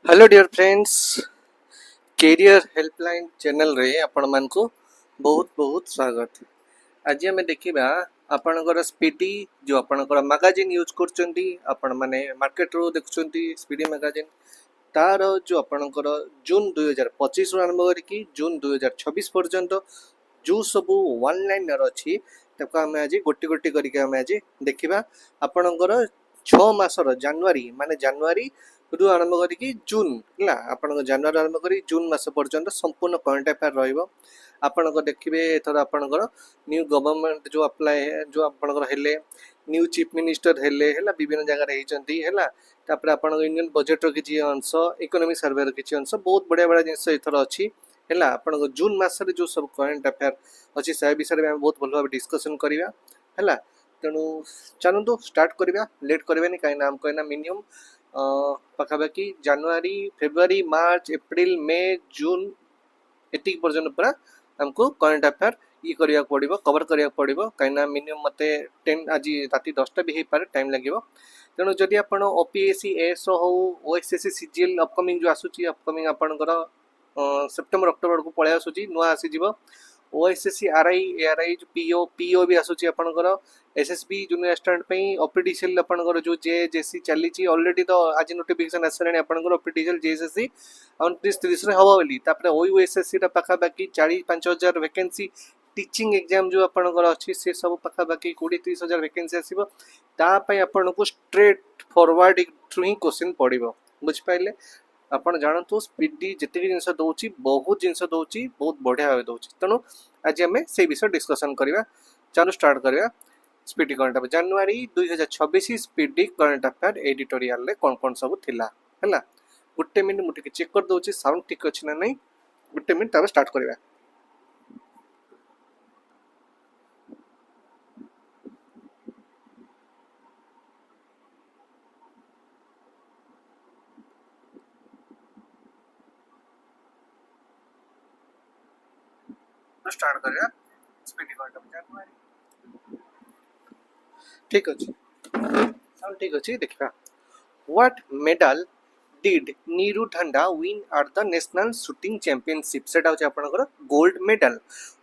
Hello dear friends, career helpline channel रे आपण मान को बहुत बहुत स्वागत। आज आम देखा आपणकर स्पीडी जो आपणकर मैगजीन यूज करचंती आपण माने मार्केट रो देखुचंती स्पीडी मैगजीन तार जो आपणकर जून 2025 आरंभ करके जून 2026 पर्यंत जो सब वन लाइनर अच्छी ताको आम आज गोटी गोटी करके आम आज देखा आपणकर 6 मासर जनवरी माने जनवरी रू आरंभ करके जून है आपण जनवरी आरंभ कर जून मास पर्यंत संपूर्ण करंट अफेयर रहिबो। आपण देखिए एथर आपणकर न्यू गवर्नमेंट जो अप्लाई जो आपणकर हेले न्यू चीफ मिनिस्टर हेले है विभिन्न जगह हेचंती है तापर आपण इंडियन बजेट रो किछि अंश इकोनॉमिक सर्वे रो किछि अंश बहुत बढ़िया बढ़िया जिनस एथर अछि है आपण जून मास जो सब करंट अफेयर अच्छी से विषय में बहुत भल भाव डिस्कसन करवा है। तेणु चलतु स्टार्ट करवा लेट करवानी कहीं आमको मिनिमम पाखापाखि जनवरी फेब्रुआरी मार्च एप्रिल मे जून एतिक पर्यंत पूरा हमको करंट अफेयर ये करिया पड़िबो कवर करिया पड़िबो कहीं मिनिमम मते 10 आज राति 10टा भी हो पारे टाइम लगे। तेणु जदि आपण ओपीएससी एसओ हो ओएसएससी सीजीएल अपकमिंग जो आसुची अपकमिंग आपणकर सेप्टेम्बर अक्टोबर को पळे आसुची नुआ आसी जिवो ओएसएससी आरआई जो पीओ भी आसुची आपणकर एसएसबी जूनियर असिस्टेंट पई ओपीडीसीएल आपणकर जो जेसी चलीची ऑलरेडी तो आज नोटिफिकेशन आसरानी आपणकर ओपीडीसीएल जेएससी 29-30 रे हवा बोली तापर ओयूएसएससी रा पाखापाखि 40-5000 वैकेंसी टीचिंग एग्जाम जो आपणकर अछि से सब पाखापाखि 20-30,000 वैकेंसी आसीबो ता पई आपणको स्ट्रेट फॉरवर्ड थ्रू ही क्वेश्चन पड़िबो बुझ पाइले। आपण जानतु स्पीडी जिते जिनस दौची बहुत जिनस दौची बहुत बढ़िया भाव दौची तेणु आज आम से विषय डिस्कसन करवा। चलो स्टार्ट करवा स्पीडी करंट अफेयर जनवरी 2026 स्पीडी करंट अफेयर एडिटोरियल रे कौन कौन सब थिला हैला गुटे मिनिट मुझे चेक कर दौची साउंड ठीक अछि ना नहीं गुटे मिनिट तब स्टार्ट करवा। स्टार्ट करवा स्पीडी करंट अफेयर जनवरी ठीक अछि साउंड ठीक अछि देखा what medal did Neeru Dhanda win at the national shooting championship सेटा होचे आपनकर gold medal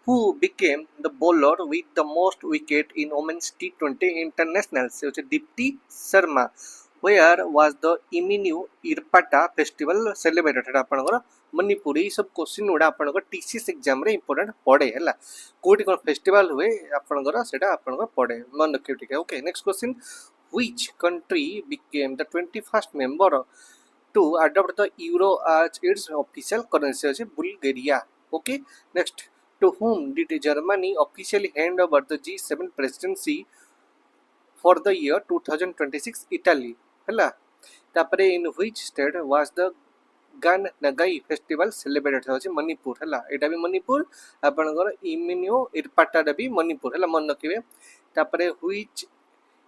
who became the bowler with the most wicket in women's T20 international से होचे Deepti Sharma where was the Imoinu इरपाटा फेस्टिवल सेलिब्रेटेड सेटा आपनकर मणिपुर ई सब क्वेश्चन उडा आपनकर टीसीएस एग्जाम रे इंपोर्टेंट पड़े हैला कोठी कोन फेस्टिवल हुए आपनकर सेटा आपनकर पड़े मन रखियो ठीक है। Okay next question which country became the 21st member to adopt the euro as its official currency is Bulgaria. Okay, next to whom did Germany officially hand over the G7 presidency for the year 2026 Italy hela tapare in which state was the Gan Nagai festival celebrated hoche Manipur hela eta bi Manipur apanଙ୍କର इमिन्यो इरपाटा भी Manipur hela मन रखिबे tapare which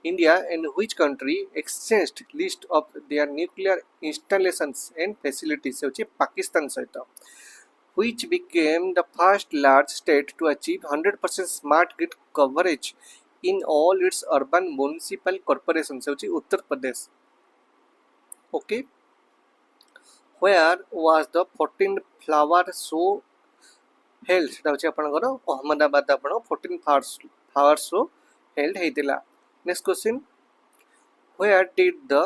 India and which country exchanged list of their nuclear installations and facilities होची पाकिस्तान सहित which became the first large state to achieve 100% smart grid coverage in all its urban municipal corporations होची Uttar Pradesh. okay where was the 14th flower show held सेटा होची आपनकर अहमदाबाद आपण 14 flower show held हेतिला। Next question, where did the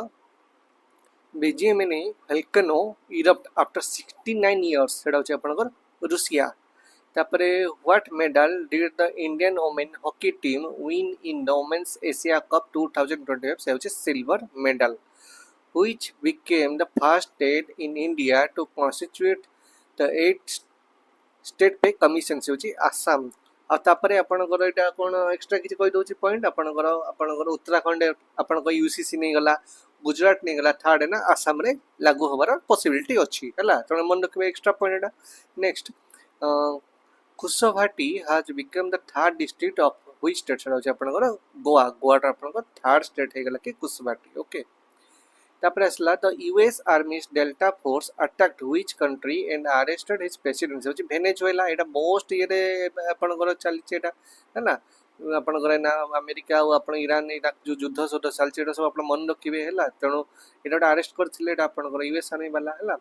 BGMNA volcano erupt after 69 years? सेटा होचे आपनकर Russia. तापरे what medal did the Indian women hockey team win in the Women's Asia Cup 2025? से होचे silver medal. Which became the first state in India to constitute the 8th state pay commission से होचे आसाम। तापरे आपनकर एटा कोन extra किछि कहि दोछि point आपनकर उत्तराखंड आपनकर यूसीसी नै गला गुजरात नै गला थर्ड है ना आसाम रे लागू होबार पॉसिबिलिटी अछि हला तने मन रखबे एक्स्ट्रा पॉइंट एटा। नेक्स्ट कुशवाहाटी has become the third district of which state से होछि आपनकर गोवा आपनकर थर्ड स्टेट हे गला कि कुशवाहाटी। ओके तापर असला the US army delta force attacked which country and arrested his president होछि वेनेजुएला एटा मोस्ट ये रे आपनकर चलछि एटा है ना ଆପଣଙ୍କର ନା ଆମେରିକା ଆଉ ଆପଣ ଇରାନ ଇରାକ ଯେଉଁ ଯୁଦ୍ଧ ସହିତ ଚାଲିଛି ଏଇଟା ସବୁ ଆପଣ ମନେ ରଖିବେ ହେଲା। ତେଣୁ ଏଇଟା ଗୋଟେ ଆରେଷ୍ଟ କରିଥିଲେ, ଏଇଟା ଆପଣଙ୍କର ୟୁଏସ୍ ଆର୍ମି ବାଲା ହେଲା।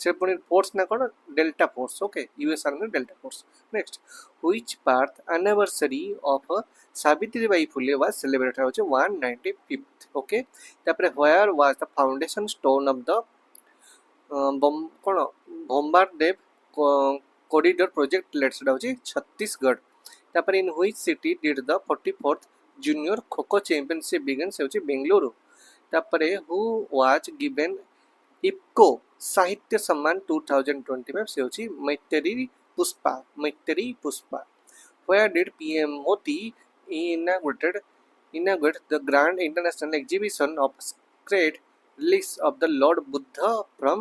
ସେ ପୁଣି ଫୋର୍ସ ନା କ'ଣ, delta force. Okay, US army delta force. Next, which birth anniversary of Savitribai Phule was celebrated ହେଉଛି 195th। ଓକେ, ତାପରେ where was the foundation stone of the କ'ଣ ଭମ୍ବାରଦେବ କରିଡର ପ୍ରୋଜେକ୍ଟ ଲେଟ୍, ସେଟା ହେଉଛି ଛତିଶଗଡ଼। ତାପରେ in which city did the 44th junior kho-kho championship begin, ସେ ହେଉଛି ବେଙ୍ଗଲୁରୁ। ତାପରେ ହୁ ୱାଜ୍ ଗିଭେନ୍ ଇଫ୍କୋ ସାହିତ୍ୟ ସମ୍ମାନ 2025, ସେ ହେଉଛି Maitreyi Pushpa. Maitreyi Pushpa. Where did PM Modi inaugurate the grand international exhibition of sacred relics of the Lord Buddha from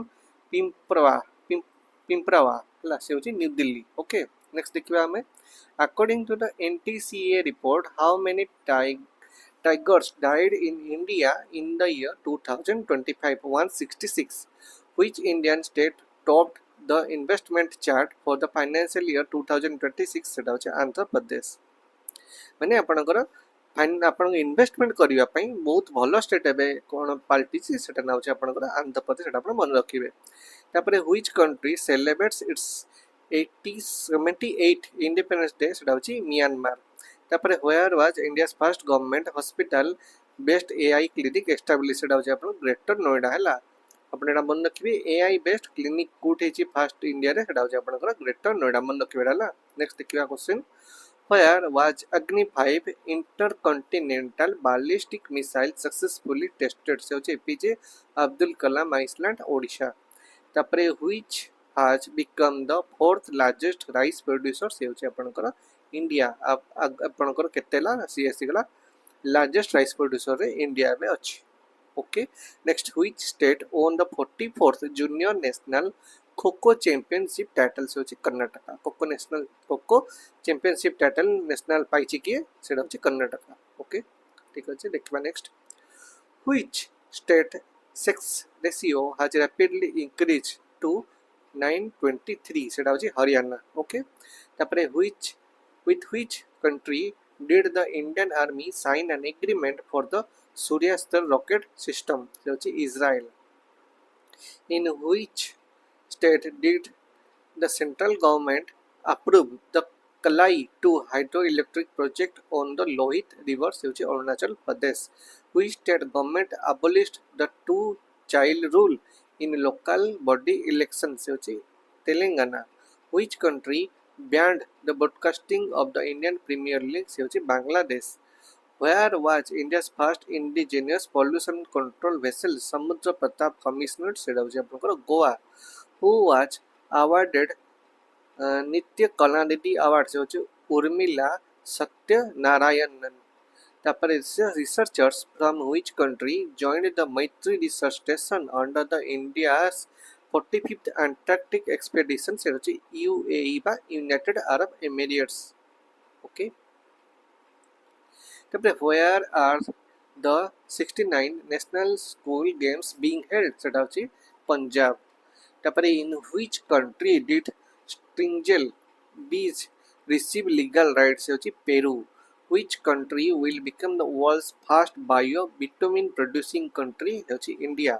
Pimprawa ହେଲା, ସେ ହେଉଛି ନ୍ୟୁ ଦିଲ୍ଲୀ। ଓକେ, ନେକ୍ସଟ ଦେଖିବା ଆମେ। According to the NTCA report, how many tigers died in India in the year 2025? 166. Which Indian state topped the investment chart for the financial year 2026? সেটা হচ্ছে আন্ধ্রপ্রদেশ। মানে ଆପଣଙ୍କର ଆପଣଙ୍କ ଇନଭେଷ୍ଟମେଣ୍ଟ କରିବା ପାଇଁ ବହୁତ ଭଲ ଷ୍ଟେଟ୍ ଏବେ କ'ଣ ପାଲଟିଛି, ସେଟା ନା ହେଉଛି ଆପଣଙ୍କର ଆନ୍ଧ୍ରପ୍ରଦେଶ। ସେଟା ଆପଣ ମନେ ରଖିବେ। ତାପରେ which country celebrates its 78th independence day, ସେଟା ହେଉଛି ମିଆଁମାର। ତାପରେ where was India's first government hospital based AI clinic establish, ସେଟା ହେଉଛି ଆପଣ ଗ୍ରେଟର ନୋଏଡା ହେଲା। ଆପଣ ଏଇଟା ମନେ ରଖିବେ, AI ବେଷ୍ଟ କ୍ଲିନିକ୍ କୋଉଠି ହେଇଛି ଫାଷ୍ଟ ଇଣ୍ଡିଆରେ, ସେଟା ହେଉଛି ଆପଣଙ୍କର ଗ୍ରେଟର ନୋଏଡା, ମନେ ରଖିବେ ହେଲା। ନେକ୍ସଟ ଦେଖିବା question. Where was Agni 5 intercontinental ballistic missile successfully tested? से होचे APJ अब्दुल कलाम आइसलैंड ओडिशा। तापरे which has become the fourth largest rice producer? से होचे आपनकर इंडिया। आपनकर केतेला सीएससी गला largest rice producer रे इंडिया में अछि। Okay, next, which state own the 44th junior national खो चैंपियनशिप टाइटल? से होची कर्नाटका। खो चैंपियनशिप टाइटल नेशनल पाइछि किए, सेटा होची कर्नाटका। ओके, ठीक अछि, देखबा next. Which state sex ratio has rapidly increase to 923? सेटा होची हरियाणा। ओके, तापरे with which country did the Indian Army sign an agreement for the Suryastar rocket system? से होची Israel. In which state did the central government approve the Kalai 2 hydroelectric project on the Lohit river? से होची Arunachal Pradesh. Which state government abolished the two-child rule in local body election? से होची Telangana. Which country banned the broadcasting of the Indian Premier League? से होची Bangladesh. Where was India's first indigenous pollution control vessel समुद्र Pratap commissioner? से होची आपनकर गोवा। Who was awarded नित्य Kalanidhi award? से होची उर्मिला सत्यनारायणन। तापर researchers from which country joined the Maitri research station under the India's 45th Antarctic expedition? से होची UAE बा यूनाइटेड अरब एमिरेट्स। ओके, तापर where are the 69 national school games being held? सेटा होची पंजाब। तापर in which country did stringel bees receive legal rights? से होची Peru. Which country will become the world's first bio-bitumen producing country? से होची India.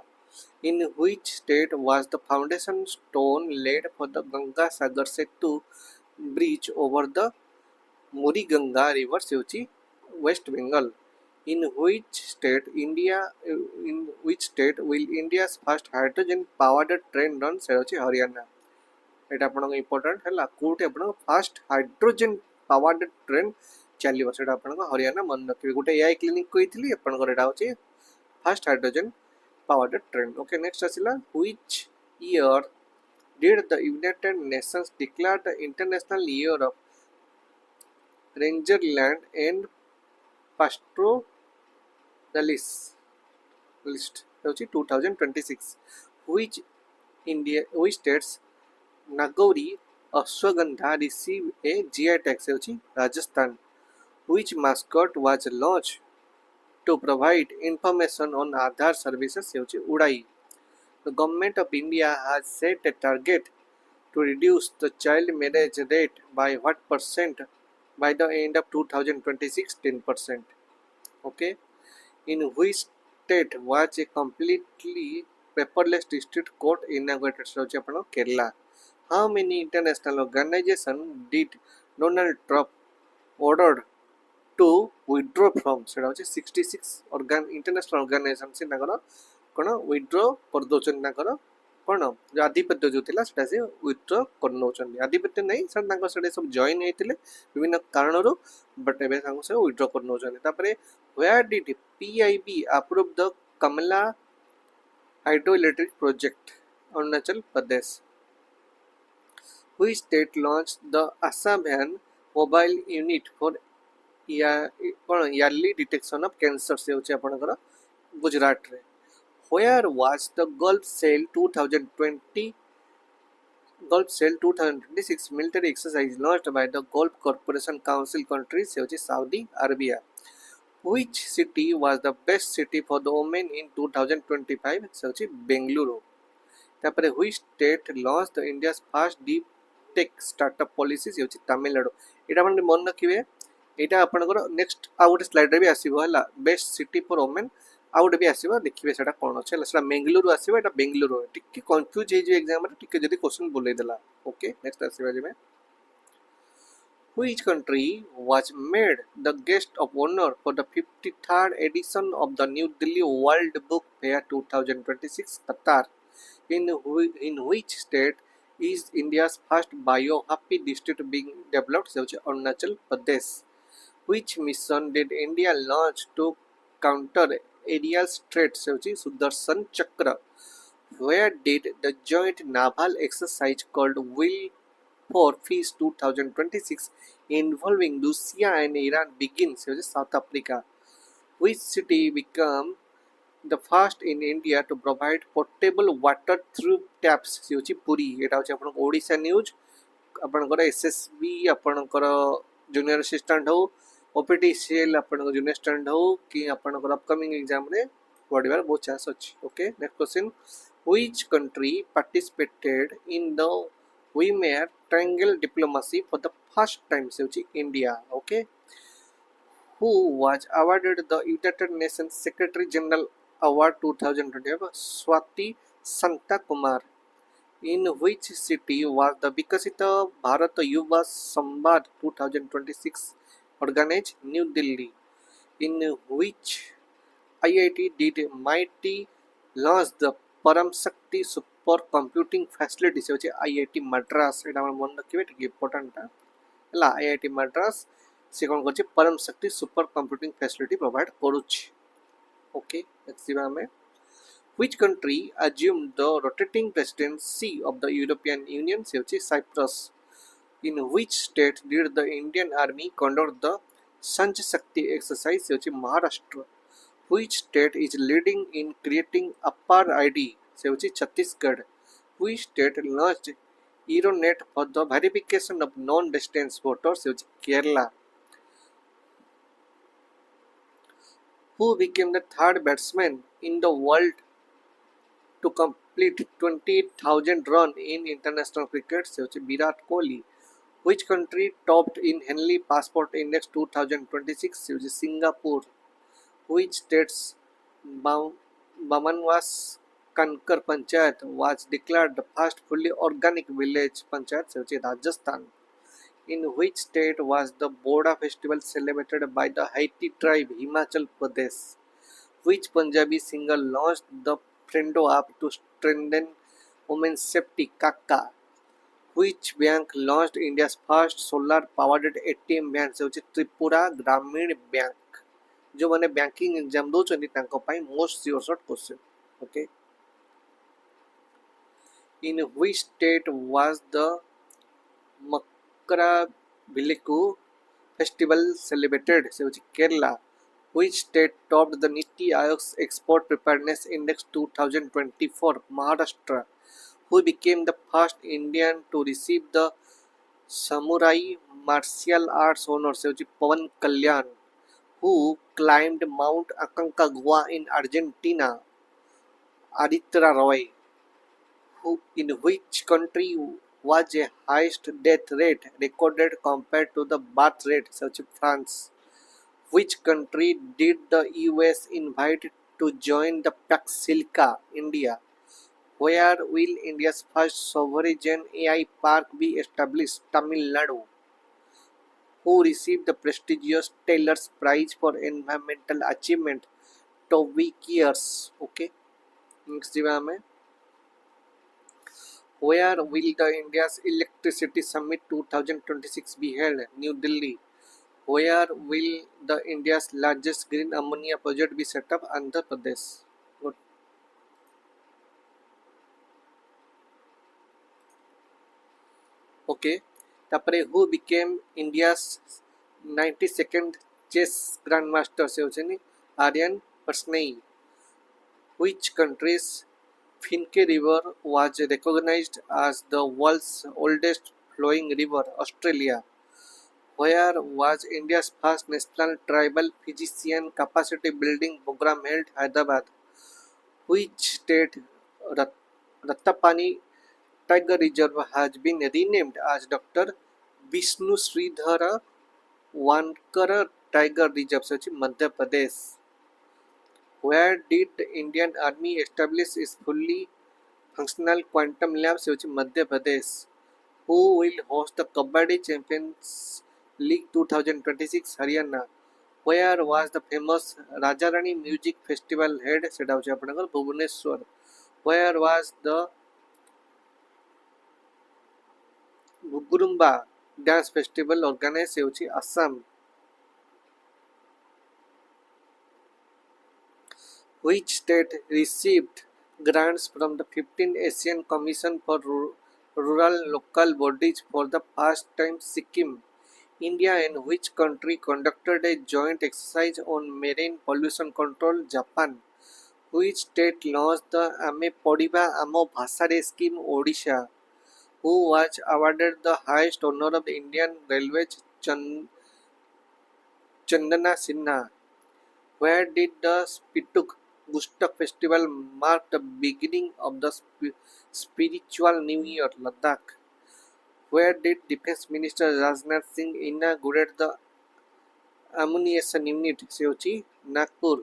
In which state was the foundation stone laid for the Ganga Sagar Setu bridge over the Muri-Ganga river? से होची West Bengal. In which state will India's first hydrogen powered train run? से होची हरियाणा। एटा आपन important हैला, कोटे आपन फास्ट हाइड्रोजन पावर्ड ट्रेन चलिबो, सेटा आपन हरियाणा मन रखिबे। गोटे एआई क्लिनिक कहितली आपन एटा होची first hydrogen powered train. Okay, next आसिला। Which year did the United Nations declare the international year of rangeland and pastoralist होची 2026? Which states Nagauri Ashwagandha receive a GI tag? से होची Rajasthan. Which mascot was launched to provide information on Aadhaar services? से होची उड़ाई। The government of India has set a target to reduce the child marriage rate by what percent by the end of 2026 10%. Okay, in which state was a completely paperless district court inaugurated? So Kerala. How many international organizations did Donald Trump ordered to withdraw from? ସେଟା ହେଉଛି 66 international organizations ତାଙ୍କର କ'ଣ withdraw କରିଦେଉଛନ୍ତି ତାଙ୍କର କ'ଣ ଯେଉଁ ଆଧିପତ୍ୟ ଯେଉଁ ଥିଲା ସେଟା ସେ withdraw କରିନେଉଛନ୍ତି। ଆଧିପତ୍ୟ ନାହିଁ ସେଟା ତାଙ୍କର ସେଟା ସବୁ ଜଏନ୍ ହେଇଥିଲେ ବିଭିନ୍ନ କାରଣରୁ, ବଟ୍ ଏବେ ତାଙ୍କୁ ସେ withdraw କରିନେଉଛନ୍ତି। ତାପରେ where did PIB approve the Kamala hydroelectric project? Arunachal Pradesh. Which state launched the ASAVAN mobile unit for yearly detection of cancer? से होचे आपनकर गुजरात रे। Where was the Gulf Sail 2026 military exercise launched by the Gulf Cooperation Council countries? से होचे Saudi Arabia. Which city was the best city for the women in 2025? से होचे बेंगलुरु। तापर which state launched the India's first deep tech startup policy? से होचे तमिलनाडु। एटा अपन मन रखिबे, एटा आपनकर next आ गोटे स्लाइड रे भी आसीबो हला, बेस्ट सिटी फॉर वुमेन आ गोटे भी आसीबो, देखिबे सेटा कोन अछि हला, सेटा बेंगलुरु आसीबो, एटा बेंगलुरु टिके कंफ्यूज हे जे एग्जाम रे टिके जदी क्वेश्चन बोलै देला। ओके, नेक्स्ट आसीबा जेमे which country was made the guest of honor for the 53rd edition of the New Delhi World Book Fair 2026 Qatar? In which state is India's first bio-happy district being developed? से होचे Arunachal Pradesh. Which mission did India launch to counter aerial threats? से होचे Sudarshan Chakra. Where did the joint naval exercise called Will for Peace 2026 involving Russia and Iran begin? से होचे South Africa. Which city became the first in India to provide potable water through taps? से होची पुरी। एटा होची आपन Odisha news, आपनकर SSB आपनकर junior assistant हो, OPTCL आपनकर जूनियर असिस्टेंट हो कि आपनकर अपकमिंग एग्जाम रे पढिबार बहुत चांस अछि। Okay, next question, which country participated in the Weimar Triangle diplomacy for the first time? से होची India. Okay, who was awarded the United Nations Secretary General Award 2025? Swati Santakumar. In which city was the Vikasita Bharat Yuva Samvad 2026 organized? New Delhi. In which IIT did MIT launch the Param Shakti supercomputing facility? से होचे IIT Madras। एटा हमर मन रखिबे, ठीक important हला। IIT Madras से कोन करछि Param Shakti super computing facility provide करूछि। Okay, next जीवा में which country assumed the rotating presidency of the European Union? से होछि Cyprus. In which state did the Indian Army conduct the Sanj Shakti exercise? से होछि Maharashtra. Which state is leading in creating Upper ID? से होछि Chhattisgarh. Which state launched Euronet for the verification of non-resident voters? से होछि Kerala. Who became the third batsman in the world to complete 20,000 runs in international cricket? से होचे Virat Kohli. Which country topped in Henley Passport Index 2026? से होचे Singapore. Which state's Bamanwas Kankar Panchayat was declared the first fully organic village panchayat? से होचे Rajasthan. In which state was the Boda festival celebrated by the Haiti tribe? Himachal Pradesh. Which Punjabi singer launched the Friendo app to strengthen women's safety? Kaka. Which bank launched India's first solar powered ATM van? से होचे त्रिपुरा ग्रामीण bank. जो माने banking exam दोचंदी तांको पाई most sure short question. Okay, in which state was the Makaravillikku festival celebrated? से होची Kerala. Which state topped the Niti Aayog's Export Preparedness Index 2024? Maharashtra. Who became the first Indian to receive the Samurai Martial Arts Honor? से होची Pawan Kalyan. Who climbed Mount Aconcagua in Argentina? Aditya Roy. Who, in which country was a highest death rate recorded compared to the birth rate, such as France? Which country did the US invite to join the Pax Silica, India? Where will India's first sovereign AI park be established? Tamil Nadu. Who received the prestigious Taylor's Prize for Environmental Achievement? Toby Kears. Okay. Next दिवा हमें Where will the India's Electricity Summit 2026 be held? New Delhi. Where will the India's largest green ammonia project be set up? Andhra Pradesh. Good. Okay. ତାପରେ who became India's 92nd chess grandmaster से होचनी Aryan पर्सनेई. Which country's Finke River was recognized as the world's oldest flowing river? Australia. Where was India's first national tribal physician capacity building program held? Hyderabad. Which state Rat- Rattapani Tiger Reserve has been renamed as Dr. Vishnu Sridhara Vankara Tiger Reserve? Such Madhya Pradesh. Where did the Indian Army establish its fully functional quantum lab? Such Madhya Pradesh. Who will host the Kabaddi Champions League 2026? Haryana. Where was the famous Rajarani Music Festival held? सेटा होचे आपणकर Bhubaneswar. Where was the Gugurumba Dance Festival organized? से होची Assam. Which state received grants from the 15th Asian Commission for Rural Local Bodies for the first time? Sikkim. India and which country conducted a joint exercise on marine pollution control? Japan. Which state launched the Ame Podiba Amo Bhasare scheme? Odisha. Who was awarded the highest honor of the Indian Railways? Chandana Sinha. Where did the Spituk Gustak festival mark the beginning of the spiritual new year? Ladakh. Where did Defense Minister Rajnath Singh inaugurate the ammunition unit? Seochi, Nagpur.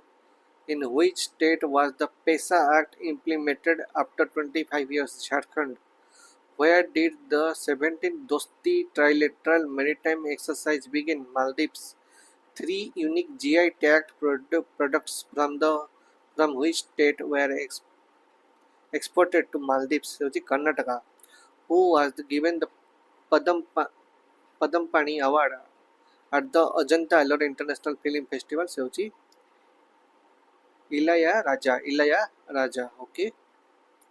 In which state was the PESA Act implemented after 25 years? Jharkhand. Where did the 17th Dosti Trilateral Maritime Exercise begin? Maldives. 3 unique GI tagged products from which state were exported to Maldives? Seochi, Karnataka. Who was given the Padampani Award at the Ajanta Ellora International Film Festival? Seochi, Ilaya Raja. Okay.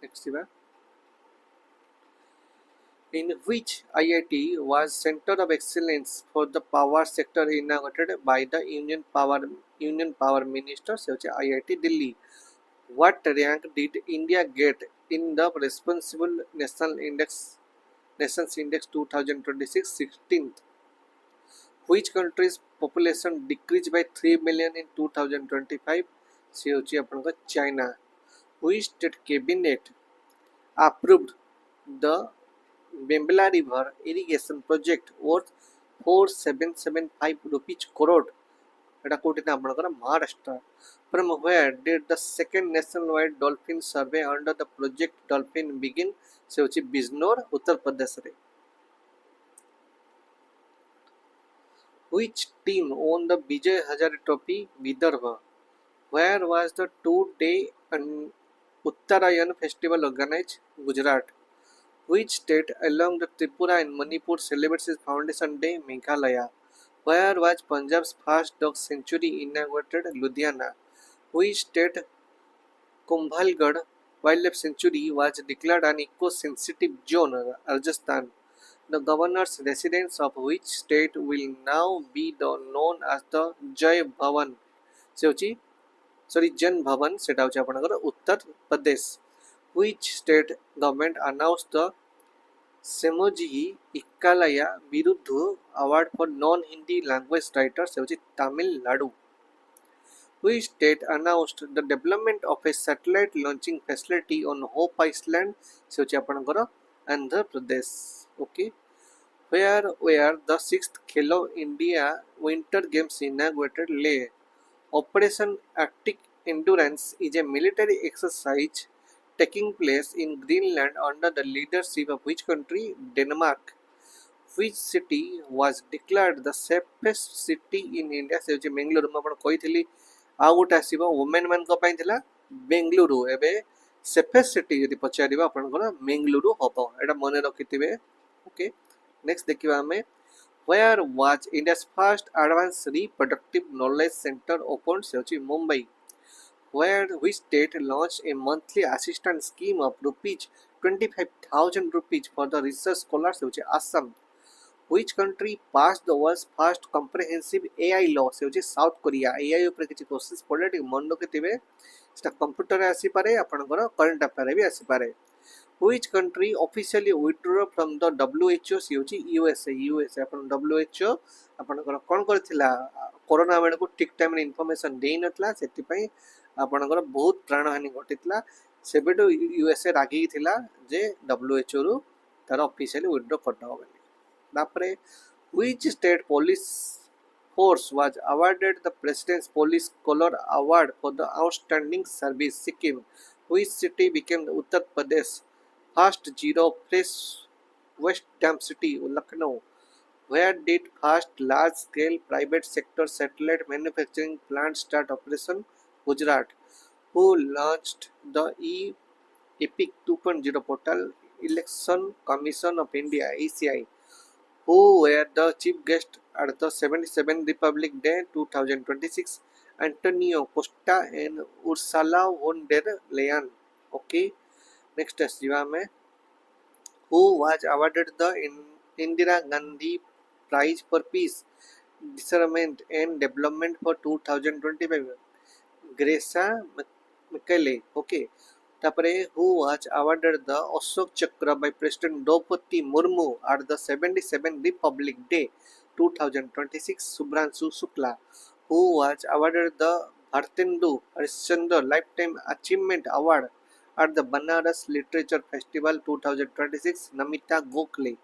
Next one. In which IIT was Center of Excellence for the Power Sector inaugurated by the Union Power Minister? Seochi, IIT Delhi. What rank did India get in the Responsible Nations Index 2026? 16th. Which country's population decreased by 3 million in 2025? से होची आपनका China. Which state cabinet approved the Bembla River irrigation project worth 4775 rupees crore? एटा कोटी ना आपनकर Maharashtra. From where did the second nationwide dolphin survey under the project Dolphin begin? से होची बिजनौर, उत्तर प्रदेश रे. Which team won the Vijay Hazare Trophy? Vidarbha. Where was the 2-day Uttarayan festival organized? Gujarat. Which state along the Tripura and Manipur celebrates its Foundation Day? Meghalaya. Where was Punjab's first dog sanctuary inaugurated? Ludhiana. Which state Kumbhalgarh Wildlife Sanctuary was declared an eco-sensitive zone? Rajasthan. The governor's residence of which state will now be known as the Jai Bhavan? Jan Bhavan सेटा होची आपनकर Uttar Pradesh. Which state government announced the Semoji Ikkalaya Birudhu Award for non-Hindi language writers? से होची Tamil Nadu. Which state announced the development of a satellite launching facility on Hope Island? से होची आपनकर Andhra Pradesh. Okay, where the 6th Khelo India Winter Games inaugurated lay. Operation Arctic Endurance is a military exercise taking place in Greenland under the leadership of which country? Denmark. Which city was declared the safest city in India? से होची बेंगलुरु मैं आपण कहितली आ गोटे आसीबो women मान को पई थिला बेंगलुरु एबे सेफेस्ट सिटी यदि पचारिबा आपनकर बेंगलुरु हबो एटा मने रखिथिबे ओके नेक्स्ट देखिबा हमें where was India's first advanced reproductive knowledge center opened से होची Mumbai where which state launched a monthly assistance scheme of rupees 25,000 rupees for the research scholars से होची Assam which country passed the world's first comprehensive AI law से होची south Korea AI ऊपर किछि questions पड़ले टिक मन रखिथिबे सेटा कंप्यूटर रे आसी पारे आपनकर करंट अफेयर रे भी आसी पारे which country officially withdrew from the WHO से होची USA अपन WHO आपनकर कोन करथिला कोरोना बेले को ठीक टाइम रे इंफॉर्मेशन देई नथला सेति पई आपनकर बहुत प्राण हानि घटितला सेबेटो USA रागी थिला जे WHO रु तार ऑफिशियली विथड्रॉ करदो बोली तापरे which state police force was awarded the president's police color award for the outstanding service Sikkim which city became the Uttar Pradesh first zero fresh waste dump city Lucknow where did first large scale private sector satellite manufacturing plant start operation Gujarat who launched the epic 2.0 portal election commission of India ECI who were the chief guest at the 77th Republic Day 2026 Antonio Costa and Ursula von der Leyen okay next is जीवा में who was awarded the Indira Gandhi Prize for Peace Disarmament and Development for 2025 Gresa Mikele okay तापरे who was awarded the Ashok Chakra by President Draupadi Murmu at the 77th Republic Day 2026 Subhranshu Shukla who was awarded the Bhartendu Harishchandra Lifetime Achievement Award at the Banaras Literature Festival 2026 Namita Gokhale.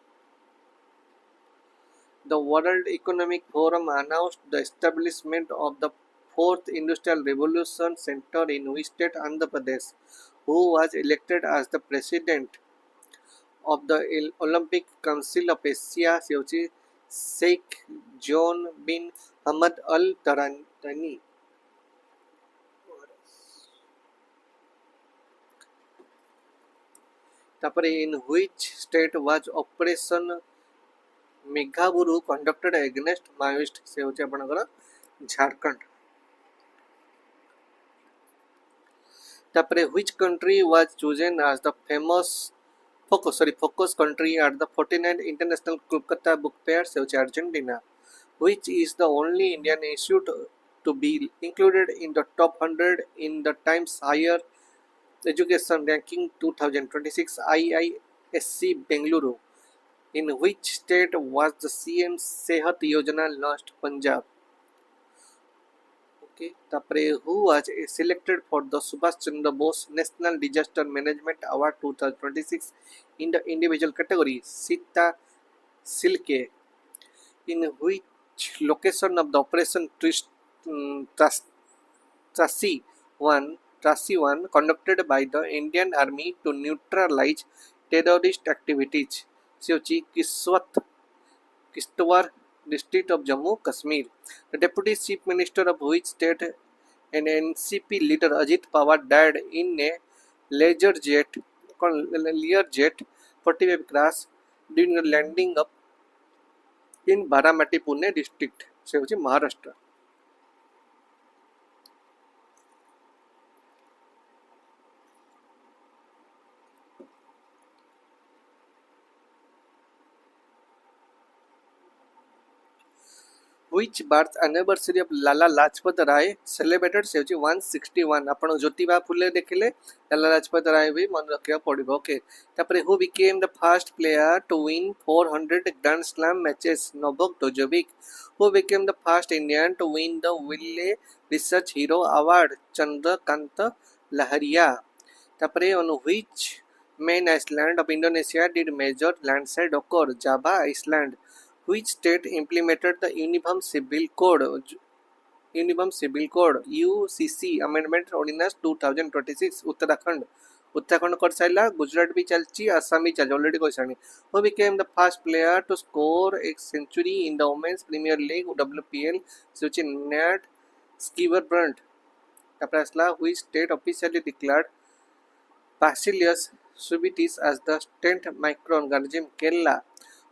The World Economic Forum announced the establishment of the 4th Industrial Revolution Center in which state? Andhra Pradesh, who was elected as the president of the Olympic Council of Asia, Sheikh John bin Hamad Al Thani. In which state was Operation Meghaburu conducted against Maoist? से होचे आपनकर Jharkhand. Which country was chosen as the focus country at the 49th International Kolkata Book Fair? से होचे Argentina. Which is the only Indian institute to be included in the top 100 in the Times Higher Education Ranking 2026 IISC Bengaluru? In which state was the CM Sehat Yojana launched? Punjab. Okay. Who was selected for the Subhash Chandra Bose National Disaster Management Award 2026 in the individual category? Sita Silke. In which location of the Operation Trasi 1 conducted by the Indian Army to neutralize terrorist activities? Siochi Kishtwar district of Jammu Kashmir. The deputy chief minister of which state and NCP leader Ajit Pawar died in a Learjet 45 crash during a landing up in Baramati Pune district से होची Maharashtra. Which birth anniversary of Lala Lajpat Rai celebrated से होची 161. आपण ज्योतिबा फुले देखिले लाला लाजपत राय भी मन रखिया पड़िबो. Okay तापरे who became the first player to win 400 Grand Slam matches? Novak Djokovic. Who became the first Indian to win the Wiley Research Hero Award? Chandrakant Laharia. तापरे on which main island of Indonesia did major landslide occur? Java Island. Which state implemented the Uniform Civil Code? Uniform Civil Code UCC Amendment Ordinance 2026 Uttarakhand. Uttarakhand कर सारा गुजरात भी चलची आसाम भी चल already कोई सानी who became the first player to score a century in the women's premier league WPL which is Nat Skeever-Brunt. Which state officially declared Bacillus subtilis as the 10th microorganism? Kerala.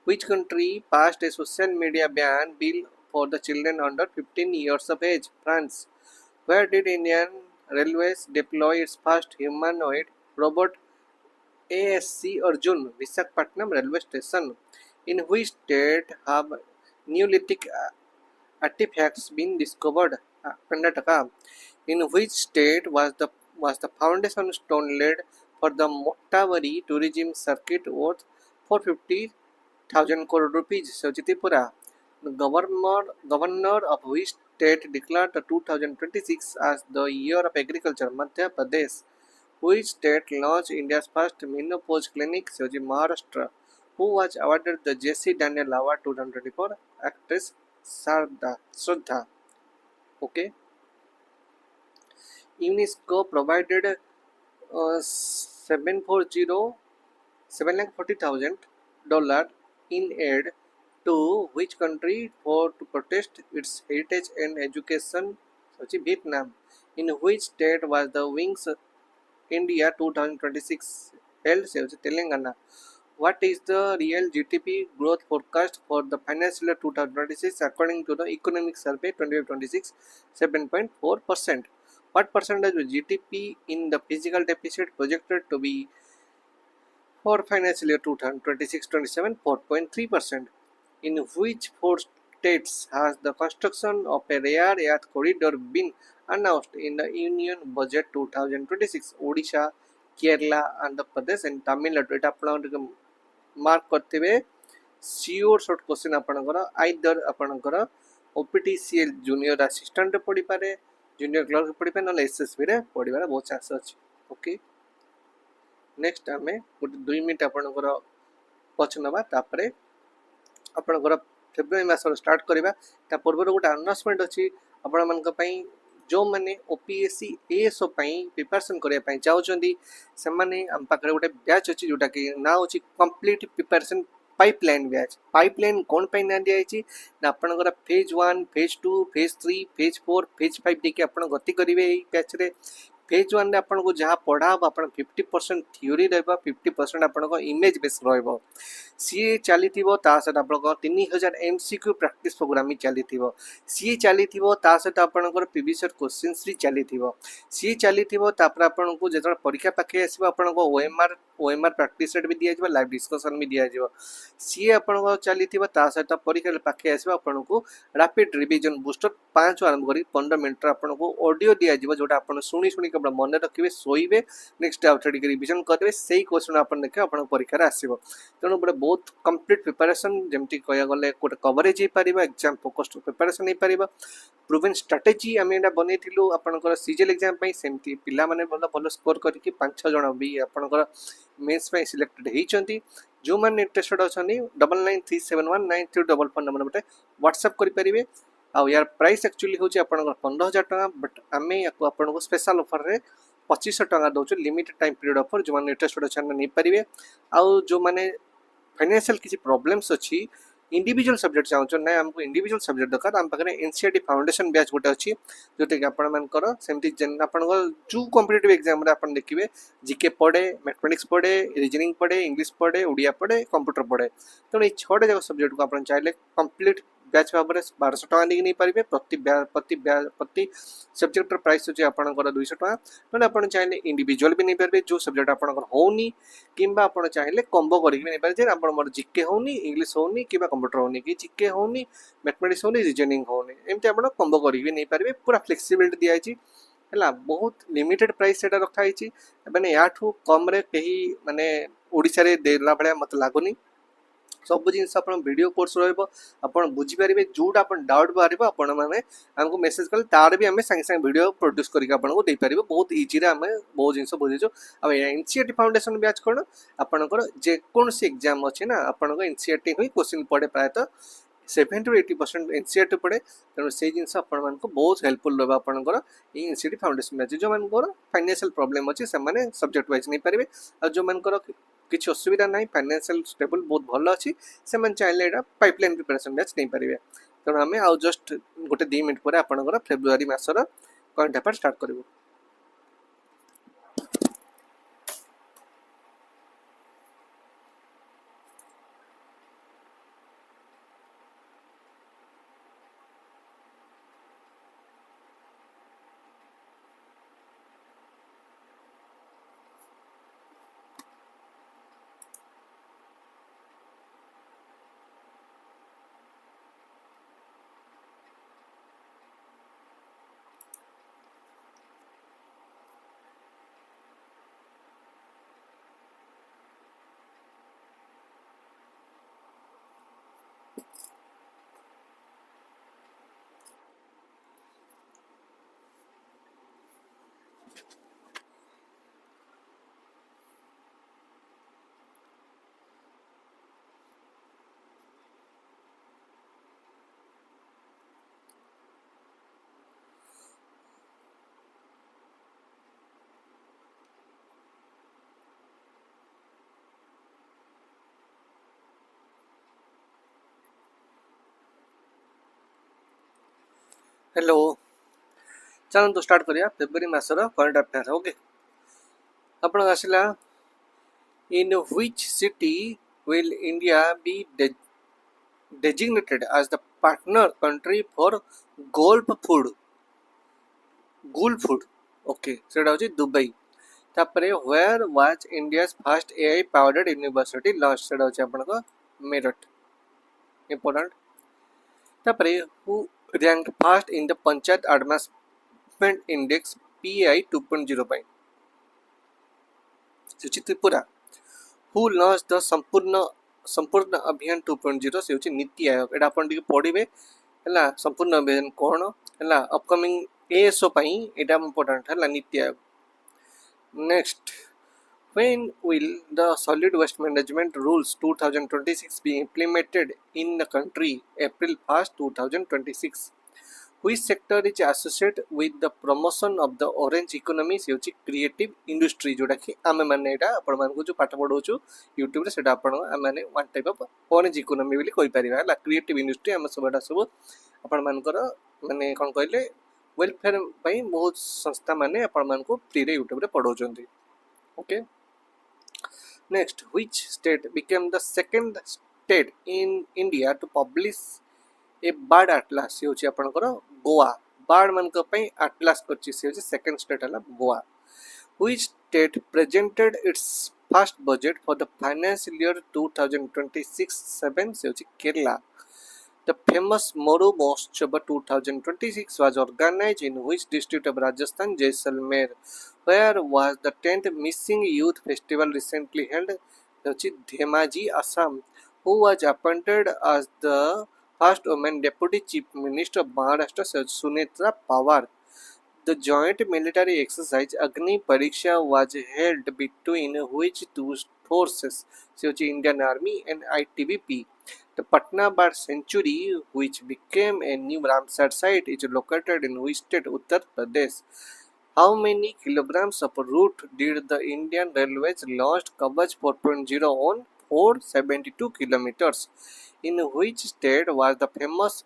Which country passed a social media ban bill for the children under 15 years of age? France. Where did Indian Railways deploy its first humanoid robot ASC Arjun? Visakhapatnam railway station. In which state have Neolithic artifacts been discovered? Karnataka. In which state was the foundation stone laid for the Moktavari tourism circuit worth 450,000 crore rupees? Tripura. The governor of which state declared the 2026 as the year of agriculture? Madhya Pradesh. Which state launched India's first menopause clinic? Maharashtra. Who was awarded the J.C. Daniel Award 2024? Actress Shraddha. Okay. UNESCO provided $740,000 in aid to which country to protest its heritage and education? Vietnam. In which state was the Wings India 2026 held? Telangana. What is the real GDP growth forecast for the financial year 2026 according to the Economic Survey 2026? 7.4%. What percentage of GDP in the physical deficit projected to be for financial year 2026-27? 4.3%. In which four states has the construction of a rare earth corridor been announced in the Union Budget 2026? Odisha, Kerala, Andhra Pradesh and Tamil Nadu. It आपन mark करते हुए sure short question आपनकर either आपनकर ओपीटीसीएल junior assistant पढ़ी पारे, junior clerk पढ़ी पारे, ना एसएसबी रे पढ़ीबार बहुत चांस अछि. ओके, नेक्स्ट आमे गोटे 2 मिनिट आपनकर पछ नबा तापरे आपनकर फेब्रुआरी मास स्टार्ट करबा. ता पूर्व गोटे अनाउंसमेंट अछि आपण मानक पई जो माने ओपीएससी एएसओ पई प्रिपरेशन करया पई चाहउचंदी से माने हम पाखरे गोटे बैच अछि जोटा कि ना अछि complete preparation pipeline batch. Pipeline कोन पई ना दिया अछि ना आपनकर phase 1 phase 2 phase 3 phase 4 phase 5 देखि आपण गति करिवे एई बैच रे. फेज 1 रे आपण को जहा पढ़ाब आपण 50% थ्योरी रहबा, 50% आपण को इमेज बेस रहबो. सी चलीथिबो ता सहित आपण को 3000 एमसीक्यू प्रैक्टिस प्रोग्राम ही चलीथिबो. सी चलीथिबो ता सहित आपण को प्रीवियस क्वेश्चंस भी चलीथिबो. सी चलीथिबो तापर आपण को जेतरा परीक्षा पाखे आसीबो आपण को ओएमआर प्रैक्टिस सेट भी दिया जिवो, लाइव डिस्कशन भी दिया जिवो. सी आपण को चलीथिबो ता सहित परीक्षा पाखे आसीबो आपण को रैपिड रिवीजन बूस्टर 5 आरंभ करी 15 मिनिट आपण को ऑडियो दिया जिवो जोटा आपण सुनी केवल मन रखिए शोइबे, नेक्स्ट आउटसाइड रिविजन करेंगे से क्वेश्चन आप देखिए आप परीक्षा आसो. तेणु गोटे बहुत कंप्लीट प्रिपरेशन जमती कह गले गोटे कवरेज हो पार, एग्जाम फोकस्ड प्रिपरेशन हो पार. प्रूवेन स्ट्राटेजी आम यहाँ बनईलु आपंकर सीजीएल एग्जाम सेमती पिला माने भल स्कोर करके 5-6 जन भी आपंकर मेन्स सिलेक्टेड होती. जो मैंने इंटरेस्टेड अच्छा 9937193444 नंबर बटे व्हाट्सएप करेंगे. आउ यार प्राइस एक्चुअली हूँ आपंकर 15,000 टका, बट आम या आपको स्पेशल ऑफर रे 2500 टका दौर लिमिटेड टाइम पीरियड ऑफर. जो मैंने इंटरेस्टेड अच्छा नहीं पारे. आउ जो मैंने फाइनेंशियल किसी प्रॉब्लम्स अच्छी इंडिविजुअल सब्जेक्ट चाहूँ ना आमको इंडिविजुअल सब्जेक्ट दरकार आम पाखे एनसीईआरटी फाउंडेशन बैच गोटे अच्छी जोटा कि आपर सेमती आप जो कॉम्पिटिटिव एग्जाम आप देखिए जीके पढ़े, मैथमेटिक्स पढ़े, रीजनिंग पढ़े, इंग्लिश पढ़े, ओडिया पढ़े, कंप्यूटर पढ़े. तेणु ये 6टा जाक सब्जेक्ट को आप चाहिए कंप्लीट बैच भाव में 1200 टका नहीं नहीं पारे. प्रति सब्जेक्टर प्राइस अच्छे आपंकर 200 टका. ना आप चाहिए इंडिविजुअल भी नहीं पारे जो सब्जेक्ट आपंकर होनी कि आप चाहिए कम्बो करके नहीं पारे. आप मोर जीके होनी, इंग्लिश होनी कि कंप्यूटर होनी कि जीके होनी, मैथमेटिक्स होनी, रीजनिंग होनी, एमती आप कम्बो करके नहीं पारे. पूरा फ्लेक्सिबिलिटी दिखाई है, बहुत लिमिटेड प्राइस से रखाई. मैंने या कम कहीं माने ओडिशा रे देला भाया मत लगुनि. सब जिनस आप वीडियो कोर्स रहा बुझीपारे जोटा आप डाउट बाहर आपने आमको मेसेज कले तार भी आम सागे सागे वीडियो प्रोड्यूस करके देपारे बहुत इजी आम बहुत जिन बुझीचु अब एनसीईआरटी फाउंडेशन बैच कौन आपंकर जेकोसी एग्जाम अच्छे ना आप एनसीईआरटी ही क्वेश्चन पड़े प्रायतः 70 to 80% एनसीईआरटी पड़े तेणु से जिन बहुत हेल्पफुल रहा आपंकर एनसीईआरटी फाउंडेशन बैच जो मानकर फाइनेंशियल प्रॉब्लम अच्छे से सब्जेक्ट वाइज नहीं पारे और जो मानकर किसी असुविधा ना फाइनेंशियल स्टेबल बहुत भल अच्छी से चाहिए यहाँ पाइपलाइन प्रिपरेशन बैच नहीं पारे तेणु आम आउ जस्ट गोटे 2 मिनट पर आपंकर फेब्रुआरी मासर करंट अफेयर स्टार्ट करूँ। हेलो चलो स्टार्ट करिया फेब्रुआरी मासर करंट अफेयर ओके आपण आसला in which city will India be designated as the partner country for Gulf food okay सेटा होची दुबई तापरे where was India's first AI powered university launched सेटा होची आपण को मेरठ important तापरे who ranked first in the Panchayat Advancement Index PI 2.0 पाई सुची Tripura who launched the संपूर्ण अभियान 2.0 से होची नीति आयोग एटा आपण पढ़िबे हला संपूर्ण अभियान कोन हला अपकमिंग एएसओ पई एटा इंपोर्टेंट हला NITI Aayog next when will the solid waste management rules 2026 be implemented in the country April 1st 2026 which sector is associated with the promotion of the orange economy से होची क्रिएटिव इंडस्ट्री जोटा कि आमे माने एटा आपण मान को जो पाठ पढौछु YouTube रे सेटा आपण माने one type of orange economy बोली कहि परिबा हला क्रिएटिव इंडस्ट्री हम सबटा सब आपण मानकर माने कोन कहले वेलफेयर पई बहुत संस्था माने आपण मान को फ्री रे YouTube रे पढौचंती okay next which state became the second state in India to publish a bird atlas से होची आपनकर गोवा बार्ड मानक पई आटलास करची से होची सेकंड स्टेट हला Goa which state presented its first budget for the financial year 2026-7 से होची Kerala the famous Maru Mahotsav 2026 was organised in which district of Rajasthan Jaisalmer where was the 10th Mising youth festival recently held होची Dhemaji Assam who was appointed as the First woman Deputy Chief Minister of Maharashtra Sunetra Pawar. The joint military exercise Agni Pariksha was held between which two forces, Indian Army and ITBP. The Patna Bird Sanctuary, which became a new Ramsar site, is located in which state? Uttar Pradesh. How many kilograms of route did the Indian Railways launch Govt 4.0 on 472 kilometers? In which state was the famous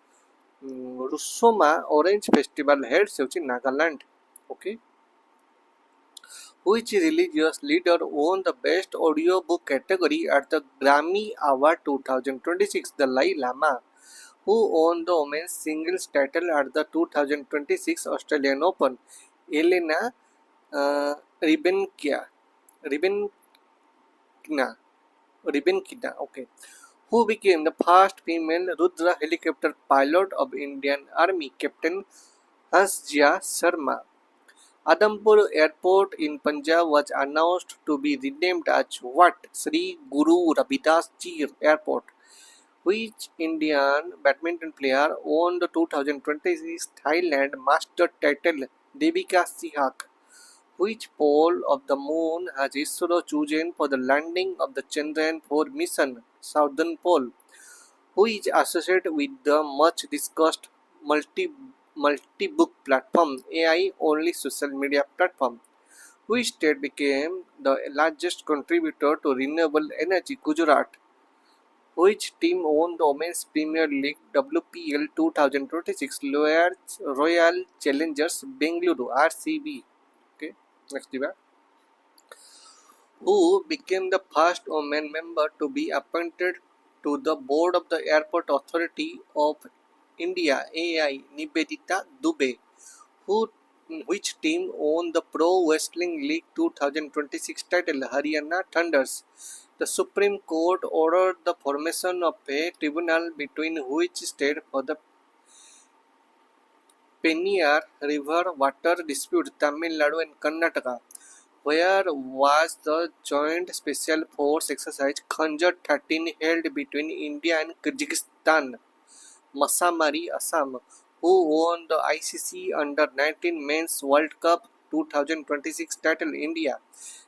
Rusoma Orange Festival held? Seochi Nagaland. Okay. Which religious leader won the best audiobook category at the Grammy Award 2026? Dalai Lama. Who won the women's singles title at the 2026 Australian Open? Elena Ribenkina. Okay. Who became the first female Rudra helicopter pilot of Indian Army? Captain Hansjia Sharma. Adampur Airport in Punjab was announced to be renamed as what? Sri Guru Ravidas Ji Airport. Which Indian badminton player won the 2026 Thailand Master title? Devika Sihak. Which pole of the moon has ISRO chosen for the landing of the Chandrayaan-4 mission? Southern pole. Who is associated with the much discussed multi-book platform AI only social media platform? Which state became the largest contributor to renewable energy? Gujarat. Which team won the Women's Premier League WPL 2026? Royal Challengers Bengaluru RCB. Okay, next diva. Who became the first woman member to be appointed to the board of the Airport Authority of India AI? Nivedita Dubey. Who which team won the Pro Wrestling League 2026 title? Haryana Thunders. The Supreme Court ordered the formation of a tribunal between which state for the Peniyar River water dispute, Tamil Nadu and Karnataka. Where was the Joint Special Force exercise Khanjar 13 held between India and Kyrgyzstan? Masamari, Assam. Who won the ICC Under-19 Men's World Cup 2026 title? India.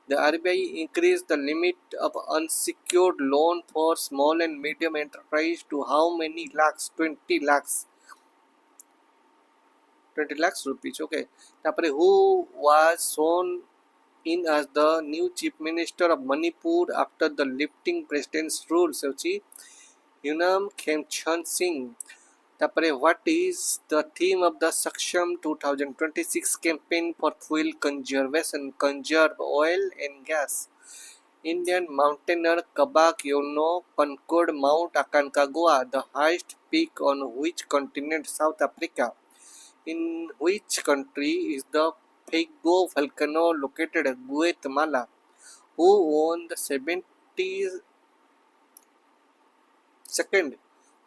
The RBI increased the limit of unsecured loan for small and medium enterprise to how many lakhs? 20 lakhs. 20 lakhs rupees. Okay. Tapare who was sworn in as the new Chief Minister of Manipur after the lifting president's rule? Yunam Khemchand Singh. Tapare what is the theme of the Saksham 2026 campaign for fuel conservation? Conserve oil and gas. Indian mountaineer Kabak Yono conquered Mount Aconcagua, the highest peak on which continent? South Africa. In which country is the Fuego volcano located? Guatemala. Who won the 72nd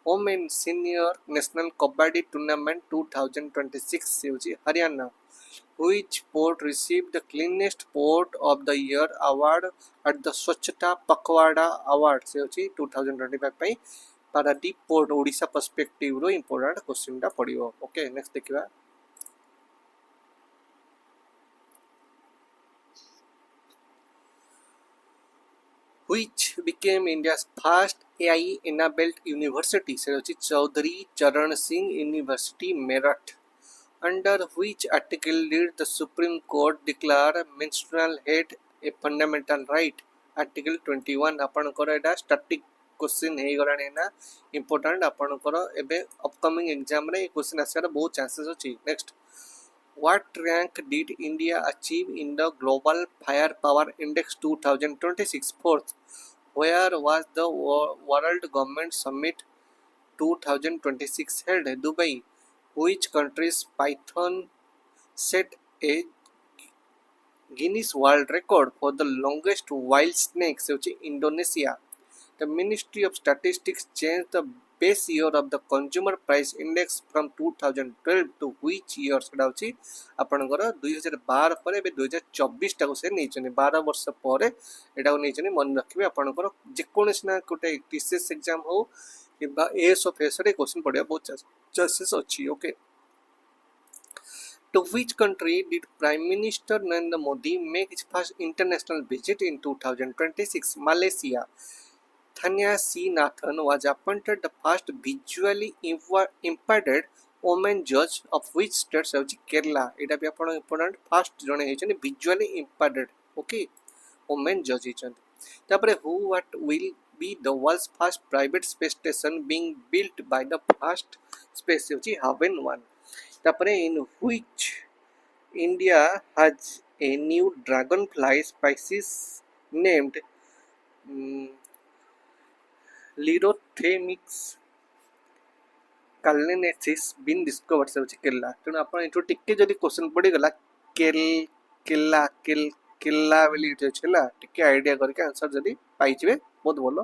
Women Senior National Kabaddi Tournament 2026? Haryana. Which port received the Cleanest Port of the Year award at the Swachhata Pakhwada Awards 2025 ପାଇଁ Paradip port Odisha ପର୍ସପେକ୍ଟିଭରୁ important କ୍ୱେଶ୍ଚିନ୍ଟା ପଡ଼ିବ। Okay next ଦେଖିବା। Which became India's first AI enabled university? ସେ ହେଉଛି Chaudhary Charan Singh university Meerut. Under which article did the Supreme Court declare menstrual health a fundamental right? Article 21। ଆପଣଙ୍କର ଏଇଟା static question हे गलानी ना important आपनकर एबे अपकमिंग एग्जाम रे क्वेश्चन आसार बहुत चांसेस अछि। Next what rank did India achieve in the global fire power index 2026? Fourth. Where was the world government summit 2026 held? Dubai. Which country's python set a Guinness World Record for the longest wild snake? से होची Indonesia. The Ministry of Statistics changed the base year of the Consumer Price Index from 2012 to which year? सेटा होची आपनकर 2012 पर एबे 2024 टाको से नेचने 12 वर्ष पर एटा को नेचने मन रखिबे। आपनकर जे कोनस ना कोटे टीसीएस एग्जाम हो किबा एएसओएस रे क्वेश्चन पड़िया बहुत चांसेस अछि। Okay To which country did Prime Minister Narendra Modi make his first international visit in 2026? Malaysia. Thanya C. Nathan was appointed the first visually impaired woman judge of which state? Kerala. It is important first jone hechani visually impaired. Okay, woman judge hechani। तापरे who what will be the world's first private space station being built by the first space होची Haven 1। तापरे in which India has a new dragonfly species named Lirothromys calenensis been discovered से होची केरला। तेणु आपण एठो टिके जदी question पड़ी गला केरला बेली छला टिके आईडिया करके आंसर जदी पाई जिवे बहुत भलो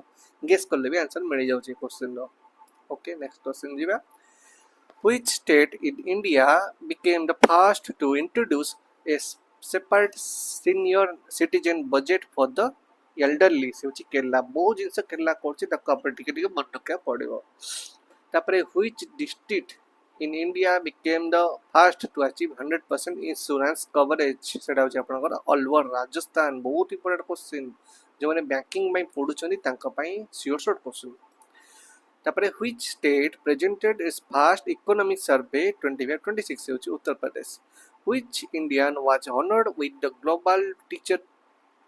गेस करले भी आंसर मिल जाउची क्वेश्चन रो। ओके नेक्स्ट क्वेश्चन जिबा। Which state in India became the first to introduce a separate senior citizen budget for the elderly से होची केरला बहुत जिनस केरला करछि ताको आपण टिके टिके मन रखा पड़िबो तापरे which district in India became the first to achieve 100% insurance coverage सेटा होची आपनकर अलवर राजस्थान बहुत इंपोर्टेंट क्वेश्चन जो माने बैंकिंग में पढुचंदी तांका पई श्योर शॉर्ट क्वेश्चन तापरे which state presented its first economic survey 25-26 से होची Uttar Pradesh which Indian was honored with the global teacher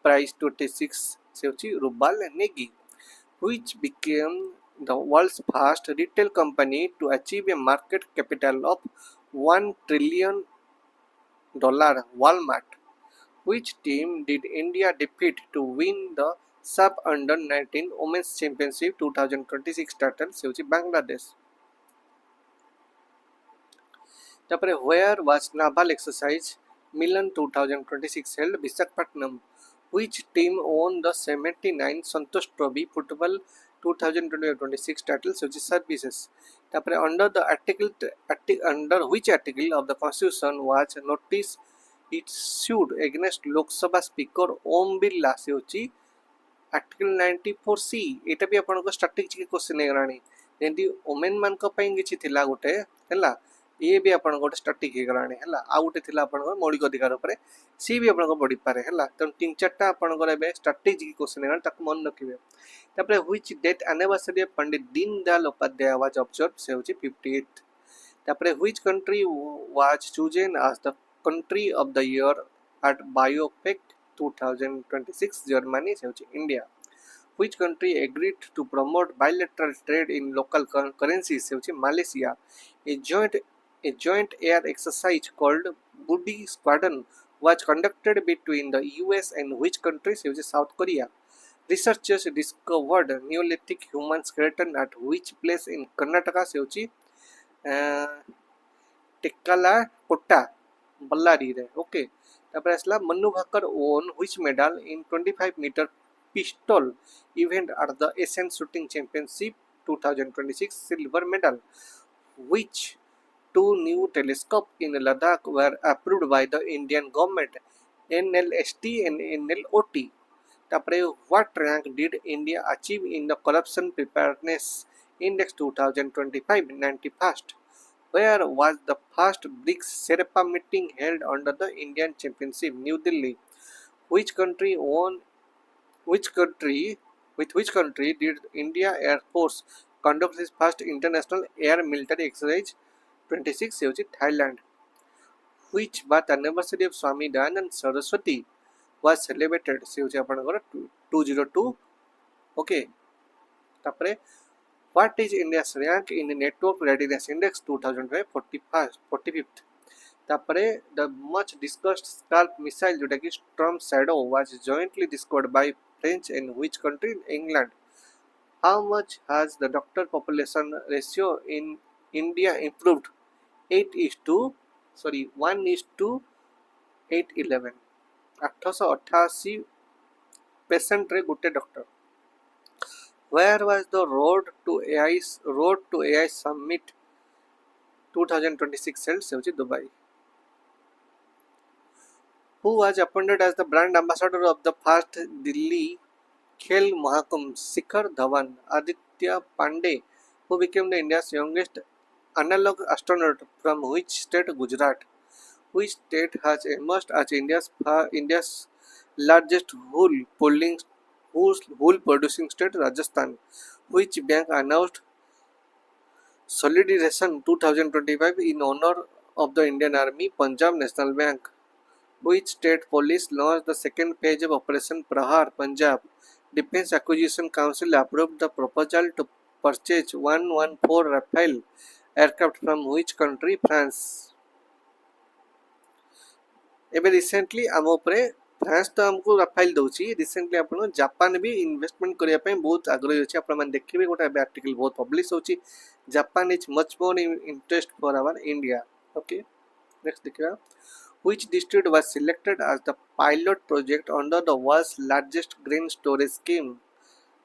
prize 26 से होची रुबाल Negi which became the world's first retail company to achieve a market capital of $1 trillion. Walmart. Which team did India defeat to win the sub under 19 women's championship 2026 title? से होची Bangladesh. तापरे where was naval exercise Milan 2026 held? Visakhapatnam. Which team won the 79 Santosh Trophy football 2025-26 title? So services. तापरे under the under which article of the constitution was notice issued against Lok Sabha speaker Om Birla? से होची article 94C एटा भी आपन को static question हेगरानी जेंती women मान को पई किछि थिला गोटे हला ये भी आपन गोटे स्टैटिक हेगरानी हला आ गोटे थिला आपन को मौलिक अधिकार ऊपर सी भी आपन को पड़ी पारे हला त तीन चारटा आपन को एबे स्टैटिक क्वेश्चन हेगरानी ताको मन रखिबे तापरे which date anniversary of Pandit Deendayal Upadhyaya was observed से होची 58th तापरे which country was chosen as the country of the year at Biofach 2026 Germany से होची India which country agreed to promote bilateral trade in local currencies से होची Malaysia a joint air exercise called Buddy Squadron was conducted between the US and which country से होची South Korea researchers discovered Neolithic human skeleton at which place in Karnataka से होची टेक्काला कोट्टा बल्लारी रे okay तापर असला Manu Bhaker won which medal in 25 meter pistol event at the Asian shooting championship 2026 silver medal which two new telescopes in Ladakh were approved by the Indian government NLST and NLOT तापरे what rank did India achieve in the corruption preparedness index 2025 91st where was the first BRICS Sherpa meeting held under the Indian Championship New Delhi which country with which country did India Air Force conduct its first international air military exercise 26 से होची Thailand which birth anniversary of Swami Dayanand Saraswati was celebrated से होची आपनकर 202 okay तापरे what is India's rank in the network readiness index 45th तापरे the much discussed Scalp missile जोटा कि Storm Shadow was jointly discovered by French and which country? England. How much has the doctor population ratio in India improved? 1:811 888 patient रे गुटे doctor Where was the Road to AI Summit 2026 held? से होची Dubai Who was appointed as the brand ambassador of the first Delhi Khel Mahakumbh? Shikhar Dhawan. Aditya Pandey, who became the India's youngest analog astronaut from which state? Gujarat. Which state has emerged as India's largest wool producing state? Rajasthan. Which bank announced Solidarization 2025 in honor of the Indian Army? Punjab National Bank. Which state police launched the second phase of Operation Prahar? Punjab. Defense Acquisition Council approved the proposal to purchase 114 Rafale aircraft from which country? France. एबे recently आम उपरे France तो हमको Rafale दउची recently आपण Japan भी investment करिया पे बहुत आग्रही अछि आपण मन देखिबे गोटा आर्टिकल बहुत पब्लिश होची Japan is much more interest for our India okay next देखिबा which district was selected as the pilot project under the world's largest grain storage scheme?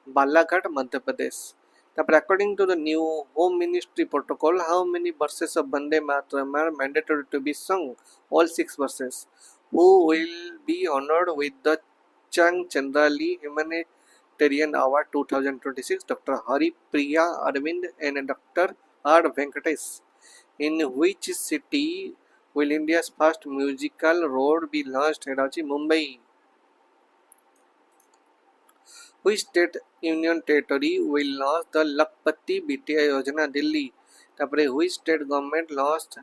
Balaghat, Madhya Pradesh. According to the new Home Ministry protocol, how many verses of Vande Mataram are mandatory to be sung? All 6 verses. Who will be honored with the Chandrali Humanitarian Award 2026, Dr. Hari Priya Arvind and Dr. R. Venkatesh. In which city will India's first musical road be launched? Mumbai. Which state union territory will launch the Lakpati BTI Yojana? Delhi. Which state government launched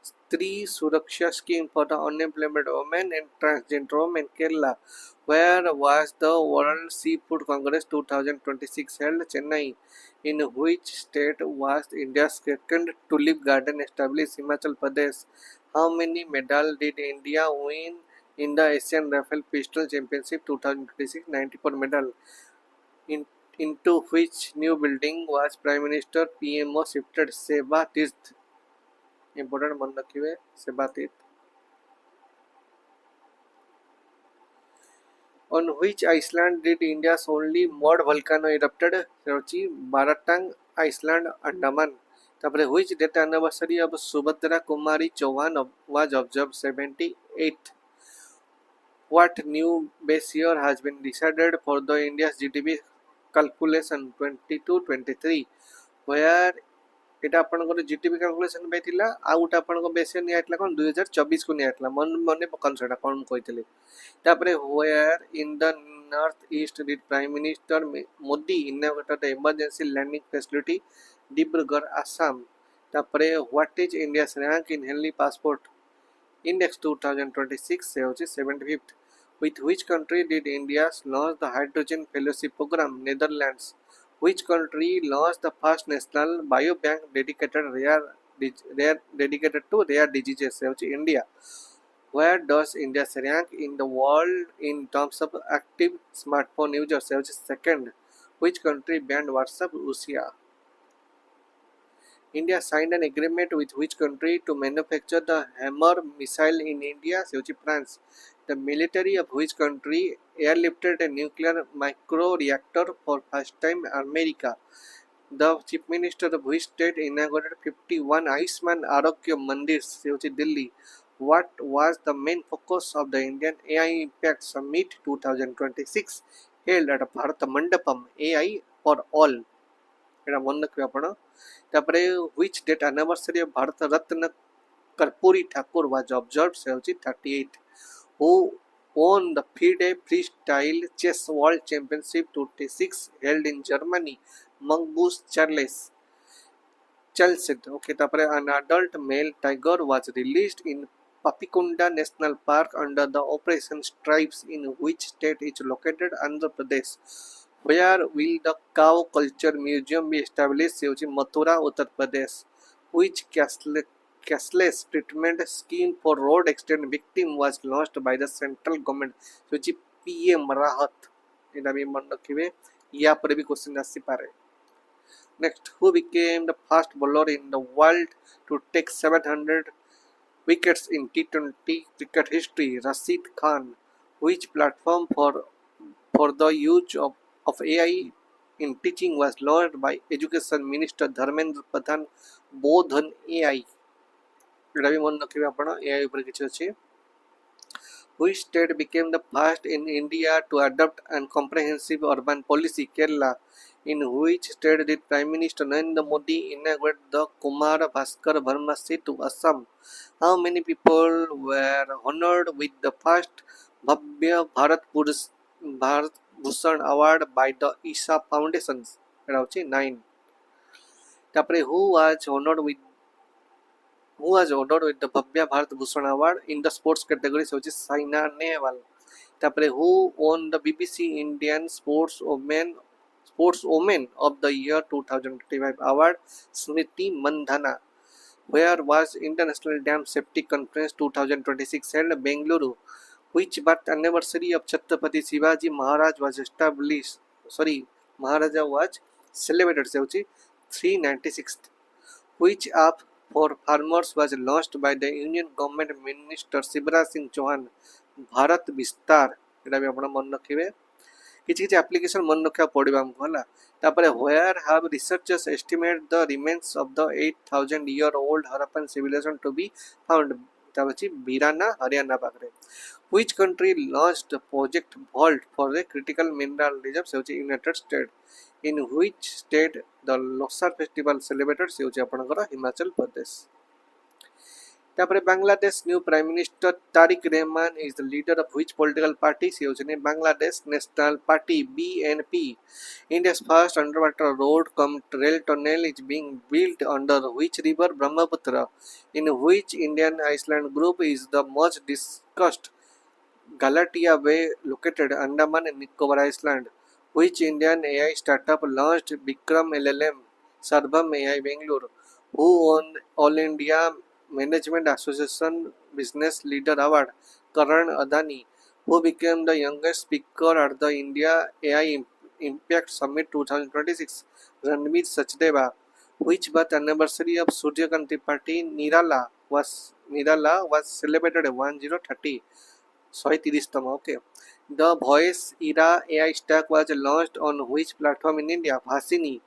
Stree Suraksha scheme for the unemployed women and transgender women? Kerala. Where was the World Seafood Congress 2026 held? Chennai. In which state was India's second tulip garden established? Himachal Pradesh. How many medals did India win in the Asian Rifle Pistol Championship 2026? 94 medals. Into which new building was Prime Minister PMO shifted? Seva Tirth. Important मन रखिए Seva Tirth. On which island did India's only mud volcano erupted? Baratang Island, Andaman. Which date anniversary of Subhadra Kumari Chauhan was observed? 78. What new base year has been decided for the India's GDP calculation 22-23? Where এটা ଆପଣଙ୍କର GTP calculation ପାଇଁ ଥିଲା ଆଉ ଗୋଟେ ଆପଣଙ୍କ ବେସିୟର ନିଆଯାଇଥିଲା କ'ଣ 2024 କୁ ନିଆଯାଇଥିଲା ମନେ ପକାନ୍ତୁ ସେଟା କ'ଣ ମୁଁ କହିଥିଲି ତାପରେ where in the north east did prime minister Modi inaugurated the emergency landing facility Dibrugarh Assam ତାପରେ what is India's rank in Henley passport index 2026 से होची 75th with which country did India launch the hydrogen fellowship program Netherlands which country launched the first national biobank dedicated to rare diseases? India. Where does India rank in the world in terms of active smartphone users? Second. Which country banned WhatsApp? Russia. India signed an agreement with which country to manufacture the Hammer missile in India? France. The military of which country airlifted a nuclear micro-reactor for first time? America. The Chief Minister of which state inaugurated 51 Ayushman Arogya Mandirs? Delhi. What was the main focus of the Indian AI Impact Summit 2026 held at Bharat Mandapam? AI for all. Which date anniversary of Bharat Ratna Karpuri Thakur was observed? 38. Who won the FIDE Freestyle Chess World Championship 26 held in Germany? Magnus Carlsen. Okay, an adult male tiger was released in Papikunda National Park under the Operation Stripes in which state is located? Andhra Pradesh. Where will the cow culture museum be established? Mathura, Uttar Pradesh. Which cashless treatment scheme for road accident victim was launched by the central government? PM Rahat. Next, who became the first bowler in the world to take 700 wickets in T20 cricket history? Rashid Khan. Which platform for the use of AI in teaching was launched by Education Minister Dharmendra Pradhan? Bodhan AI. Which state became the first in India to adopt a comprehensive urban policy? Kerala. In which state did Prime Minister Narendra Modi inaugurate the Kumar Bhaskar Verma Setu? Assam. How many people were honored with the first Bhavya Bharat Bhushan Award by the ISA Foundation? 9. Who was honored with the Bhavya Bharat Bhushan Award in the sports category? Saina Nehwal. Who won the BBC Indian Sportswoman of the Year 2025 award? Smriti Mandhana. Where was International Dam Safety Conference 2026 held? Bengaluru. Which birth anniversary of Chhatrapati Shivaji Maharaj was celebrated? 396th. Which app for farmers was launched by the Union Government Minister Shivraj Singh Chauhan? Bharat Vistar. କିଛି application मन रखा पड़िबा हमको हला where have researchers estimated the remains of the 8,000 year old Harappan civilization to be found? तार अछि बीराना हरियाणा पाखरे which country launched the project vault for the critical mineral reserves से होची United state in which state the Losar festival celebrated से होची आपनकर हिमाचल प्रदेश तापर Bangladesh new prime minister Tariq Rahman is the leader of which political party से होची Bangladesh national party BNP India's first underwater road cum rail tunnel is being built under which river Brahmaputra in which Indian Island group is the most discussed Galatia Bay located Andaman and Nicobar Island which Indian AI startup launched Bikram LLM Sarvam AI Bangalore who won All India Management Association Business Leader Award Karan Adani who became the youngest speaker at the India AI Impact Summit 2026 Ranveer Sachdeva which birth anniversary of Suryakant Tripathi Nirala was celebrated 1030 130tम okay the voice era AI stack was launched on which platform in India Bhasini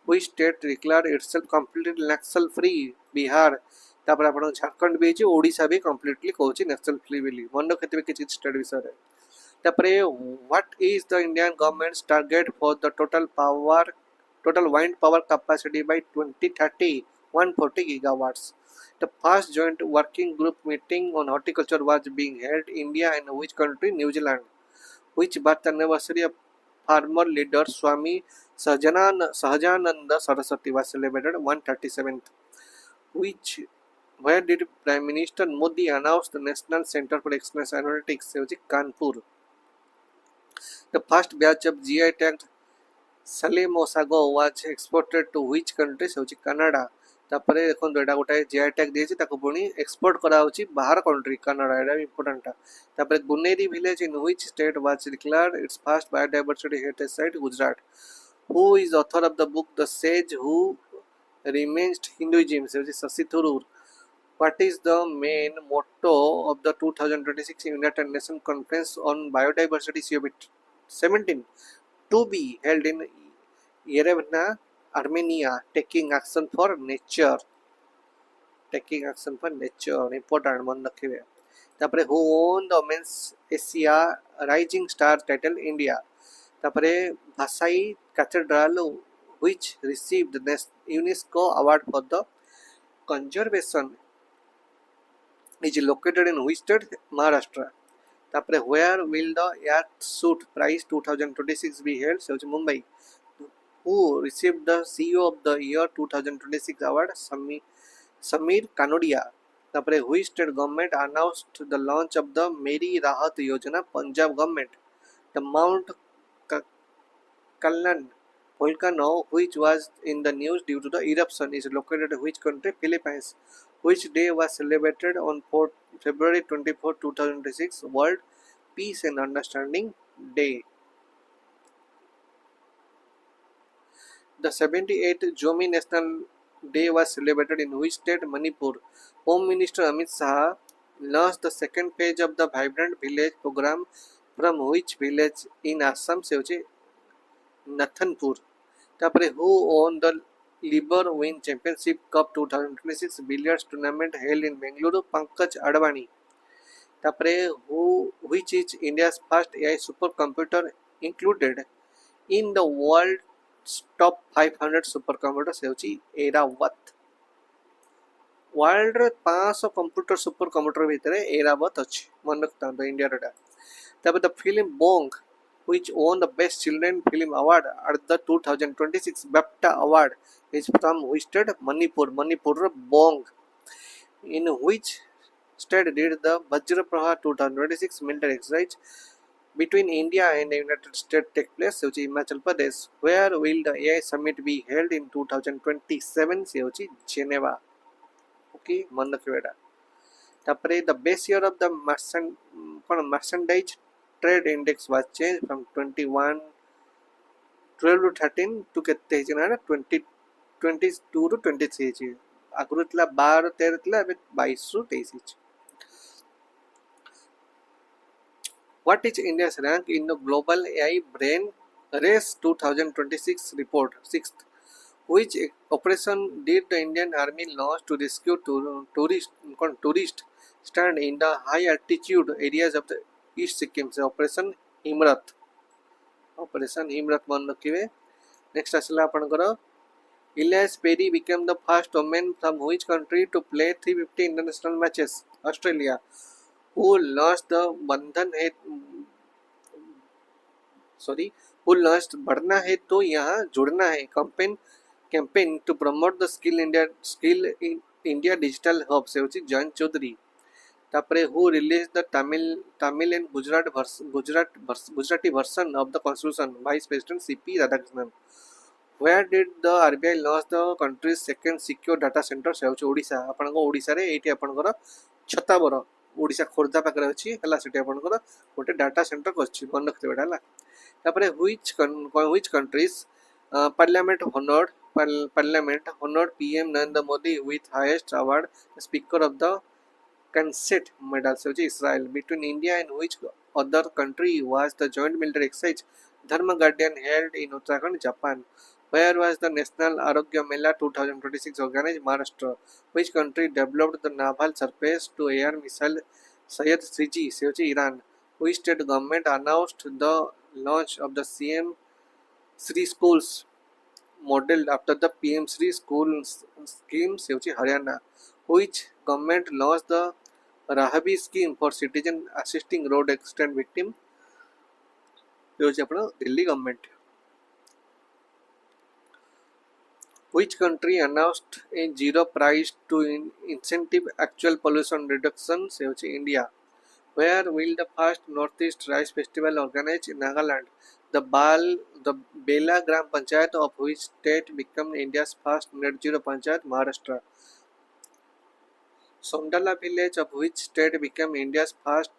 which state declared itself completely naxal free Bihar तापर आपण झारखंड भी ओडिशा भी completely कहूची नक्सल free बोली मन रखिथिबे किछि state विषय रे तापर what is the Indian governments target for the total wind power capacity by 2030 140 gigawatts the first joint working group meeting on horticulture was being held in India and which country New Zealand which birth anniversary of farmer leader Swami Sahajananda Saraswati was celebrated 137th which where did Prime Minister Modi announce the National Center for Excellence Analytics which is Kanpur the first batch of GI tagged Salemosago was exported to which country which is Canada तापर देखो एटा गोटे GI tag दिए ताको पुणी export करा होची बाहर country Canada एटा इंपोर्टेंट तापर Guneri village in which state was declared its first biodiversity heritage site Gujarat who is author of the book the sage who reimagined Hinduism से Shashi Tharoor what is the main motto of the 2026 United Nations Conference on Biodiversity COP17 to be held in Yerevan Armenia taking action for nature important मन रखिबे तापरे who won the Women's Asia Rising Star title India तापरे भासाई cathedral which received the UNESCO award for the conservation is located in which state Maharashtra तापरे where will the Earth Suit Prize 2026 be held से Mumbai who received the CEO of the Year 2026 award Sameer Kanodia तापरे which state government announced the launch of the Meri Rahat Yojana Punjab government the Mount Kalnan volcano which was in the news due to the eruption is located in which country Philippines which day was celebrated on February 24 2026 World Peace and Understanding Day the 78th Zomi National Day was celebrated in which state Manipur Home Minister Amit Shah launched the second phase of the Vibrant Village program from which village in Assam से होचे Nathanpur तापरे who won the Liber Win Championship Cup 2026 billiards tournament held in Bengaluru Pankaj Advani तापरे which is India's first AI supercomputer included in the world's top 500 supercomputers से होची Airavat world रे 500 computer super computer भितरे एरावत अछि मन रखता तो इंडिया रे तब the film Bong which won the best children film award at the 2026 BAFTA award is from which state Manipur Bong in which state did the Vajrapraha 2026 military exercise between India and the United States take place which is Himachal Pradesh where will the AI summit be held in 2027 से होची Geneva okay मन रखिबेटा तापरे the base year of the merchandise trade index was changed from 12 to 13 to केते हिजना 22 to 23 छि आगुरु तला 12 13 तला अबे 22 to 23 what is India's rank in the global AI brain race 2026 report 6th which operation did the Indian Army launch to rescue tourist stand in the high altitude areas of the East Sikkim से operation Himrath मन रखिए। Next आसला आपनकर Ellyse Perry became the first woman from which country to play 350 international matches? Australia. Who launched the sorry who launched बढ़ना है तो यहाँ जुड़ना है campaign to promote the skill in India digital hub से होची जयंत चौधरी। तापरे who released the Tamil and Gujarati version of the constitution? Vice President CP Radhakrishnan. Where did the RBI launch the country's second secure data center? से होची ओडिशा। आपनको ओडिशा रे eighty आपनकर छताबर ओडिशा खोर्धा पाखरे अछि हला सेटी आपनकर गोटे डाटा सेंटर करछि मन रखते बेटा हला। तापरे which countries parliament honored PM Narendra Modi with highest award, Speaker of the Knesset medal से होची Israel. Between India and which other country was the joint military exercise Dharma Guardian held in Uttarakhand, Japan? Where was the National Arogya Mela 2026 organized? Maharashtra. Which country developed the naval surface to air missile Syed 3G से होची Iran. Which state government announced the launch of the CM Sri schools modeled after the PM Sri school scheme से होची Haryana. Which government launched the Rahabi scheme for citizen assisting road accident victim? ये होची अपना Delhi government. Which country announced a zero price to incentive actual pollution reduction? से होची India. Where will the first Northeast Rice Festival organized in Nagaland? The Bela Gram Panchayat of which state became India's first net zero panchayat? Maharashtra. Sondala village of which state became India's first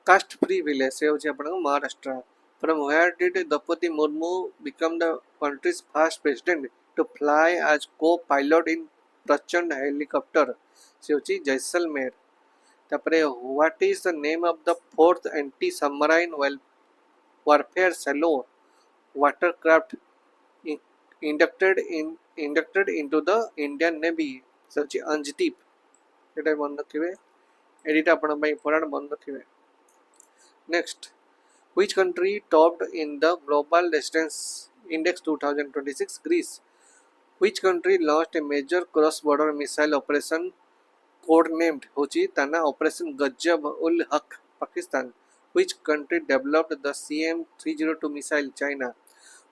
caste free village? से होची आपनको Maharashtra. From where did Draupadi Murmu become the country's first president to fly as co-pilot in Prachand helicopter? से होची Jaisalmer. तापरे what is the name of the fourth anti-submarine warfare shallow watercraft inducted into the Indian Navy? से होची अंजदीप। एटा मन रखिबे एडिटा आपण भाई important मन रखिबे। Next which country topped in the global residence index 2026? Greece. Which country launched a major cross border missile operation codenamed होची ताना operation गजब ul Haq Pakistan? Which country developed the CM302 missile? China.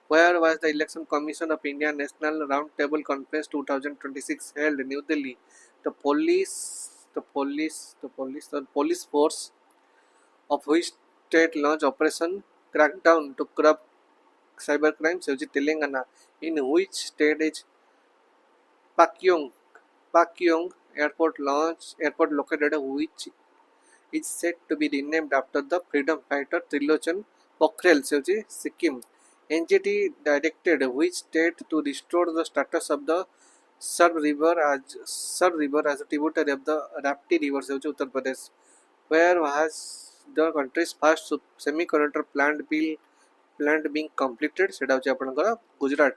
Where was the Election Commission of India National Roundtable Conference 2026 held? New Delhi. The police force of which state launched Operation Crackdown to curb cybercrime? से होची Telangana. In which state is Pakyong airport located which is said to be renamed after the freedom fighter Trilochan Pokhrel? से होची Sikkim. NGT directed which state to restore the status of the Sar river as a tributary of the Rapti river? से होची Uttar Pradesh. Where was the country's first semiconductor plant being completed? सेटा होची आपनकर गुजरात।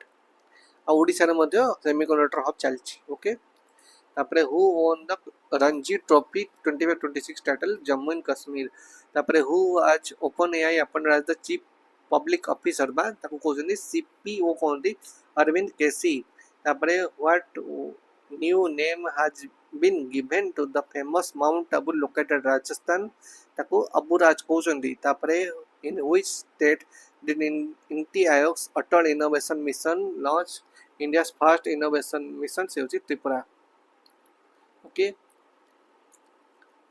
आ ओडिसा रे मध्ये semiconductor hub चलछि। Okay तापरे who own the Ranji trophy 25-26 title? Jammu and Kashmir. तापरे who आज open AI upon Raj the chief public officer बा ताको कोजनी सीपीओ कोंदी अरविंद केसी। तापरे what new name has been given to the famous Mount Abu located Rajasthan? ताको अबू राज कोजंदी। तापरे in which state did NITI Aayog's Atal Innovation Mission launch India's first innovation mission? से होची Tripura. Okay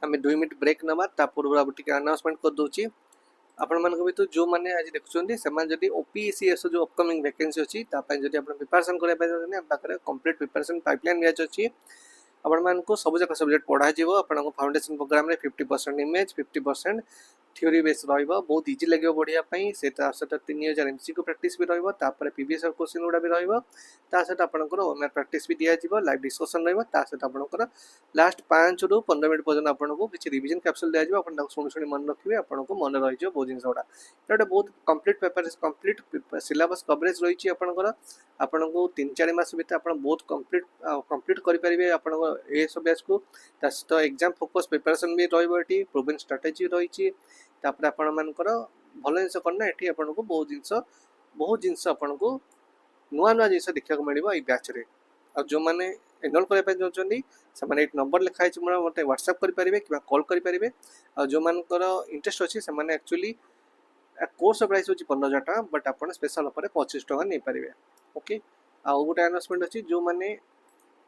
आमे 2 minute break नबा ता पूर्व अब टिके अनाउंसमेंट कर दोची आपण मान को भी तो जो माने आज देखुछंदी समान जदी ओपीएससी एसओ जो अपकमिंग वैकेंसी अछि ता पय जदी आपण प्रिपरेशन करे पय जने हम पाखरे कंप्लीट प्रिपरेशन पाइपलाइन मैच अछि। आपण मान को सब जक सब्जेक्ट पढा जिवो आपण को फाउंडेशन प्रोग्राम रे 50% इमेज 50% थ्योरी बेस रहिबो बहुत इजी लगे बढ़िया पई से ता सहित 3000 एमसीक्यू प्रैक्टिस भी रहिबो तापर प्रीवियस क्वेश्चन गुडा भी रहिबो ता सहित आपनकर ओमआर प्रैक्टिस भी दिया जिवो लाइव डिस्कशन रहिबो ता सहित आपनकर लास्ट 5 रु 15 मिनिट पर्यंत आपनको किछि रिवीजन कैप्सूल दिया जिवो आपन ताको सुनि सुनि मन रखिबे आपनको मन रहि जिवो बहुत जिंस गुडा एटा बहुत complete paper complete syllabus coverage रहिछि आपनकर आपनको 3-4 मास भीतर आपन बहुत कंप्लीट करि परिबे आपनको एसो बैच को ता सहित एग्जाम फोकस प्रिपरेशन भी रहिबो एटी प्रूवन स्ट्रेटजी रहिछि तापर आपण मानकर भल जिनस करना एटी आपनको बहुत जिनस आपनको नुआ नुआ जिनस देखा मिलिबो एई बैच रे आ जो माने एनरोल करे पे जोचंदी से माने एक नंबर लिखा है मोर मते व्हाट्सएप करि परिबे किबा कॉल करि परिबे आ जो मानकर इंटरेस्ट अछि से माने एक्चुअली कोर्स प्राइस होची 15000 टका बट आपण स्पेशल ऑफर 25 टका नै परिबे ओके आ गोटे अनाउंसमेंट अछि जो माने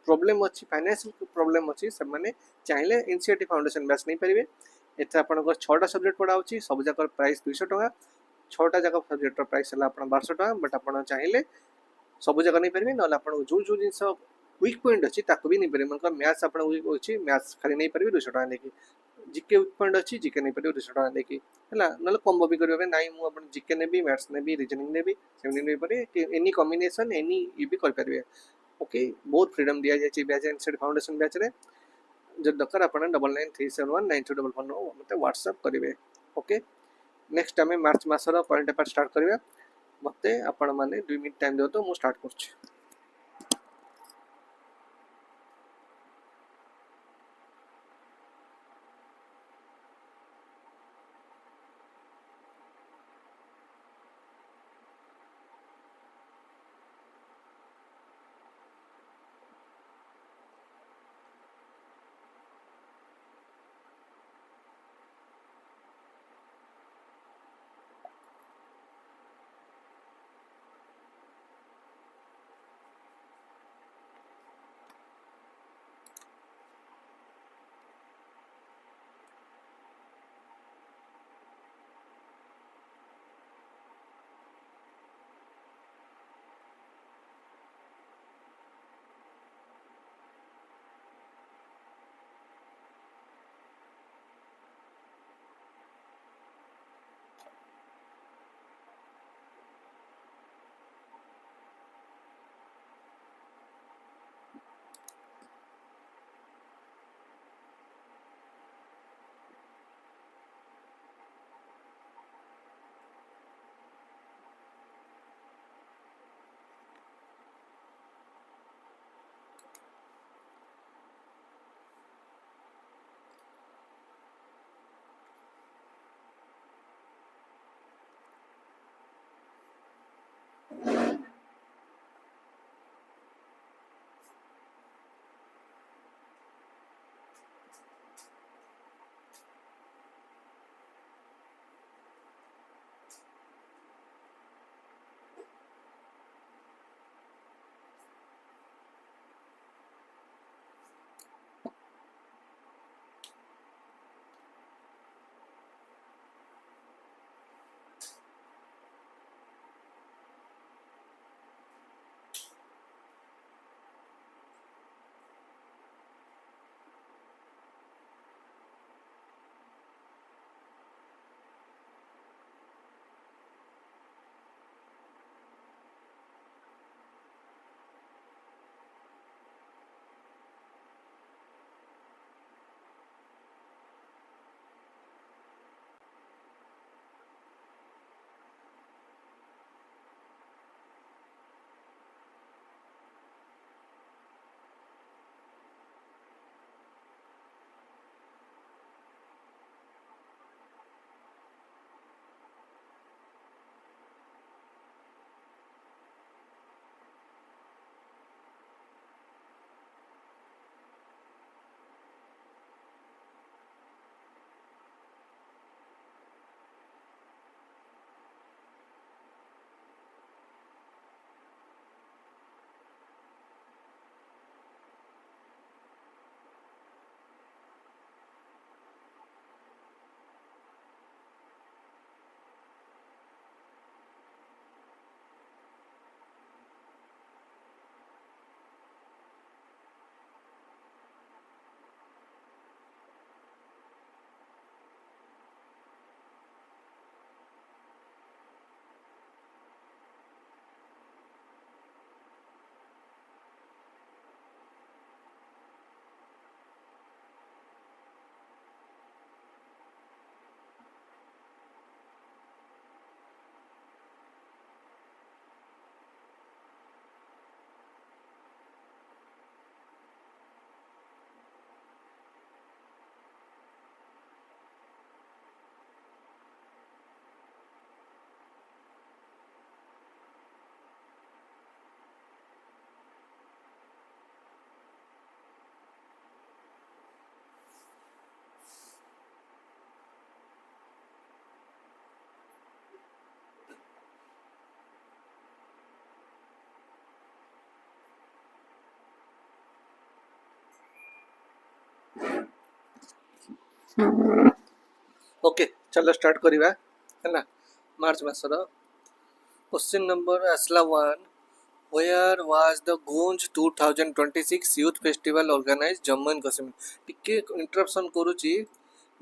प्रॉब्लम अछि फाइनेंशियल प्रॉब्लम अछि से माने चाहिले एनसीईआरटी फाउंडेशन बैच नै परिबे एथे आपनकर 6टा सब्जेक्ट पढा होची सब जाकर प्राइस 200 टका 6टा जाकर सब्जेक्ट प्राइस हला आपण 1200 टका बट आपण चाहिले सब जगह नहीं परिबे नला आपण जो जो जिंस वीक पॉइंट अछि ताको भी नहीं परिबे मतलब मैथ्स आपण वीक अछि मैथ्स खाली नहीं परिबे 200 टका लेके जीके वीक पॉइंट अछि जीके नहीं परिबे 200 टका लेके हला नले कॉम्बो भी करबे नहीं मु आपण जीके ने भी मैथ्स ने भी रीजनिंग ने भी सेमनी नहीं परे एनी कॉम्बिनेशन एनी ई भी कर परिबे ओके बहुत फ्रीडम दिया जाय छै बैच एंड फाउंडेशन बैच रे जब दरकार आपण 9937192444 मते व्हाट्सएप करिवे ओके नेक्स्ट आमे मार्च मासर करंट अफेयर स्टार्ट करिवे मते आपण माने 2 मिनिट टाइम दियो तो मु स्टार्ट करछि ओके चलो स्टार्ट करिवा है मार्च मासर क्वेश्चन नंबर आसला 1 where was the Gunj 2026 youth festival organize Jammu and Kashmir टिके इंटरप्शन करूची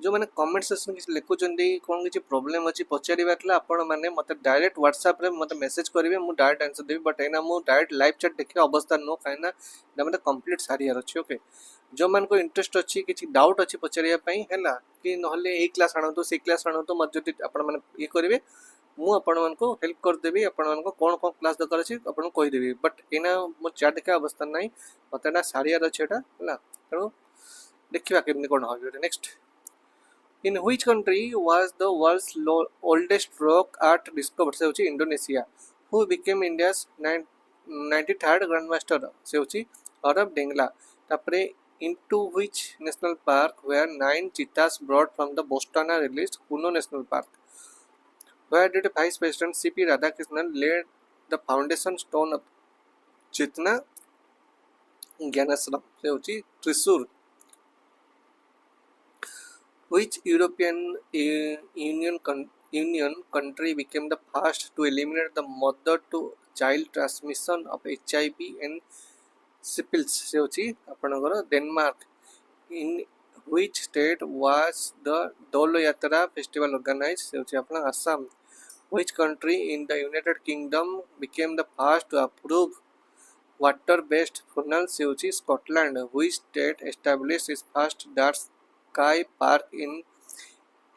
जो मैंने कमेंट सेक्शन किसी लिखुचंदी कौन किसी प्रॉब्लम अच्छी पचारे आपण मैंने मत डायरेक्ट व्हाट्सएप रे मत मेसेज करेंगे मुझे डायरेक्ट आंसर देवी बट एना मु डायरेक्ट लाइव चैट देखिए अवस्था नो कहीं मतलब कंप्लीट सारियार अच्छी ओके जो मान को इंटरेस्ट अच्छी किसी डाउट अच्छी पचारे है कि नहले ए क्लास आणतु से क्लास आणतु मत जो आपण मैंने ये करेंगे मु आपण को हेल्प करदेवी आपण को कौन कौन क्लास दरकार अच्छी आपको कहीदेवी बट एना मो चैट देखा अवस्था ना मत सारियार अच्छे है तेणु देखा केमती कौन हो next In which country was the world's oldest rock art discovered? से होची Indonesia. Who became India's 93rd grandmaster? से होची अरब डेंगला. तापरे into which national park were 9 cheetahs brought from the Botswana released? Kuno National Park. Where did Vice President C.P. Radhakrishnan lay the foundation stone of Chitna Gyanasram? से होची Thrissur. Which European Union country became the first to eliminate the mother-to-child transmission of HIV and syphilis? से होची आपनकर Denmark. In which state was the Dolo Yatra festival organized? से होची आपन Assam. Which country in the United Kingdom became the first to approve water-based funnel? से होची Scotland. Which state established its first dark sky park in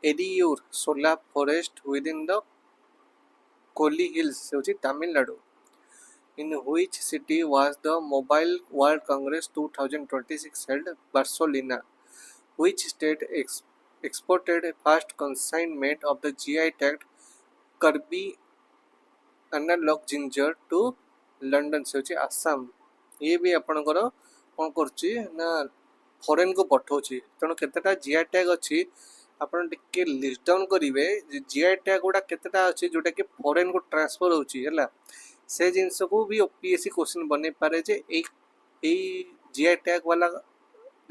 Ediur Solar Forest within the Colli Hills? से होची Tamil Nadu. In which city was the Mobile World Congress 2026 held? Barcelona. Which state exported a first consignment of the GI tagged Kirby analog ginger to London? से होची आसाम. ये भी आपनकर कौन करची ना फॉरेन को पठाऊँगी तेणु केतेटा जीआई टैग अच्छी आपन टिके लिस्ट डाउन करेंगे जीआई टैग गुड़ा केतेटा अच्छी जोटा कि फॉरेन को ट्रांसफर होची है से जिनस को भी ओपीएससी क्वेश्चन बन पारे जे जीआई टैग वाला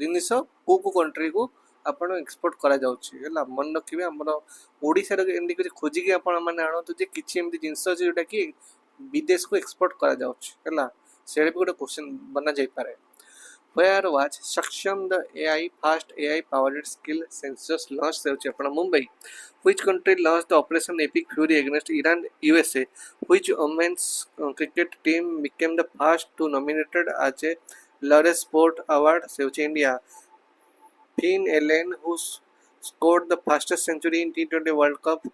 जिनस को कंट्री को आपन एक्सपोर्ट करा जाउची है मन रखिए हमर ओडिसा रे एंदी कुछ खोजिकी आपन माने आणतु जे किछि एमदी जिनस अछि जोटा कि विदेश को एक्सपोर्ट करा जाउची है से भी गोटे क्वेश्चन बना जाई पारे. Where was Saksham the AI first AI powered skill census launched? से होची अपना Mumbai. Which country launched the Operation Epic Fury against Iran? USA. Which women's cricket team became the first to nominated as a Laureate Sport Award? से होची India. Finn Allen, who scored the fastest century in T20 World Cup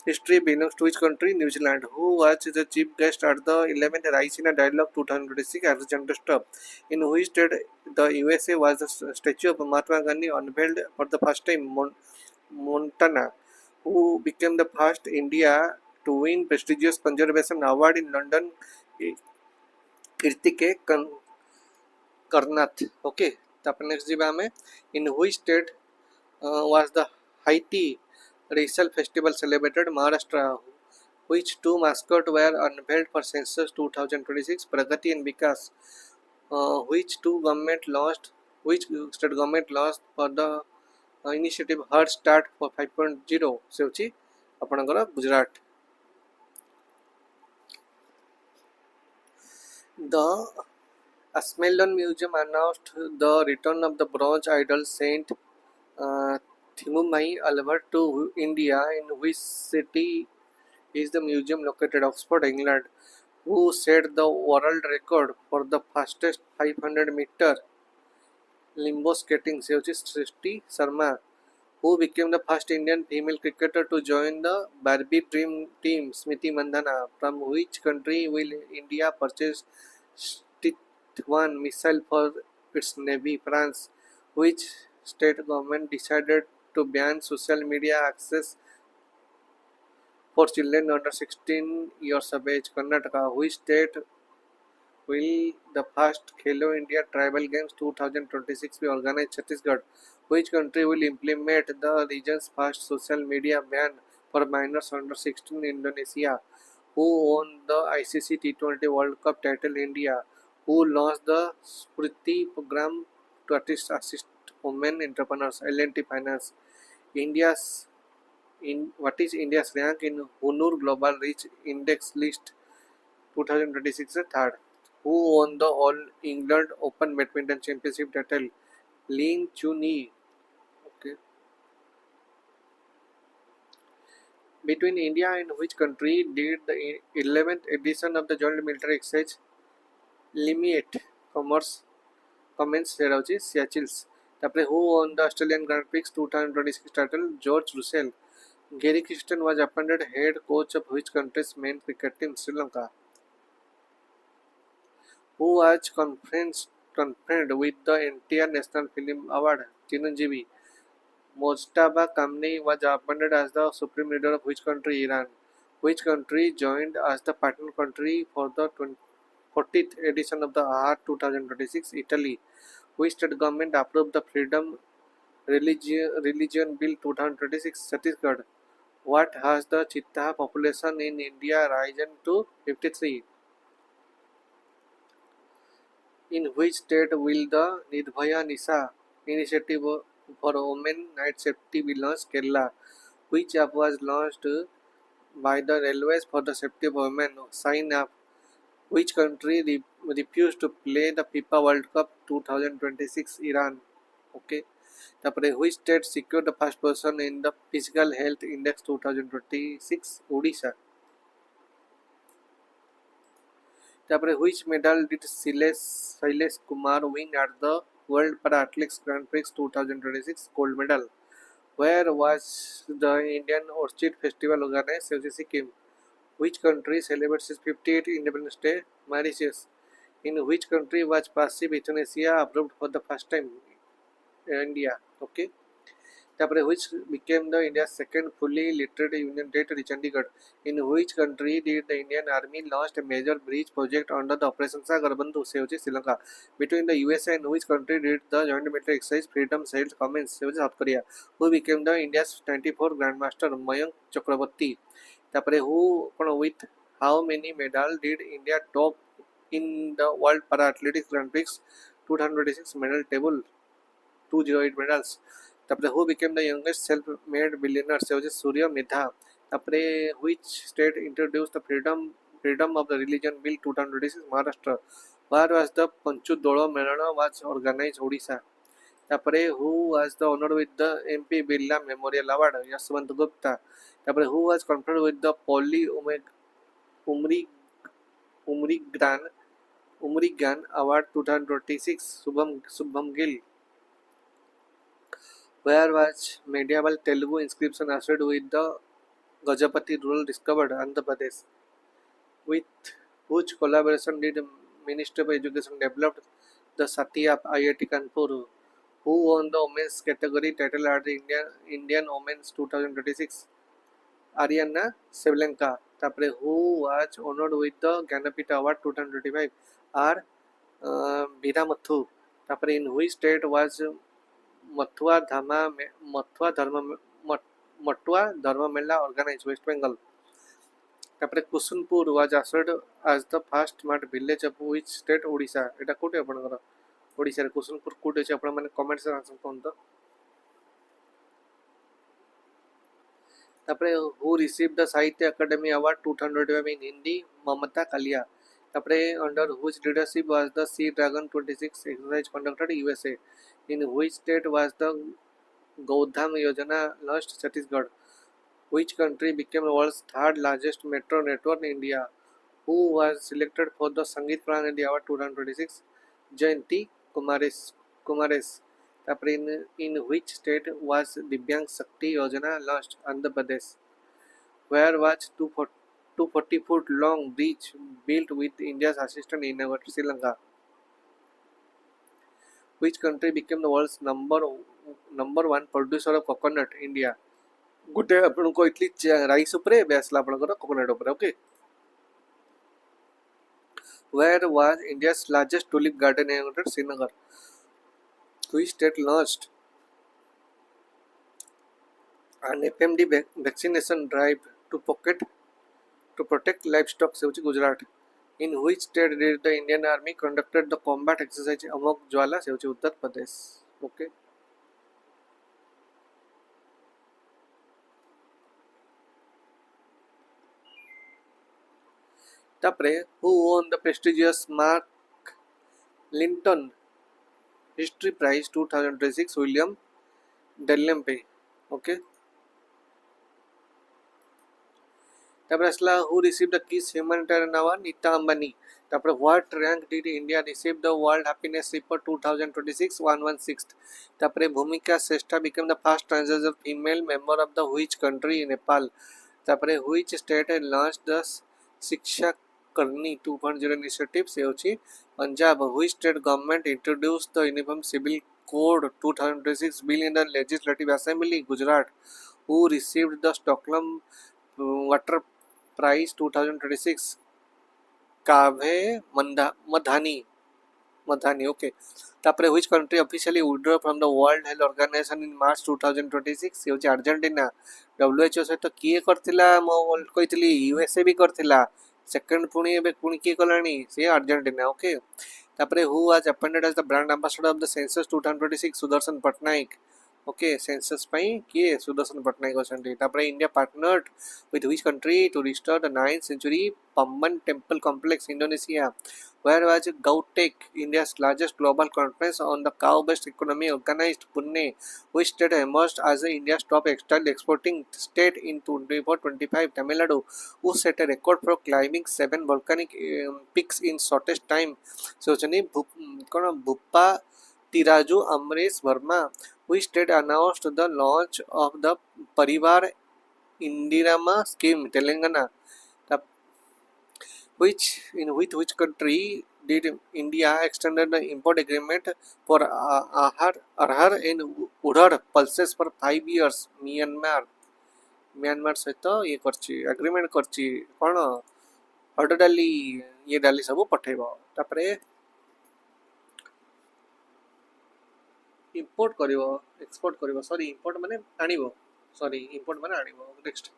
history, belongs to which country? New Zealand. Who was the chief guest at the 11th Raisina Dialogue 2026? Alexander Stubb. In which state the USA was the statue of Mahatma Gandhi unveiled for the first time? Montana. Who became the first India to win prestigious conservation award in London? Kirtike Karnath. Okay. Next जीवा in which state was the Haiti racial festival celebrated? Maharashtra. Which two mascots were unveiled for census 2026? Pragati and Vikas. Which state government launched for the initiative Heart Start for 5.0? से होची आपनकर Gujarat. The Asmelon Museum announced the return of the bronze idol Saint Thimumai Albert to India. In which city is the museum located? Oxford, England. Who set the world record for the fastest 500-meter limbo skating? से होची सृष्टि Sharma. Who became the first Indian female cricketer to join the Barbie Dream Team? Smriti Mandhana. From which country will India purchase Stith-1 missile for its navy? France. Which state government decided to ban social media access for children under 16 years of age? Karnataka. Which state will the first Khelo India Tribal Games 2026 be organized? Chhattisgarh. Which country will implement the region's first social media ban for minors under 16? Indonesia. Who won the ICC T20 World Cup title? India. Who launched the Speedy program to assist women entrepreneurs. L&T Finance. India's what is India's rank in Hunur Global Rich Index list 2026 third. Who won the All England Open Badminton Championship title? Lin Chun-yi. Okay. Between India and which country did the 11th edition of the Joint Military Exercise Limited Commerce commence ହେଉଛି Seattle? ତାପରେ who won the Australian Grand Prix 2026 title? George Russell. Gary Kirsten was appointed head coach of which country's main cricket team? Sri Lanka. Who was conferred with the NTR National Film Award? Chiranjeevi. Mojtaba Kamni was appointed as the supreme leader of which country? Iran. Which country joined as the partner country for the 40th edition of the ARI 2026? Italy. Which state government approved the Freedom Religion Bill 2026? Chhattisgarh. What has the cheetah population in India risen to 53? In which state will the Nirbhaya Nisha initiative for women night safety be launched? Kerala. Which app was launched by the railways for the safety of women? Sign up. Which country refused to play the FIFA World Cup 2026? Iran. Okay. Which state secured the first position in the Physical Health Index 2026? Odisha. Which medal did Shailesh Kumar win at the World Para Athletics Grand Prix 2026? Gold medal. Where was the Indian Orchid Festival organized? Sikkim. Which country celebrates its 58th Independence Day? Mauritius. In which country was passive euthanasia approved for the first time? India. Okay. Which became the India's second fully literate union territory? Chandigarh. In which country did the Indian Army launch a major bridge project under the Operation Sagar Bandhu? Sri Lanka. Between the USA and which country did the joint military exercise Freedom Sails commence? South Korea. Who became the India's 94th Grandmaster? Mayank Chakraborty. Who with how many medals did India top in the World Para Athletics Grand Prix 2026 medal table? 208 medals. Who became the youngest self-made billionaire? Surya Medha. Which state introduced the freedom of the religion bill 2026? Maharashtra. Where was the Panchu Dolo Merana was organized? Odisha. Who was the honored with the MP Birla Memorial Award? Yashwant Gupta. Who was conferred with the Polly Umrigan Award 2026? Subham Gill. Where was medieval Telugu inscription associated with the Gajapati rule discovered? Andhra Pradesh. With which collaboration did Ministry of Education develop the Sati app? IIT Kanpur. Who won the women's category title at the Indian Women's 2026? Ariana Sevlenka. Who was honored with the Ganapita Award 2025? R. Biramathu. In which state was Mathua Dharma Mela organized? West Bengal. Kusunpur was assured as the first smart village of which state? Odisha. Eta kote apanakara? Odisha. Kusunpur kote ache apana mane comments re answer konta. Who received the Sahitya Academy Award 2025 in Hindi? Mamata Kalia. Under whose leadership was the Sea Dragon 26 exercise conducted? USA. In which state was the Gaudham Yojana launched? Chhattisgarh. Which country became the world's third largest metro network in India? Who was selected for the Sangeet Pranidhi Award 2026? Jayanti Kumares. In which state was Divyang Shakti Yojana launched? Andhra Pradesh. Where was 240-foot long bridge built with India's assistance inaugurated? Sri Lanka. Which country became the world's number one producer of coconut? India. Good day, आपनको Italy rice उपरे बेसला आपनकर coconut उपरे. Okay. Where was India's largest tulip garden inaugurated? Srinagar. Which state launched an FMD vaccination drive to protect livestock? Gujarat. In which state did the Indian Army conducted the combat exercise Amok Jwala? Uttar Pradesh. Okay. तापरे who won the prestigious Mark Linton History Prize 2026 William Dellempe. Okay. तापर आसला who received the KISS humanitarian award Nita Ambani. तापर what rank did India receive the World Happiness Report 2026 116. तापर भूमिका श्रेष्ठा became the first transgender female member of the which country in Nepal. तापर which state had launched the शिक्षा करनी 2.0 initiative से होची Punjab. which state government introduced the uniform civil code 2026 bill in the legislative assembly Gujarat. who received the Stockholm water prize 2026 कावे मधानी. Okay. तापर which country officially withdrew from the World Health Organization in March 2026 होची Argentina. WHO सहित किए करथिला मो कहितली USA भी करथिला second पुणी एबे पुणी किए कलानी से अर्जेंटीना. ओके. तापर who was appointed as the brand ambassador of the census 2026 Sudarshan Patnaik. Okay. Census पई किए सुदर्शन पटनायक अछंती. तापर India partnered with which country to restore the 9th century Pamban temple complex Indonesia. Where was Govt, India's largest global conference on the cow-based economy organized Pune, which state emerged as India's top textile exporting state in 24-25 Tamil Nadu, who set a record for climbing 7 volcanic peaks in shortest time. So chani Bhuppa Tiraju Amresh Verma, which state announced the launch of the Parivar Indirama scheme Telangana. With which country did India extended the import agreement for Arhar and Udhar pulses for 5 years? Myanmar सहित ये करची agreement करची कोन हरड डाली ये डाली सब पठेबो. तापरे इंपोर्ट करिवो एक्सपोर्ट करिवो सॉरी इंपोर्ट माने आनिवो सॉरी इंपोर्ट माने आनिवो. Next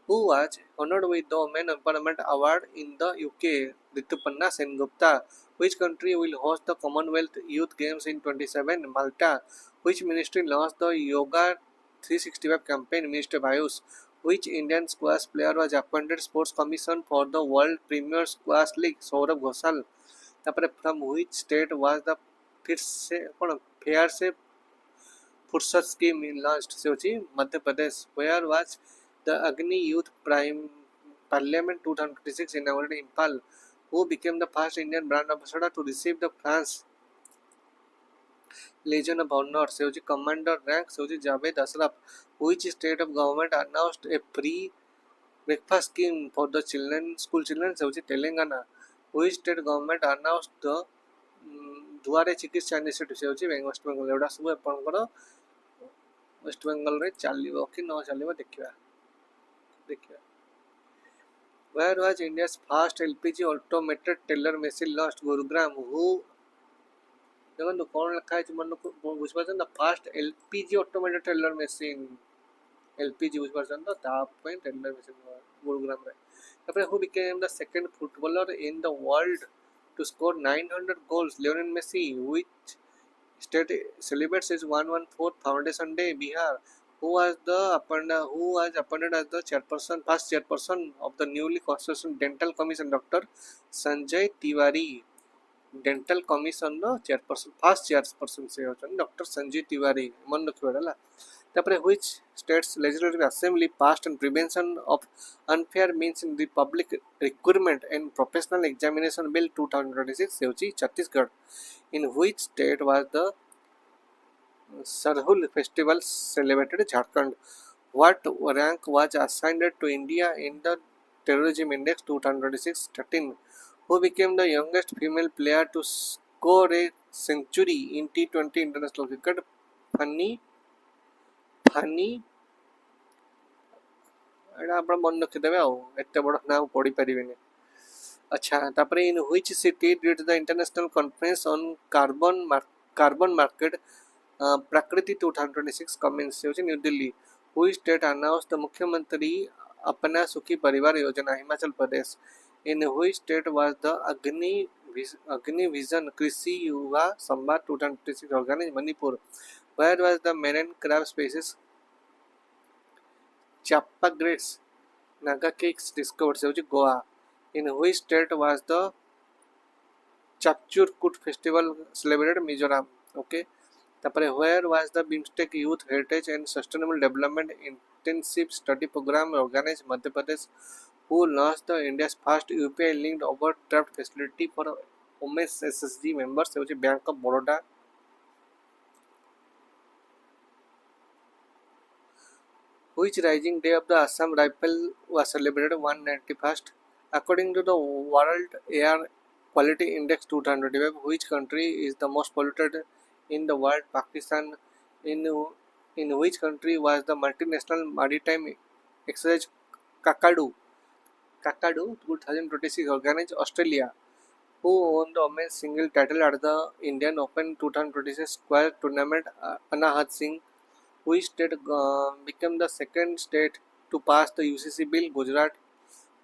who was honored with the Women Empowerment Award in the UK Rituparna Sengupta. Which country will host the Commonwealth Youth Games in 27 Malta. Which ministry launched the Yoga 365 campaign Minister Ayush. which Indian squash player was appointed sports commission for the world premier squash league Saurabh Ghoshal. तापर from which state was the fair से फुर्सत scheme launched से होची Madhya Pradesh. where was the Agni Youth Parliament 2026 inaugurated in Impal. who became the first Indian brand ambassador to receive the France Legion of Honor से होची commander rank से होची Javed Ashraf. which state of government announced a free breakfast scheme for the school children से होची Telangana. which state government announced the दुआरे चिकित्सा initiative से होची वेस्ट बेंगल. एडा सब आपनकर वेस्ट बेंगल रे चलिबो कि न चलिबो देखिबा. Where was India's first LPG automated teller machine launched? Gurugram. who देखो कौन लिखा है मन को बुझ परछन the first LPG automated teller machine LPG बुझ परछन तो ताप पे टेलर मशीन गुरुग्राम रे. तापर who became the second footballer in the world to score 900 goals? Lionel Messi. which state celebrates its 114th Foundation Day? Bihar. who was appointed as the first chairperson of the newly constituted dental commission? Dr. Sanjay Tiwari. Dental commission नो chairperson first chairperson से होचन doctor Sanjay Tiwari मन रखिबा. तापर which states legislative assembly passed and prevention of unfair means in the public recruitment and professional examination bill 2026 से होची Chhattisgarh. In which state was the Sarhul festival celebrated? Jharkhand. What rank was assigned to India in the terrorism index 2026 13? who became the youngest female player to score a century in T20 international cricket? Fani एडा आपण मन रखि देबे आ एते बड़ नाम पढी परिबेनी. अच्छा तापर इन which city did the international conference on carbon market प्रकृति 2026 कमेंस होची new Delhi. Which state announced the मुख्यमंत्री अपना सुखी परिवार योजना? Himachal Pradesh. in which state was the Agni Vision Krishi Yuva Samvad 2026 organized? Manipur. where was the marine crab species Chappagrace Nagakix discovered? से होची Goa. In which state was the Chapchur Kut festival celebrated? Mizoram. Okay. Where was the BIMSTEC Youth Heritage and Sustainable Development Intensive Study Program organized? Madhya Pradesh. Who launched the India's first UPI linked overdraft facility for OSSC members? Bank of Baroda. Which rising day of the Assam Rifle was celebrated 191st? According to the World Air Quality Index 2025, which country is the most polluted in the world? Pakistan. In which country was the multinational maritime exercise Kakadu 2026 organized? Australia. Who won the women's single title at the Indian Open 2026 square tournament? Anahat Singh. Which state became the second state to pass the UCC bill? Gujarat.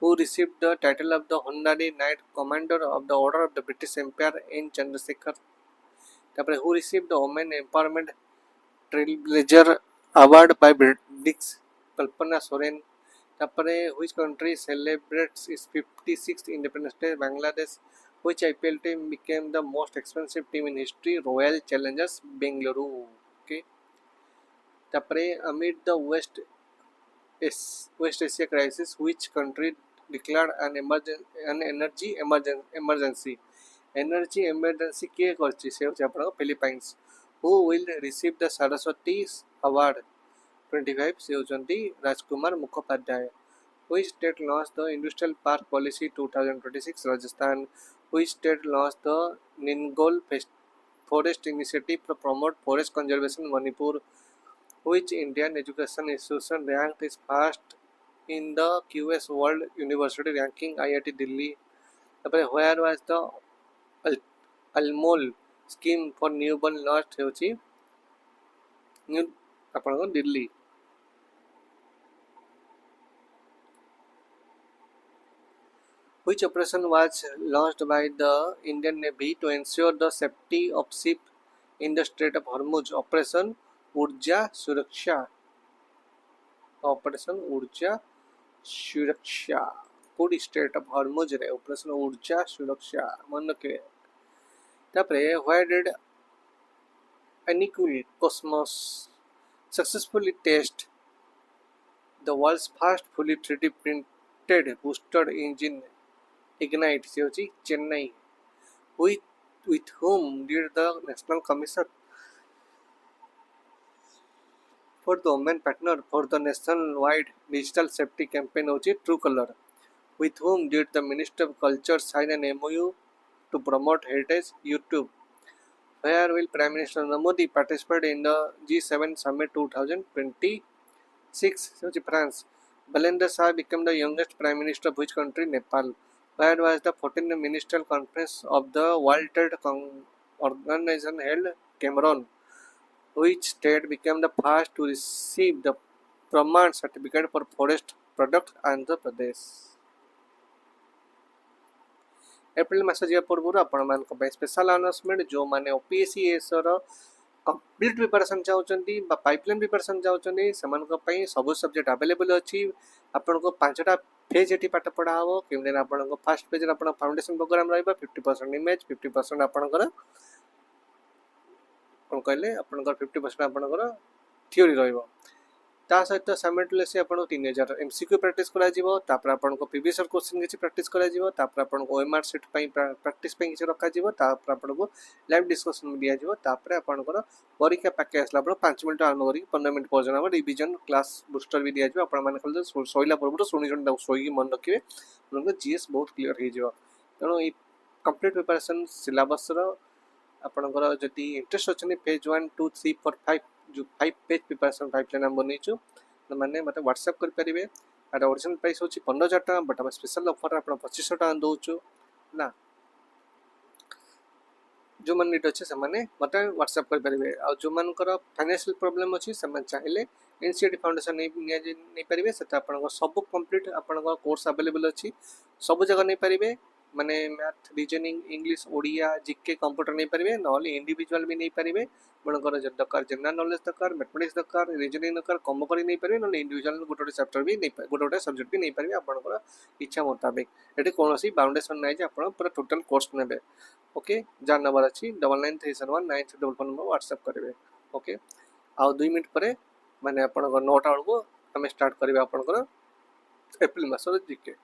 Who received the title of the Honorary Knight Commander of the Order of the British Empire? N. Chandrasekhar. Who received the Women Empowerment Trailblazer Award by British? Kalpana Soren. Which country celebrates its 56th Independence Day? Bangladesh. Which IPL team became the most expensive team in history? Royal Challengers Bengaluru. Okay. Amid the West Asia crisis, which country declared an energy emergency? Energy emergency kiଏ କରିଛି? ସେ ହେଉଛି ଆପଣଙ୍କ Philippines. Who will receive the Saraswati Award 25? ସେ ହେଉଛନ୍ତି ରାଜକୁମାର Mukhopadhyay. Which state launched the Industrial Park Policy 2026? Rajasthan. Which state launched the Ningol Forest Initiative to promote forest conservation? Manipur. Which Indian education institution ranked is first in the QS World University Ranking? IIT Delhi. Where was the Almol scheme for newborn launched? Delhi. Which operation was launched by the Indian Navy to ensure the safety of ships in the Strait of Hormuz? Operation Urja Suraksha. Operation Urja Suraksha. Puri Strait of Hormuz re Operation Urja Suraksha. मन रखे. Where did Anikul Cosmos successfully test the world's first fully 3D printed booster engine Ignite? Chennai. With whom did the National Commission for the Women partner for the nationwide digital safety campaign Truecaller? With whom did the Minister of Culture sign an MOU to promote heritage? YouTube. Where will Prime Minister Narendra Modi participate in the G7 Summit 2026? France. Balendra Shah became the youngest Prime Minister of which country? Nepal. Where was the 14th Ministerial Conference of the World Trade Organization held? Cameroon. Which state became the first to receive the Praman certificate for forest products? Andhra Pradesh. April मास जा पूर्व आपण special announcement जो माने OPSC SO रो complete preparation चाहते pipeline preparation चाहते सब सब्जेक्ट अवेलेबल अच्छी आपन को 5टा फेज एटी पाठ पढ़ा हम केमि आपन को फर्स्ट पेज आपन फाउंडेशन प्रोग्राम रहा 50% इमेज 50% आपनकर कौन कहले आपनकर 50% आपनकर थ्योरी रहिबो ता सहित साइमल्टेनियसली आपन 3000 एमसीक्यू प्रैक्टिस करा जिवो तापर आपन को प्रीवियस ईयर क्वेश्चन किछि प्रैक्टिस करा जिवो तापर आपन को ओएमआर सेट पई प्रैक्टिस पई किछि रखा जिवो तापर आपन को लाइव डिस्कशन दिया जिवो तापर आपन को परीक्षा पाके आसला पर 5 मिनिट आरंभ करी 15 मिनिट पर्यंत हम रिवीजन क्लास बूस्टर भी दिया जिवो आपन माने खाली सोइला परबो सुनि सुनि सोई मन रखिबे आपन को जीएस बहुत क्लियर हो जिवो तनो ई कंप्लीट प्रिपरेशन सिलेबस रो आपन को जति इंटरेस्ट अछि पेज 1 2 3 4 5 जो 5 पेज प्रिपरेशन पाइपलाइन हम बनेछु माने मते व्हाट्सएप कर परिबे आर ओरिजिनल प्राइस होची 15000 टका बट हम स्पेशल ऑफर आपण 2500 टका दोछु ना जो मन नीट अछि से माने मते व्हाट्सएप कर परिबे आ जो मन कर फाइनेंशियल प्रॉब्लम अछि से मन चाहिले एनसीडी फाउंडेशन नै परिबे सेटा आपण सब कंप्लीट आपण कोर्स अवेलेबल अछि सब जगह नै परिबे माने math reasoning English Odia GK computer नहीं पारे ना इंडिविजुअल भी नहीं पारे मनकर जब दरकार जनरल नॉलेज दरकार मैथमेटिक्स दरकार रीजनिंग दरकार कम कर नहीं पारे ना इंडिविजुअल गोटे गोटे चैप्टर भी नहीं गोटे गोटे सब्जेक्ट भी नहीं पारे आपंकर इच्छा मुताबिक ये कौन बाउंडेसन ना आप पूरा टोटल कोर्स ने ओके जहाँ नंबर अच्छी 99371934 नंबर व्हाट्सएप करेंगे ओके आउ 2 मिनट पर माने आपंकर 9टा बेलू आम स्टार्ट करेंगे आपंकर एप्रिल मासर जीके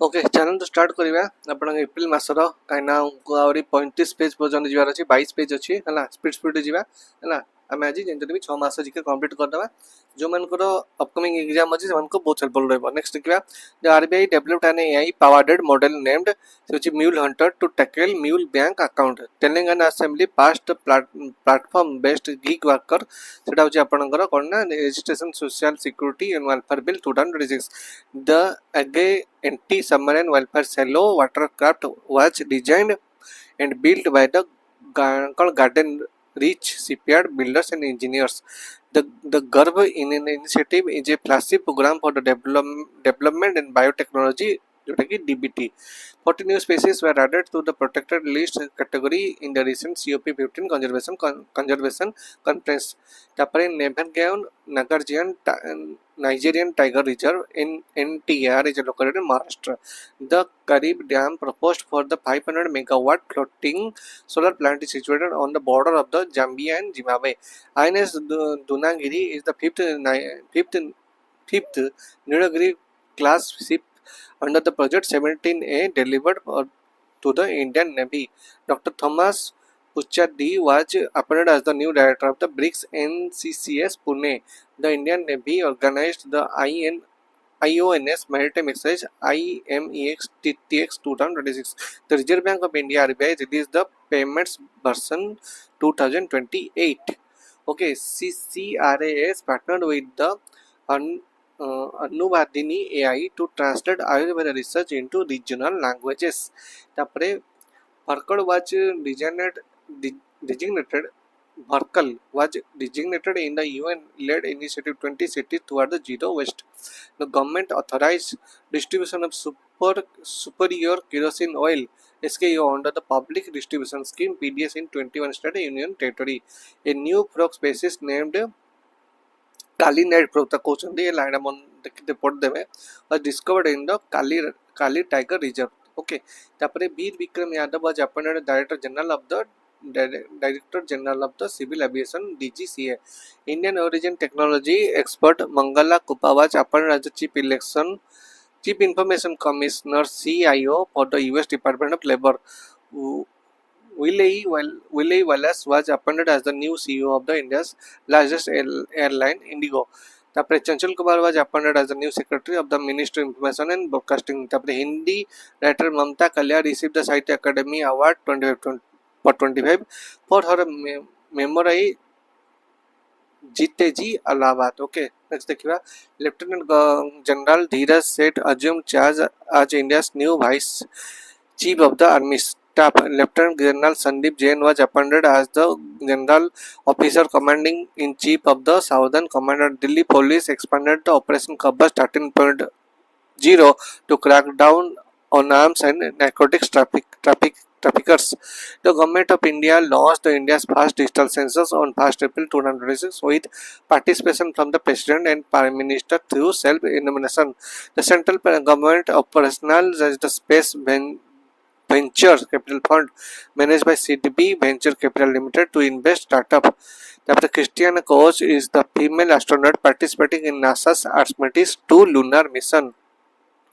ओके चैनल तो स्टार्ट करवा आप एप्रिल मासर कहीं आहरी 35 पेज पर्यटन जीवार अच्छी 22 पेज अच्छी है स्पीड स्पीड जावा है आम आज जमी 6 मास जीके कंप्लीट करदे जो मानकर अपकमिंग एग्जाम अच्छी से बहुत हेल्पफुल रहा नेक्स्ट देखा the RBI developed an AI powered model named mule hunter to tackle mule bank account Telangana assembly passed platform based gig worker सेटा होची आपनकर कोन registration social security and welfare bill 2026 the अगे anti-submarine welfare shallow watercraft was designed and built by the garden rich shipyard builders and engineers. The Govt initiative is a flagship program for the development in biotechnology जोटा कि DBT 40 new species were added to the protected list category in the recent COP15 conservation conference. तापर नेभेनगांव Nigerian Tiger Reserve in NTR is located in Maharashtra. The Karib Dam proposed for the 500 megawatt floating solar plant is situated on the border of the Zambia and Zimbabwe. INS Dunagiri is the fifth Nilagiri class ship under the project 17A delivered to the Indian Navy. Dr. Thomas Puchadi was appointed as the new director of the BRICS NCCS Pune. The Indian Navy organized the IONS Maritime Exercise IMEX TTX 2026. The Reserve Bank of India RBI released the payments version 2028. Okay, CCRAS partnered with the Anuvadini AI to translate Ayurveda research into regional languages. तापरे Bharkal was designated Bharkal was designated in the UN-led initiative 20 cities toward the zero waste. The government authorized distribution of superior kerosene oil SKU under the public distribution scheme PDS in 21 state union territory. A new frog species named Kali Night Frog कहते हैं line मन देखते पढ़ देवे was discovered in the Kali Tiger Reserve. Okay, तापरे वीर Vikram Yadav was appointed Director General of the Civil Aviation DGCA. Indian origin technology expert Mangala Kupa was appointed as the Chief Information Commissioner CIO for the US Department of Labor. Willie Wallace was appointed as the new CEO of the India's largest airline, Indigo. तापरे Chanchal Kumar was appointed as the new Secretary of the Ministry of Information and Broadcasting. तापरे Hindi writer Mamta Kalia received the Sahitya Academy Award 25 for her memoir जीते जी Allahabad. Okay, next देखिए Lieutenant General Dheeraj Seth assumed charge as India's new Vice Chief of the Army Staff. Lieutenant General Sandeep Jain was appointed as the General Officer Commanding in Chief of the Southern Command. Delhi Police expanded the Operation Kabaj 13.0 to crack down on arms and narcotics traffickers. The Government of India launched India's first digital census on 1st April 2026 with participation from the President and Prime Minister through self-nomination. The central government operationalized as the Space Venture Capital Fund managed by CDB Venture Capital Limited to invest startup. The Christian Koch is the female astronaut participating in NASA's Artemis 2 lunar mission.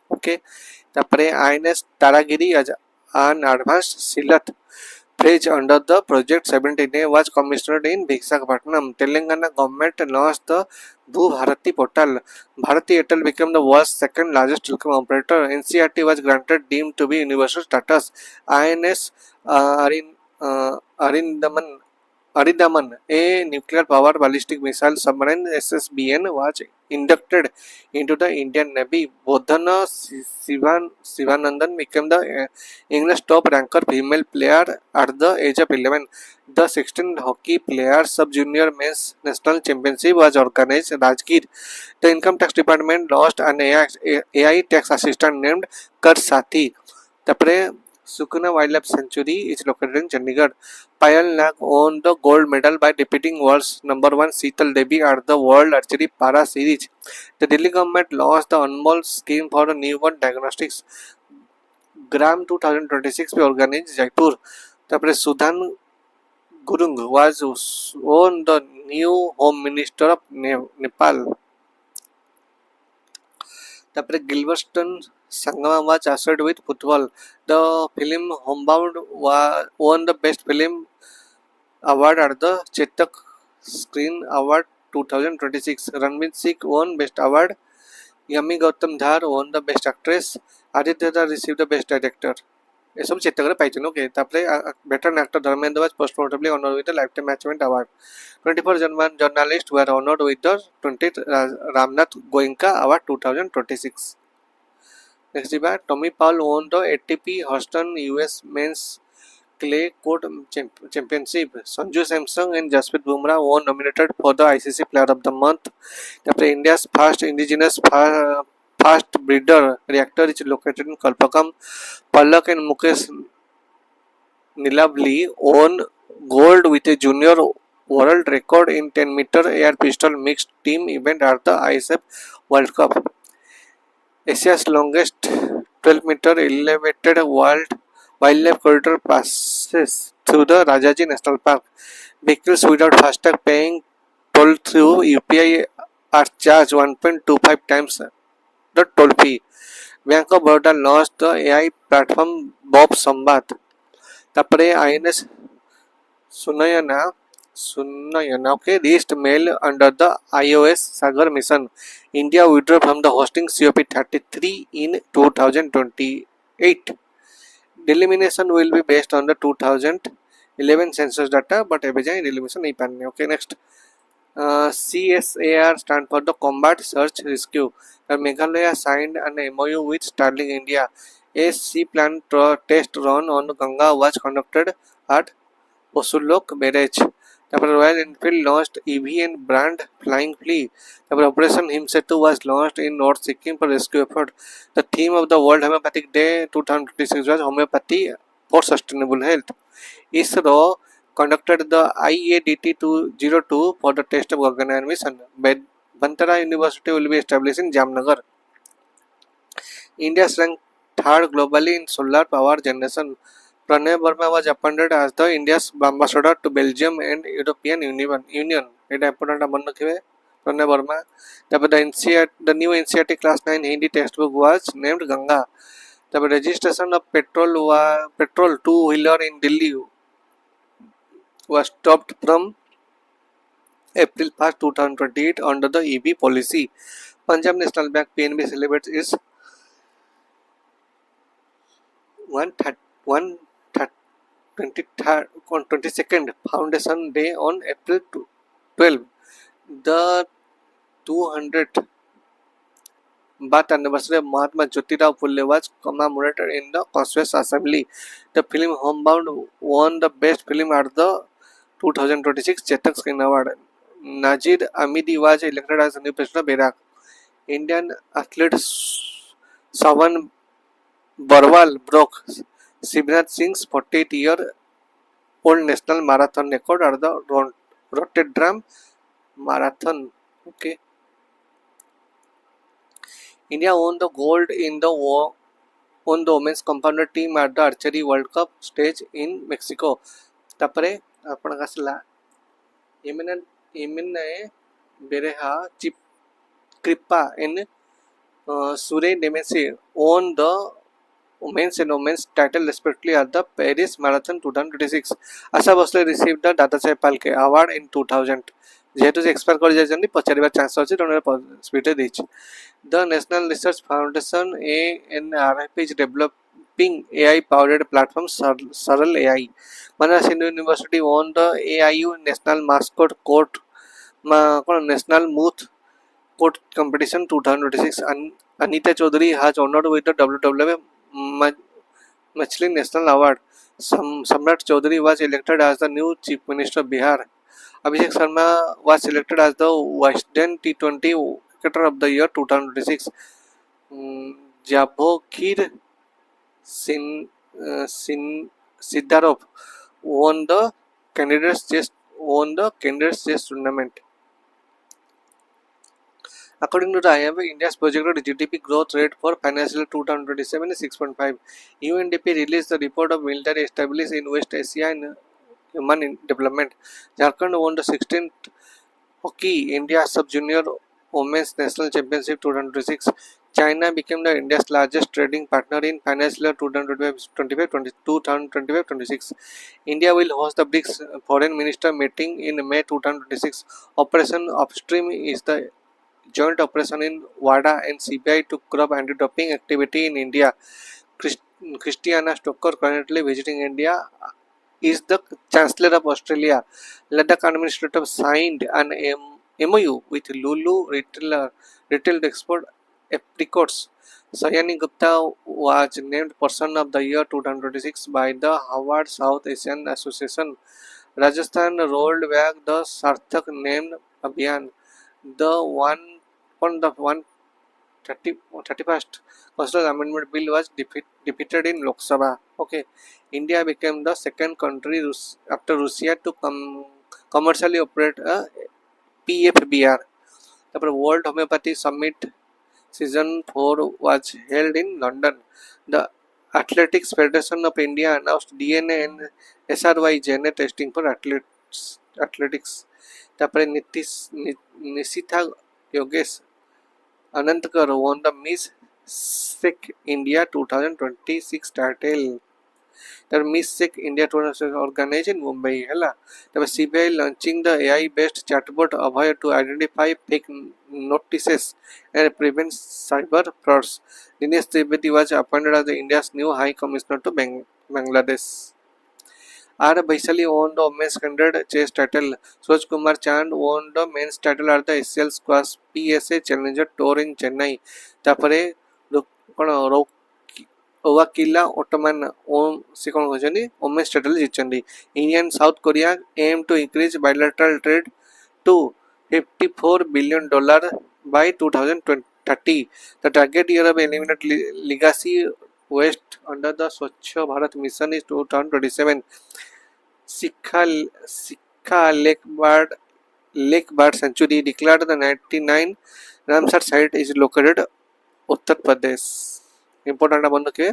Okay. The INS Taragiri as an advanced Silat bridge under the Project 17A was commissioned in Visakhapatnam. Telangana government launched the Bhu Bharati portal. Bharati Airtel became the world's second largest telecom operator. NCRT was granted deemed to be universal status. INS Arindaman Aridaman, a nuclear-powered ballistic missile submarine SSBN, was inducted into the Indian Navy. Bodhana Sivanandan became the English top-ranker female player at the age of 11. The 16th Hockey Players Sub-Junior Men's National Championship was organized in Rajgir. The Income Tax Department lost an AI tax assistant named Kar Sathi. The Sukuna Wildlife Sanctuary is located in Chandigarh. Payal Nag won the gold medal by defeating world's number one Seetal Devi at the World Archery Para Series. The Delhi government launched the Anmol scheme for newborn diagnostics. Gram 2026 में organized Jaipur. तापरे Sudhan Gurung was won the new Home Minister of Nepal. तापरे Gilverston Sangama was associated with football. The film Homebound won the Best Film Award at the Chetak Screen Award 2026. Ranveer Singh won Best Award. Yami Gautam Dhar won the Best Actress. Aditya Dhar received the Best Director. एसब चेतकरे पाइछन. Okay तापरे veteran actor Dharmendra was posthumously honored with the Lifetime Achievement Award. 24 journalists were honored with the 20th Ramnath Goenka Award 2026. Next is Tommy Paul won the ATP Houston US Men's Clay Court Championship. Sanju Samson and Jasprit Bumrah were nominated for the ICC Player of the Month. India's first indigenous fast breeder reactor is located in Kalpakam. Palak and Mukesh Nilavli won gold with a junior world record in 10-meter air pistol mixed team event at the ISF World Cup. Asia's longest 12-meter elevated wildlife corridor passes through the Rajaji National Park. Vehicles without FASTag paying toll through UPI are charged 1.25 times the toll fee. Bank of Baroda launched the AI platform Bob Sambat. Tapare INS Sunayana reached mail under the iOS Sagar mission. India withdrew from the hosting COP33 in 2028. Delimitation will be based on the 2011 census data, but अभी जाए delimitation नहीं पाने. Okay, next. CSAR stand for the Combat Search Rescue. Meghalaya signed an MOU with Starlink India. A sea-planned test run on Ganga was conducted at Osulok Barrage. Royal Enfield launched EV and brand Flying Flea. Operation Himsetu was launched in North Sikkim for rescue effort. The theme of the World Homeopathic Day 2026 was Homeopathy for Sustainable Health. ISRO conducted the IADT 202 for the test of Gaganyaan mission. Bantara University will be established in Jamnagar. India is ranked third globally in solar power generation. Pranay Verma was appointed as the India's ambassador to Belgium and European Union. It important Pranay Verma. The new NCRT Class 9 Hindi textbook was named Ganga. The registration of petrol two-wheeler in Delhi was stopped from April 1st, 2028 under the EV policy. Punjab National Bank PNB celebrates its 22nd Foundation Day on April 12. the 200th birth anniversary of Mahatma Jyotirao Phule was commemorated in the Constituent Assembly. The film Homebound won the Best Film at the 2026 Chetak Screen Award. Nazir Amidi was elected as the new president of Iraq. Indian athlete Sawan Barwal broke Shivnath Singh's 48-year-old national marathon record at the Rotterdam Marathon. Okay. India won the gold in the women's compounded team at the Archery World Cup stage in Mexico. तापरे आपण कसला Yemen बेरेहा चिप Kripa and Sure Demese won the women's and women's title respectively at the Paris Marathon 2026. Asha Bhosle received the Dadasaheb Phalke Award in 2000. যেহেতু যে expire করে যাইଛନ୍ତି পଚାରିବାର chance ଅଛି ତେଣୁ ସ୍ପିଡରେ ଦେଇଛି The National Research Foundation ANRIP is developing AI powered platform Saral AI. Manas Hindu University won the AIU National Mascot Court National Mooth Court Competition 2026. Anita Chaudhary has honored with the WWF Machli National Award. Samrat Chaudhary was elected as the new Chief Minister of Bihar. Abhishek Sharma was selected as the Western T20 Cricketer of the Year 2026. Jabokir Siddharov won the Candidates Chess Tournament. According to the IMF, India's projected GDP growth rate for financial year 2027 is 6.5. UNDP released the report of military established in West Asia and human development. Jharkhand won the 16th Hockey India Sub-Junior Women's National Championship 2026. China became the India's largest trading partner in financial year 2025-26. India will host the BRICS Foreign Minister meeting in May 2026. Operation Upstream is the joint operation in WADA and CBI to curb anti-doping activity in India. Christiana Stoker, currently visiting India, is the Chancellor of Australia. Ladakh administrator signed an MOU with Lulu retail export apricots. Sayani Gupta was named Person of the Year 2026 by the Howard South Asian Association. Rajasthan rolled back the Sarthak named Abhiyan. The 131st Constitutional Amendment Bill was defeated in Lok Sabha. Okay, India became the second country after Russia to commercially operate a PFBR. The World Homeopathy Summit Season 4 was held in London. The Athletics Federation of India announced DNA and SRY JNA testing for athletics. तापर निशिथा Yogesh अनंतकर won the Miss Sec India 2026 title. The Miss Sec India 2026 organized in Mumbai. Hela. The CBI launching the AI based chatbot Abhay to identify fake notices and prevent cyber frauds. Dinesh Trivedi was appointed as the India's new High Commissioner to Bangladesh. R. Baisali won the women's 100 chess title. Suraj Kumar Chand won the men's title at the ACL Squash PSA Challenger Tour in Chennai. तापरे Wakila Ottoman से कौन होचंदी women's title जीतचंदी. India and South Korea aim to increase bilateral trade to $54 billion by 2030. The target year of eliminate legacy waste under the Swachh Bharat mission is 2027. Sikha Lake Bird Sanctuary declared the 99 Ramsar site is located Uttar Pradesh. Important बंद के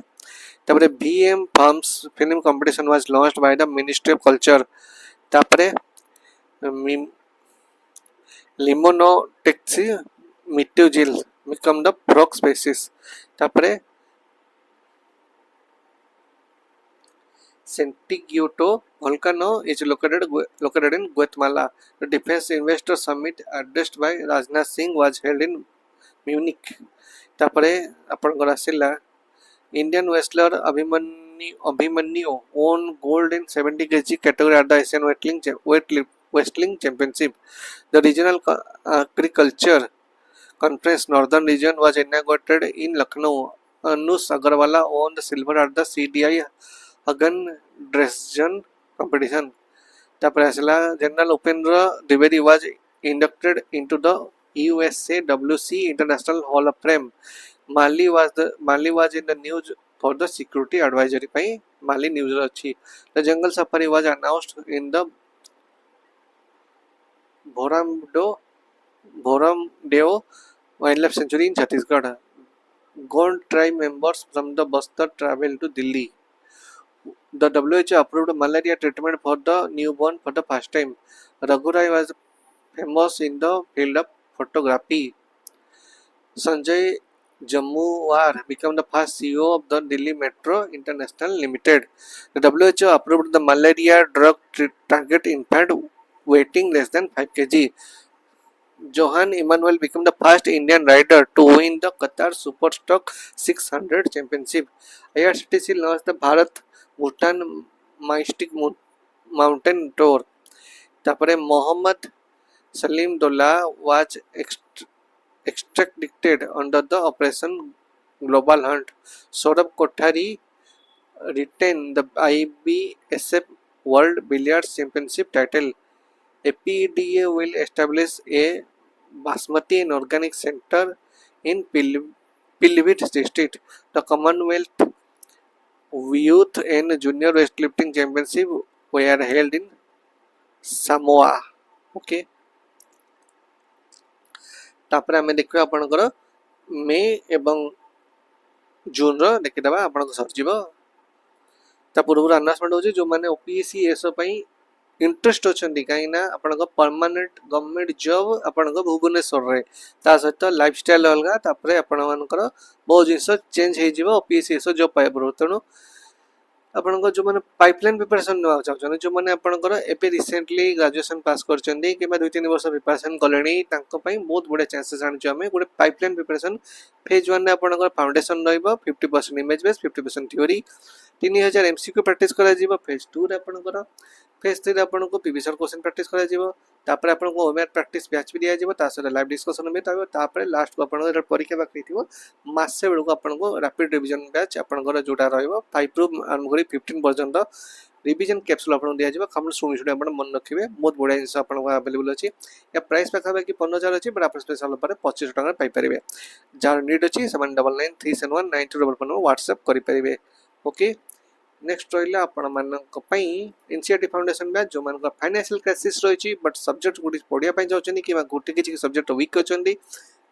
तापरे VM Farms film competition was launched by the Ministry of Culture. तापरे Limonotexi Mitugil become the frog species. तापरे Santiguito volcano is located in Guatemala. The Defense Investor Summit addressed by Rajnath Singh was held in Munich. तापरे आपनकर आसिला Indian wrestler Abhimanyu won gold in 70 kg category at the Asian weightlifting Wrestling Championship. The regional agriculture conference northern region was inaugurated in Lucknow. Anush Agarwala won the silver at the CDI Hagan Dresden competition. ତାପରେ ଆସିଲା General Upendra Dwivedi was inducted into the USAWC International Hall of Fame. Mali was in the news for the security advisory ପାଇଁ Mali news ଅଛି. The jungle safari was announced in the Bhoramdeo Wildlife Sanctuary in Chhattisgarh. Govt tribe members from the Bastar travel to Delhi. The WHO approved malaria treatment for the newborn for the first time. Raghurai was famous in the field of photography. Sanjay Jammuwar became the first CEO of the Delhi Metro International Limited. The WHO approved the malaria drug target infant weighing less than 5 kg. Johan Emanuel became the first Indian rider to win the Qatar Superstock 600 Championship. IRCTC launched the Bharat Bhutan Mystic Mountain Tour. Tapare Mohammad Salim Dola was extradited under the Operation Global Hunt. Saurabh Kothari retained the IBSF World Billiards Championship title. APDA will establish a Basmati and Organic Center in Pilibhit district. The Commonwealth Youth and Junior Weightlifting Championship were held in Samoa. Okay. तापर आमे देखिबा आपनकर मे एवं जून रो देखिदबा आपनको सरजिबो ता पूर्व announcement होची जो माने ओपीएससी एसओ पई इंटरेस्ट अछंती काई ना आपनको परमानेंट गवर्नमेंट जॉब आपनको भुवनेश्वर रे ता सहित लाइफस्टाइल अलगा तापर आपण मानकर बहुत जिंस चेंज हे जिवो ओपीएससी एसओ जॉब पाए बरो तनो आपनको जो माने पाइपलाइन प्रिपरेशन नवा चाहछन जो माने आपनकर एपे रिसेंटली ग्रेजुएशन पास करचंदी किबा 2-3 वर्ष प्रिपरेशन कलेनी तांको पई बहुत बडे चांसेस आनछु हमें गुडे पाइपलाइन प्रिपरेशन फेज 1 ने आपनकर फाउंडेशन रहइबो 50% image base 50% theory 3000 MCQ practice करा जीवो फेज 2 रे आपनकर फेज 3 रे आपनको प्रीवियस क्वेश्चन प्रैक्टिस करा जीवो तापर आपनको होमवर्क प्रैक्टिस बैच भी दिया जीवो ता सरे लाइव डिस्कशन में तापर तापर लास्ट को आपनको परीक्षा बाकी थिवो मासे बेलको आपनको रैपिड रिवीजन बैच आपनकर जोटा रहइबो 5 रु आनगरी 15 पर्यंत रिवीजन कैप्सूल आपन दिया जीवो कम सुनि सुनि आपन मन रखिबे बहुत बढिया जिंस आपन अवेलेबल अछि या प्राइस पाखा बाकी 15000 अछि बट आपन स्पेशल पर 25 टका पाई परिबे जार नीड अछि 7993719211 व्हाट्सएप करि परिबे ओके नेक्स्ट रहिला आपण मानक पई एनसीईआरटी फाउंडेशन बैच जो मानक फाइनेंशियल क्राइसिस रहिछि बट सब्जेक्ट गुडी पढिया पई जाउछनी कि गुटी किछि सब्जेक्ट वीक अछंदी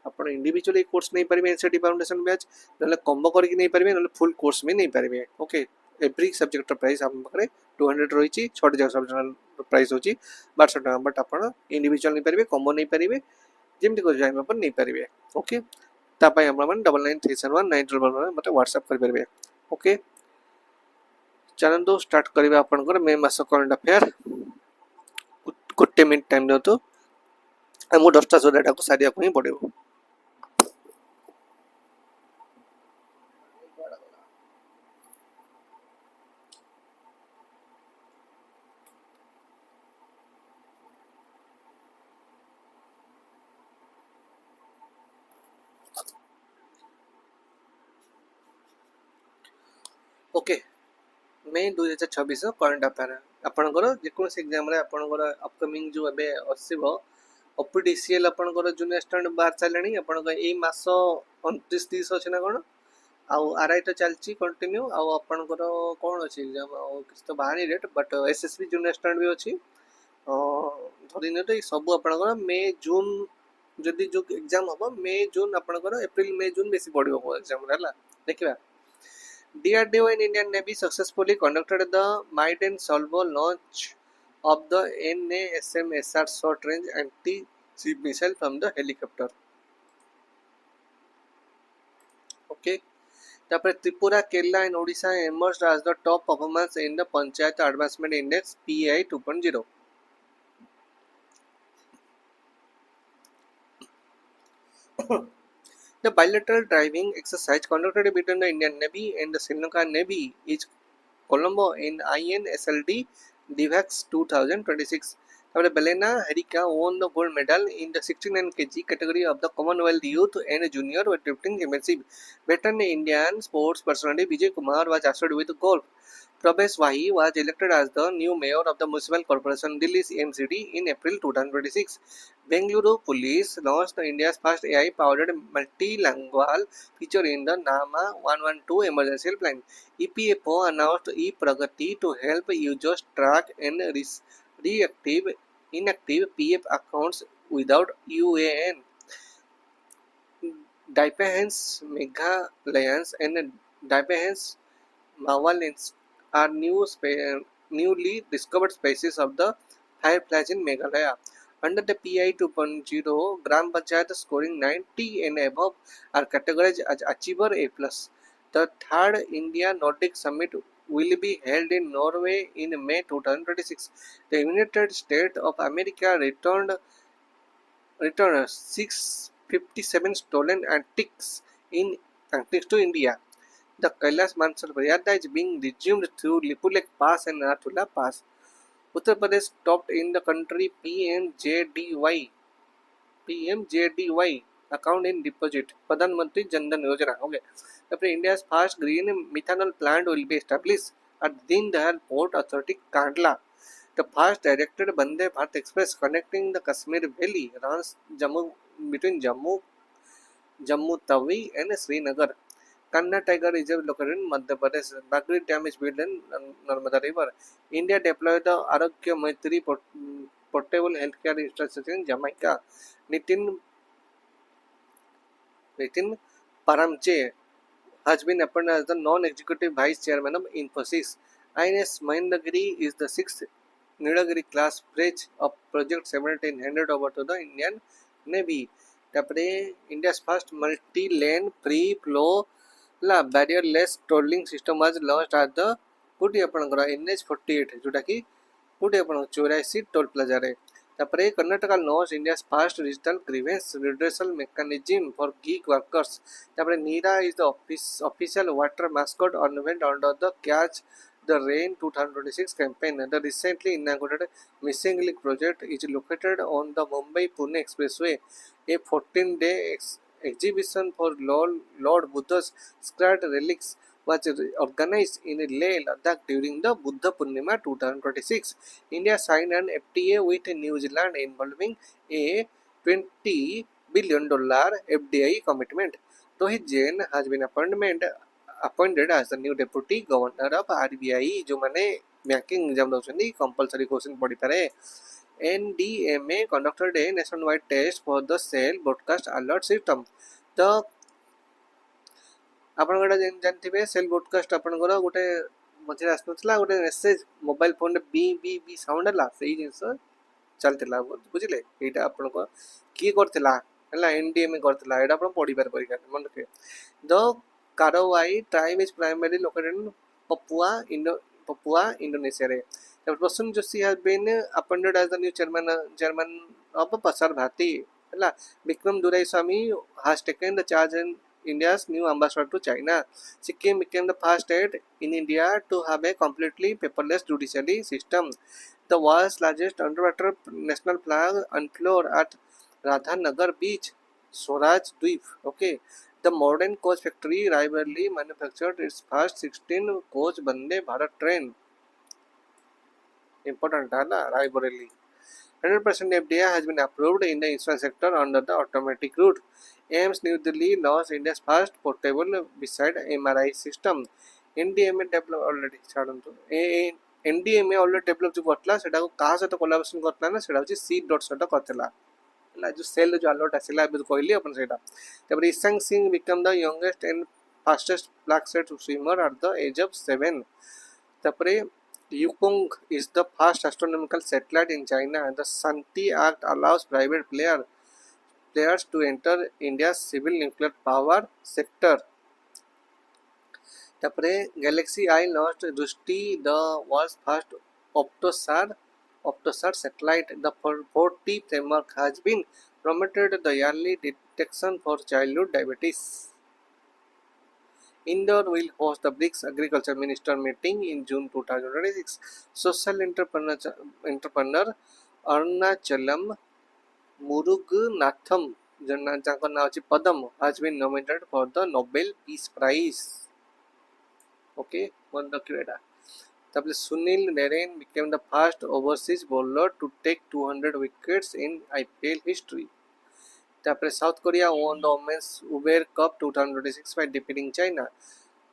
आपण इंडिविजुअली कोर्स नहीं परिबे एनसीईआरटी फाउंडेशन बैच नले कॉम्बो करके नहीं परिबे नले फुल कोर्स में नहीं परिबे ओके एवरी सब्जेक्ट प्राइस हम पकरे 200 रहिछि 6 सब्जेक्ट प्राइस होछि 1200 टका बट आपण इंडिविजुअल नहीं परिबे कॉम्बो नहीं परिबे जेमति को जाइम अपन नहीं परिबे ओके ता पई हमरा मन 99371911 मते व्हाट्सएप कर परिबे ओके चलन तो स्टार्ट करिबा आपनकर मे मास करंट अफेयर कुट्टे मिनिट टाइम दो तो हम 10टा डाटा को सारिया को ही पड़ेबो ओके मे 2026 करंट अफेयर आपनकर जेकोस एग्जाम रे आपनकर अपकमिंग जो एबे असिबो ओपीडीसीएल आपनकर जूनियर स्टूडेंट बाहर चलेनी आपनकर ए मास 29 30 अछि ना कोन आउ आरआई तो चलची कंटिन्यू आउ आपनकर कोन अछि एग्जाम किछ तो बाहरी rate but SSB junior student भी अछि धरिने तो सब आपनकर मे जून जदी जो एग्जाम हो मे जून आपनकर अप्रैल मे जून बेसी पड़िबो एग्जाम रहला देखिबा DRDO and Indian Navy successfully conducted the maiden salvo launch of the NASM-SR short-range anti-ship missile from the helicopter. Okay. Tapre Tripura, Kerala and Odisha emerged as the top performers in the Panchayat Advancement Index PAI 2.0. The bilateral driving exercise conducted between the Indian Navy and the Sri Lankan Navy is Colombo in INSLD DVAX 2026. तापर बेलेना हेरिका won the gold medal in the 69 kg category of the Commonwealth Youth and Junior Weightlifting Championship. Veteran Indian sports personality Vijay Kumar was associated with golf. Prabhesh Wahi was elected as the new mayor of the Municipal Corporation Delhi MCD in April 2026. Bengaluru Police launched India's first AI-powered multilingual feature in the Nama 112 emergency helpline. EPFO announced e-Pragati to help users track and reactive inactive PF accounts without UAN. Diphens Megalayans and Diphens Mawalins are newly discovered species of the fireflies in Meghalaya. Under the PI 2.0, Gram Panchayat scoring 90 and above are categorized as Achiever A+. The third India Nordic Summit will be held in Norway in May 2026. The United States of America returned 657 stolen antiques to India. The Kailash Mansar Maryada is being resumed through Lipulek Pass and Nathula Pass. Uttar Pradesh topped in the country PMJDY account in deposit. Pradhan Mantri Jan Dhan Yojana. Okay. After India's first green methanol plant will be established at Deen Dayal Port Authority, Kandla. The first directed Vande Bharat Express connecting the Kashmir Valley runs between Jammu Tawi and Srinagar. Kanna Tiger Reserve located in Madhya Pradesh. Bagri Dam is built in Narmada River. India deployed the Arogya Maitri portable healthcare infrastructure in Jamaica. Nitin Paramche has been appointed as the non-executive vice chairman of Infosys. INS Mahendagiri is the sixth Nilagiri class bridge of Project 17 handed over to the Indian Navy. Tapre India's first multi-lane free-flow barrier-less tolling system was launched at the କୋଉଠି ଆପଣଙ୍କର NH 48 जोटाକି କୋଉଠି ଆପଣ 84 toll ପ୍ଲାଜାରେ ତାପରେ Karnataka launched India's first digital grievance redressal mechanism for gig workers ତାପରେ NIRA is the official water mascot unveiled under the Catch the Rain 2026 campaign. The recently inaugurated Missing Link project is located on the Mumbai-Pune Expressway. A 14-day exhibition for Lord Buddha's sacred relics was organized in Leh, Ladakh during the Buddha Purnima 2026. India signed an FTA with New Zealand involving a $20 billion FDI commitment. Rohit Jain has been appointed as the new deputy governor of RBI. जो माने banking exam दउछनी compulsory question पड़ी पारे. NDMA conducted a nationwide test for the cell broadcast alert system. The आपण गोटे जानथिबे cell broadcast आपनकर गोटे मझे आसनथला गोटे मेसेज मोबाइल फोन बी बी बी साउंड हला सेही जिंस चलतिला बुझिले एटा आपनको की करथिला हला एनडीएमए करथिला एटा आपण पढी पार परीक्षा मन रखे. The Korowai tribe is primary located in Papua Indonesia रे. Prasun Joshi has been appointed as the new chairman of Pasar Bharati. हला Vikram Durai Swamy has taken the charge in India's new ambassador to China. Sikkim became the first state in India to have a completely paperless judiciary system. The world's largest underwater national flag unfurled at Radhanagar Beach, Swaraj Dweep. Okay. The modern coach factory rivalry manufactured its first 16 coach Vande Bharat train. Important है rivalry. 100% FDI has been approved in the insurance sector under the automatic route. AIMS New Delhi launched India's first portable beside MRI system. NDMA developed already. NDMA already developed जो करतला सेटा को कहा से तो collaboration Kartala ना सेटा होची सी डॉट सेटा करतला ला जो सेल जो अलर्ट आसिला अभी कहली अपन सेटा तबरे ईशांग Singh become the youngest and fastest black set swimmer at the age of 7. तबरे Yukong is the first astronomical satellite in China and the Shanti Act allows private players to enter India's civil nuclear power sector. तबरे Galaxy I launched Rushti, the world's first Optosat satellite. The 40 framework has been promoted the yearly detection for childhood diabetes. Indore will host the BRICS Agriculture Minister meeting in June 2026. Social entrepreneur Arunachalम Muruganathan, janka na hochi Padam, has been nominated for the Nobel Peace Prize. Okay, one the Kreda. Sunil Narine became the first overseas bowler to take 200 wickets in IPL history. South Korea won the Women's Uber Cup 2026 by defeating China.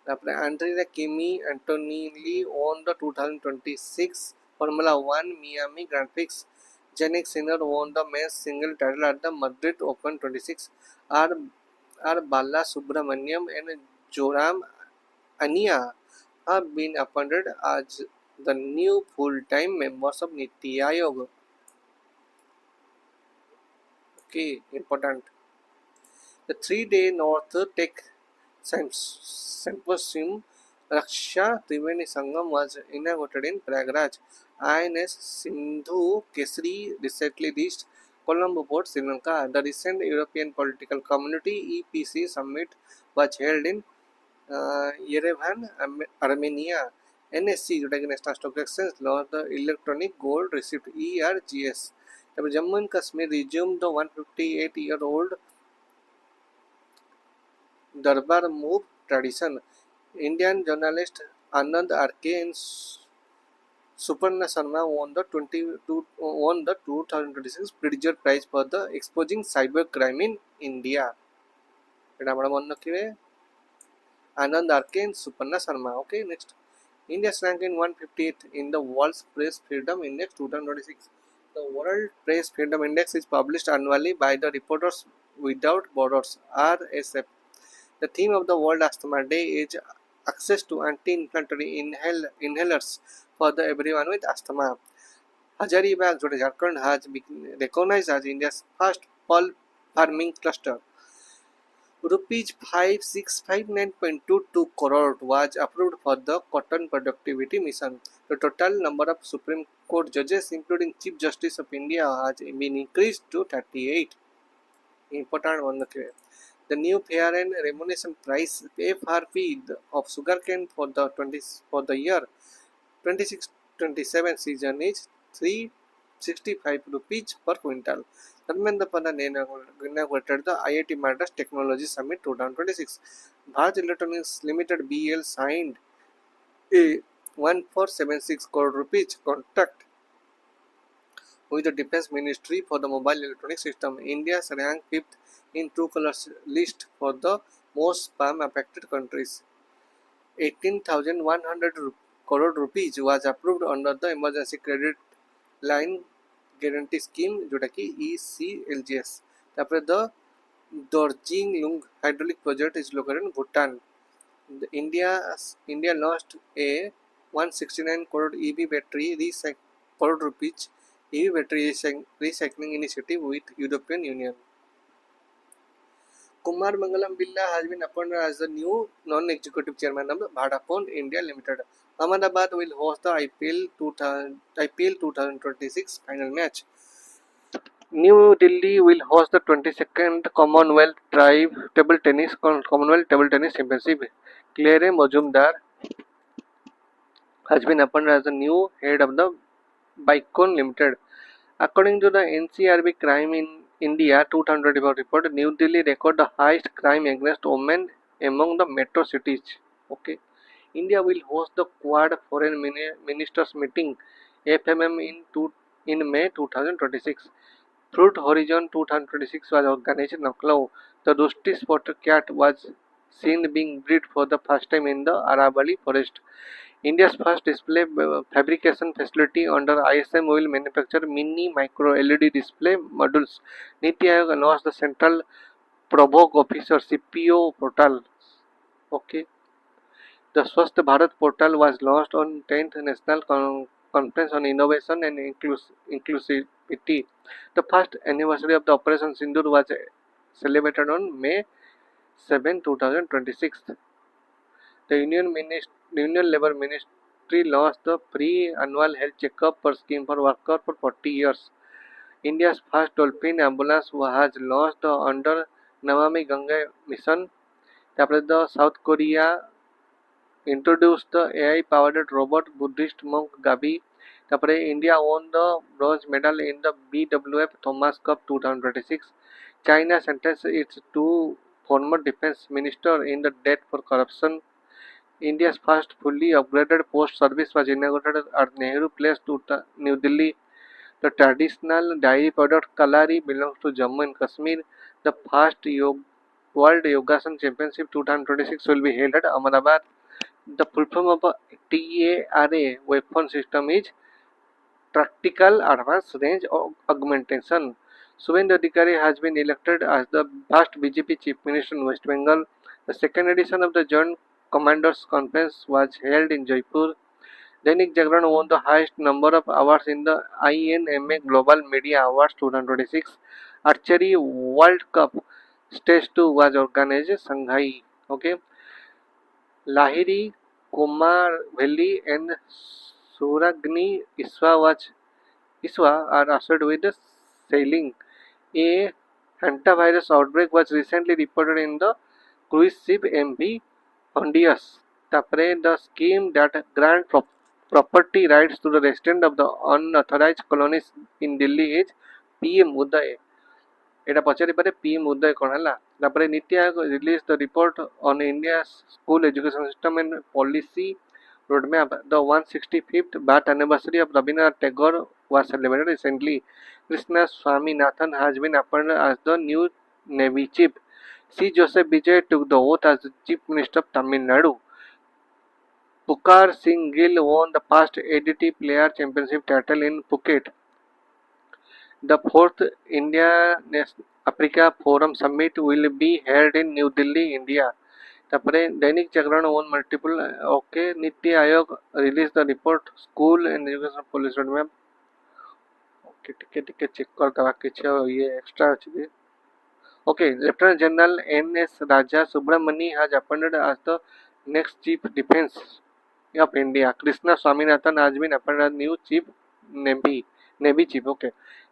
Andrea Kimi Antonelli won the 2026 Formula One Miami Grand Prix. Jannik Sinner won the men's single title at the Madrid Open 26. R. Bala Subramaniam and Joram Ania have been appointed as the new full-time members of Niti Aayog. Okay, important. The 3-day North Tech Symposium Raksha Triveni Sangam was inaugurated in Prayagraj. INS Sindhu Kesari recently reached Colombo Port, Sri Lanka. The recent European Political Community EPC summit was held in Yerevan, Armenia. NSC, National Stock Exchange, launched the electronic gold receipt ERGS. Jammu and Kashmir resumed the 158-year-old Darbar move tradition. Indian journalist Anand R.K. and Suparna Sharma won the 2026 Pulitzer Prize for the exposing cybercrime in India. Anand R.K. and Suparna Sharma. Okay, next. India's rank in 158th in the World's Press Freedom Index 2026. The World Press Freedom Index is published annually by the Reporters Without Borders (RSF). The theme of the World Asthma Day is access to anti-inflammatory inhalers for everyone with asthma. ARI VAW, Jharkhand has been recognized as India's first pulp farming cluster. Rupees 5659.22 crore was approved for the Cotton Productivity Mission. The total number of Supreme Court judges, including Chief Justice of India, has been increased to 38. Important one. The new Fair and Remuneration Price (FRP) of sugarcane for the year 26-27 season is 365 rupees per quintal. Dharmendra Pradhan inaugurated the IIT Madras Technology Summit 2026. Bharat Electronics Limited (BEL) signed a 1476 crore rupees contract with the Defence Ministry for the mobile electronic system. India ranked 5th in Truecolor's list for the most spam-affected countries. 18,100 crore rupees was approved under the Emergency Credit Line Guarantee Scheme, जोटा कि ECLGS. तापर the Dorjing hydraulic project is located in Bhutan. India launched a 169 crore EV battery recycling initiative with European Union. Kumar Mangalam Billa has been appointed as the new non-executive chairman of the Vodafone India Limited. Ahmedabad will host the IPL 2026 final match. New Delhi will host the 22nd Commonwealth Table Tennis Championship. Claire Majumdar has been appointed as the new head of the Bicon Limited. According to the NCRB Crime in India 2024 report, New Delhi recorded the highest crime against women among the metro cities. Okay. India will host the Quad Foreign Ministers meeting (FMM) in May 2026. Fruit Horizon 2026 was organized in Lucknow. The Rusty Spotted Cat was seen being bred for the first time in the Aravalli forest. India's first display fabrication facility under ISM will manufacture mini micro LED display modules. Niti Aayog announced the Central Provoke Officer CPO portal. Okay. The Swasth Bharat portal was launched on 10th National Conference on Innovation and Inclusivity. The first anniversary of the Operation Sindoor was celebrated on May 7, 2026. The Union Labour Ministry launched the free annual health checkup per scheme for workers for 40 years. India's first dolphin ambulance was launched under Namami Gange mission. The South Korea introduced the AI-powered robot Buddhist monk Gabi. तापरे India won the bronze medal in the BWF Thomas Cup 2026. China sentenced its two former defense ministers in the death for corruption. India's first fully upgraded post service was inaugurated at Nehru Place, New Delhi. The traditional dairy product Kalari belongs to Jammu and Kashmir. The first World Yogasan Championship 2026 will be held at Ahmedabad. The full form of a TARA weapon system is Tactical Advanced Range Augmentation. Subhendu Adhikari has been elected as the first BJP Chief Minister in West Bengal. The second edition of the Joint Commanders Conference was held in Jaipur. Dainik Jagran won the highest number of awards in the INMA Global Media Awards 2026. Archery World Cup Stage 2 was organized in Shanghai. Okay. Lahiri, Kumarvelli and Suragni Iswa are associated with the sailing. A hantavirus outbreak was recently reported in the cruise ship MV Hondias. The scheme that grants property rights to the residents of the unauthorized colonies in Delhi is PM Uday. এটা ପଚାରିପାରେ PM ଉଦୟ କ'ଣ ହେଲା। ତାପରେ NITI Aayog release the report on India's school education system and policy roadmap. The 165th birth anniversary of Rabindranath Tagore was celebrated recently. Krishna Swaminathan has been appointed as the new Navy chief. C. Joseph Vijay took the oath as the Chief Minister of Tamil Nadu. Pukar Singh Gill won the first ADT Player Championship title in Phuket. The fourth India Africa Forum Summit will be held in New Delhi, India. तापरे Dainik Jagran won multiple. Okay, NITI Aayog released the report school and education policy roadmap. Okay, टिके check करदवा किछ ये extra अछि। Okay, Lieutenant General N.S. Raja Subramani has appointed as the next Chief Defence of India. Krishna Swaminathan has been appointed as new Chief Navy Chief. Okay.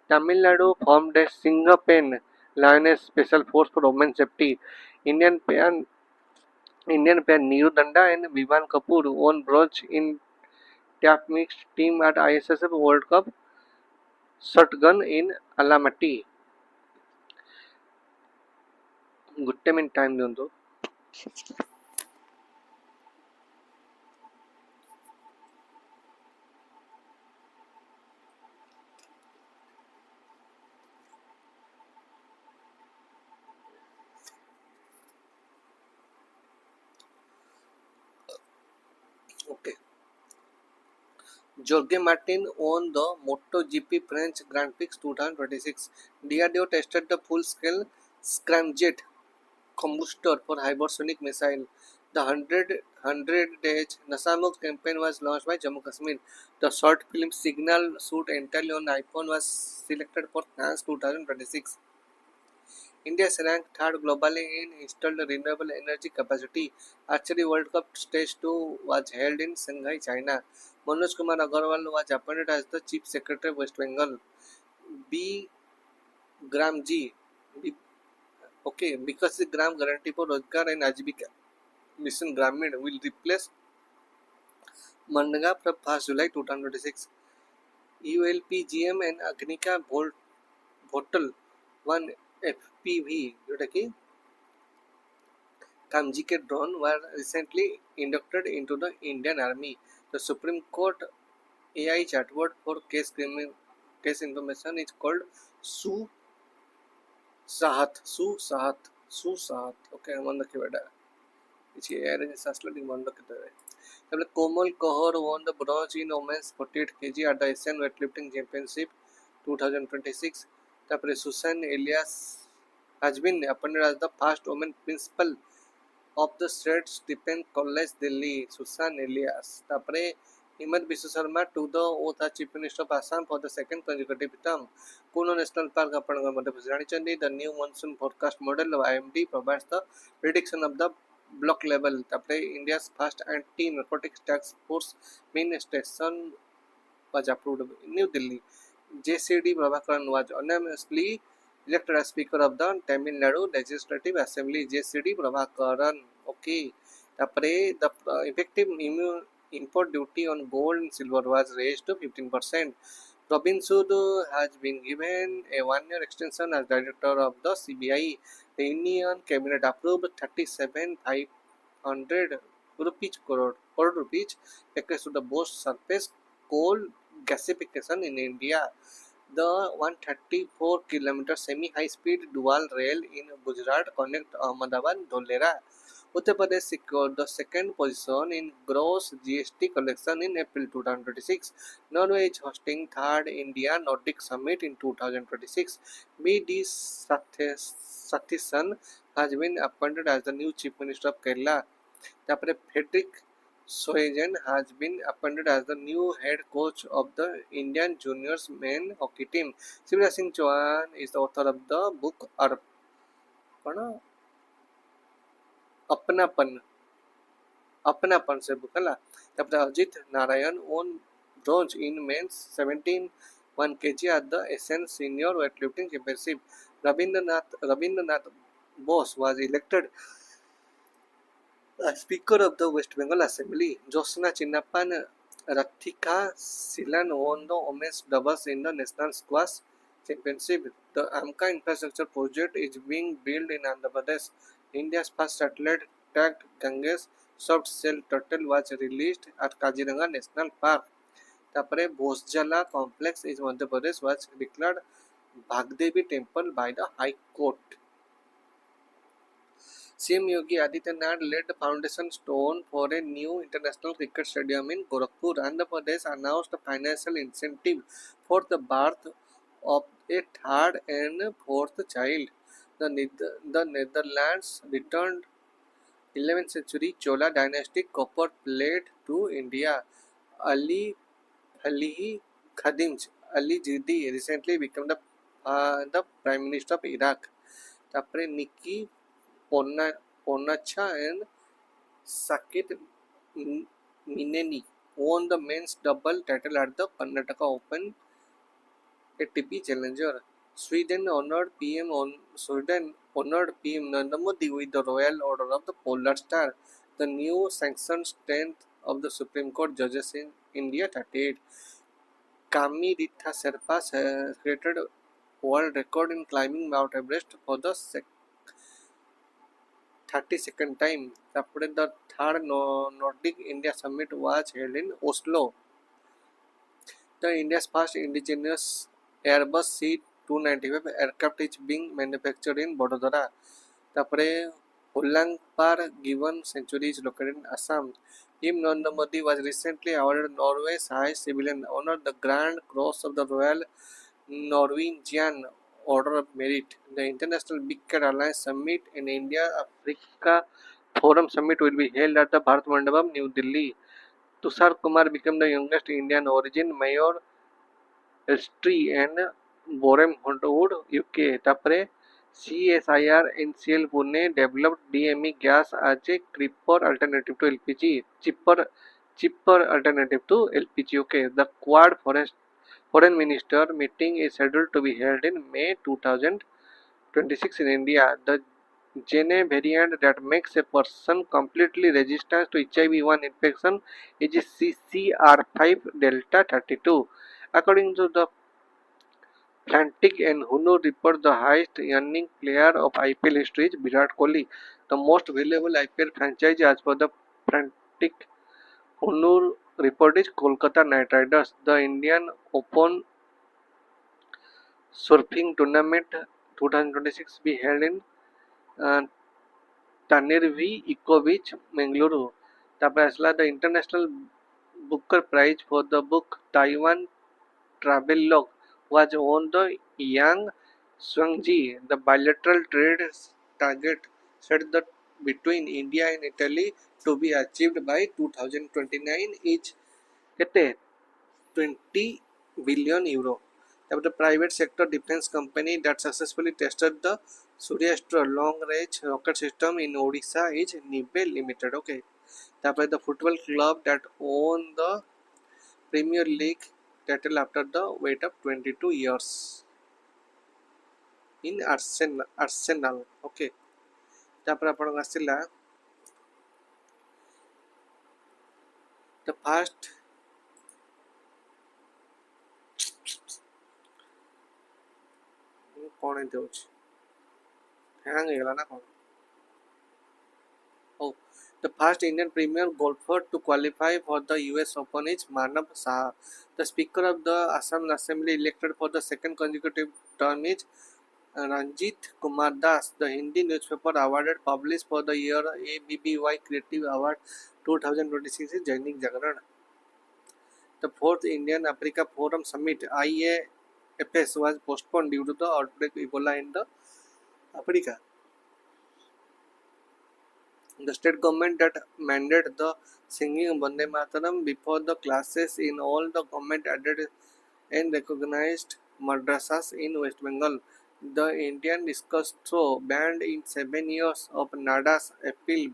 Tamil Nadu formed a Singapen Lioness Special Force for Women Safety. Indian pair Neeru Danda and Vivan Kapoor won bronze in tap mixed team at ISSB World Cup shotgun in Alamati. Good time दियंतु। Okay. Jorge Martin won the MotoGP French Grand Prix 2026. DRDO tested the full-scale scramjet combustor for hypersonic missile. The 100 days Nasamuk campaign was launched by Jammu Kashmir. The short film Signal shoot entirely on iPhone was selected for France 2026. India is ranked third globally in installed renewable energy capacity. Archery World Cup Stage 2 was held in Shanghai, China. Manoj Kumar Agarwal was appointed as the Chief Secretary of West Bengal. B. Gramji. Okay, because the Gram Guarantee for Rozgar and Ajivika Mission Gramin will replace Mandaga from 1st July 2026. ULPGM and Agnika Bottle 1 FPV Kamjike drone were recently inducted into the Indian Army. The Supreme Court AI chatbot for case information is called Su Sahat. Okay, I'm on the keyboard. It's AI register one the Komal Kahor won the bronze in women's 48 kg at the Asian Weightlifting Championship 2026. Susan Elias has been appointed as the first woman principal of the State Stephen College, Delhi. Susan Elias. Himmat Biswa Sharma took the oath as Chief Minister of Assam for the second consecutive term. Kuno National Park the new monsoon forecast model of IMD provides the prediction of the block level. India's first anti-narcotics task force main station was approved in New Delhi. JCD Prabhakaran was unanimously elected as Speaker of the Tamil Nadu Legislative Assembly. JCD Prabhakaran. Okay. The effective import duty on gold and silver was raised to 15%. Robin Sood has been given a 1-year extension as director of the CBI. The Union Cabinet approved 37,500 crore rupees package to the boost surface coal gasification in India. The 134-kilometer semi-high-speed dual rail in Gujarat connects Ahmedabad Dholera. Uttar Pradesh secured the second position in gross GST collection in April 2026. Norway is hosting third India Nordic Summit in 2026. B.D. Sathison has been appointed as the new Chief Minister of Kerala. तापरे Frederick Soegen has been appointed as the new head coach of the Indian juniors men hockey team. Shivraj Singh Chauhan is the author of the book अपनापन अपनापन से book है तापर Ajit Narayan own bronze in men's 17 kg at the ASEAN Senior Weightlifting Championship. Rabindranath Bose was elected Speaker of the West Bengal Assembly. Josna Chinnappan Rathika Silan won the women's doubles in the National Squash Championship. The AMCA infrastructure project is being built in Andhra Pradesh. India's first satellite tagged Ganges soft shell turtle was released at Kaziranga National Park. Tapare Bhosjala complex in Madhya Pradesh was declared Bhagdevi temple by the High Court. CM Yogi Adityanath laid the foundation stone for a new international cricket stadium in Gorakhpur. Andhra Pradesh announced a financial incentive for the birth of a third and fourth child. The Netherlands returned 11th century Chola dynastic copper plate to India. Ali Khadimj Ali Jidi recently became the Prime Minister of Iraq. Tapre Nikki Ponacha and Sakit Mineni won the men's double title at the Karnataka Open ATP Challenger. Sweden honored PM Narendra Modi with the Royal Order of the Polar Star. The new sanctioned strength of the Supreme Court judges in India 38. Kami Ritha Sherpa created world record in climbing Mount Everest for the 32nd time. After the third Nordic India Summit was held in Oslo. The India's first indigenous Airbus C-295 aircraft is being manufactured in Vadodara. Tapre Hollangpar Given Sanctuary is located in Assam. Kim Narendra Modi was recently awarded Norway's highest civilian honor, the Grand Cross of the Royal Norwegian Order of Merit. The International Big Cat Alliance Summit in India Africa Forum Summit will be held at the Bharat Mandapam, New Delhi. Tushar Kumar became the youngest Indian origin mayor Elstree and Boreham Wood, UK. Tapre CSIR NCL Pune developed DME gas as a cheaper alternative to LPG. Cheaper alternative to LPG. Okay. The Quad Foreign Minister meeting is scheduled to be held in May 2026 in India. The gene variant that makes a person completely resistant to HIV-1 infection is CCR5 Delta 32. According to the Frantic and Hunu report, the highest earning player of IPL history is Virat Kohli. The most valuable IPL franchise as per the Frantic Hunu report is Kolkata Knight Riders. The Indian Open Surfing Tournament 2026 be held in uh, Tanirvi Eco Beach, Mangaluru. তারপরে আসলা the International Booker Prize for the book Taiwan Travelogue was won the Yang Swangji. The bilateral trade target set that between India and Italy to be achieved by 2029 is kete 20 billion euro. The private sector defense company that successfully tested the Suryastra long range rocket system in Odisha is Nibe Limited. Okay. The football club that won the Premier League title after the wait of 22 years in Arsenal. Okay. तापर आपण आसिला The first कौन एंते होची hang ହେଇଗଲା ନା କଣ Oh, the first Indian premier golfer to qualify for the US Open is Manav Saha. The Speaker of the Assam Assembly elected for the second consecutive term is Ranjit Kumar Das. The Hindi newspaper awarded published for the year ABBY Creative Award 2026 is Jainik Jagran. The fourth Indian Africa Forum Summit IAFS was postponed due to the outbreak of Ebola in the Africa. The state government that mandated the singing Vande Mataram before the classes in all the government added and recognized madrasas in West Bengal. The Indian discussed through banned in 7 years of NADA's appeal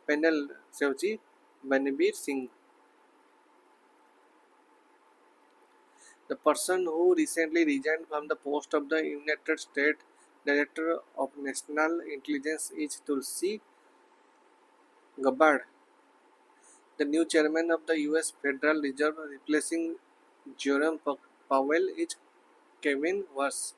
panel Sevji Banbir Singh. The person who recently resigned from the post of the United States Director of National Intelligence is Tulsi Gabbard. The new chairman of the US Federal Reserve replacing Jerome Powell is Kevin Warsh.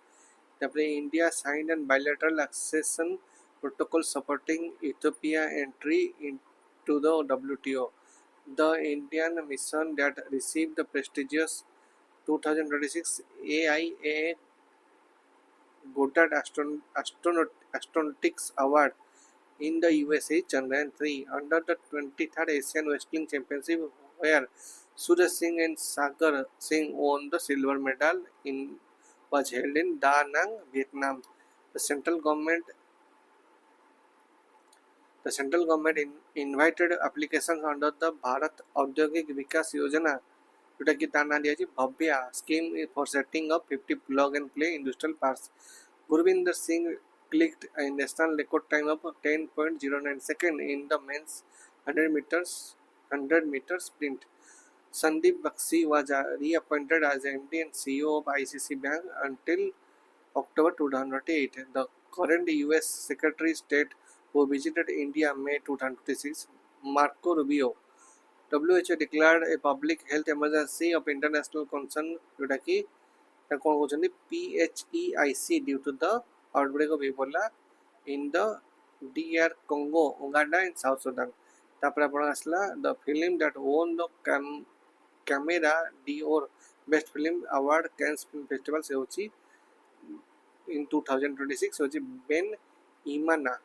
India signed a bilateral accession protocol supporting Ethiopia entry into the WTO. The Indian mission that received the prestigious 2026 AIA Govt Astronautics Award in the USA Chandrayaan 3 under the 23rd Asian Wrestling Championship where Suraj Singh and Sagar Singh won the silver medal was held in Da Nang, Vietnam. The central government invited applications under the Bharat Audyogik Vikas Yojana जोटा कि तार ना दिया Bhavya scheme for setting up 50 plug and play industrial parks Gurvinder Singh clicked a national record time of 10.09 seconds in the men's 100 meters sprint. Sandeep Bakshi was reappointed as MD and CEO of ICC Bank until October 2008. The current US Secretary of State who visited India May 2026, Marco Rubio. WHO declared a public health emergency of international concern जोटा कि कौन कहते PHEIC due to the outbreak of Ebola in the DR Congo, Uganda and South Sudan. तापर आपण आसला the film that won the Camera d'Or Best Film Award Cannes Film Festival से होची in 2026 होची Ben Imana.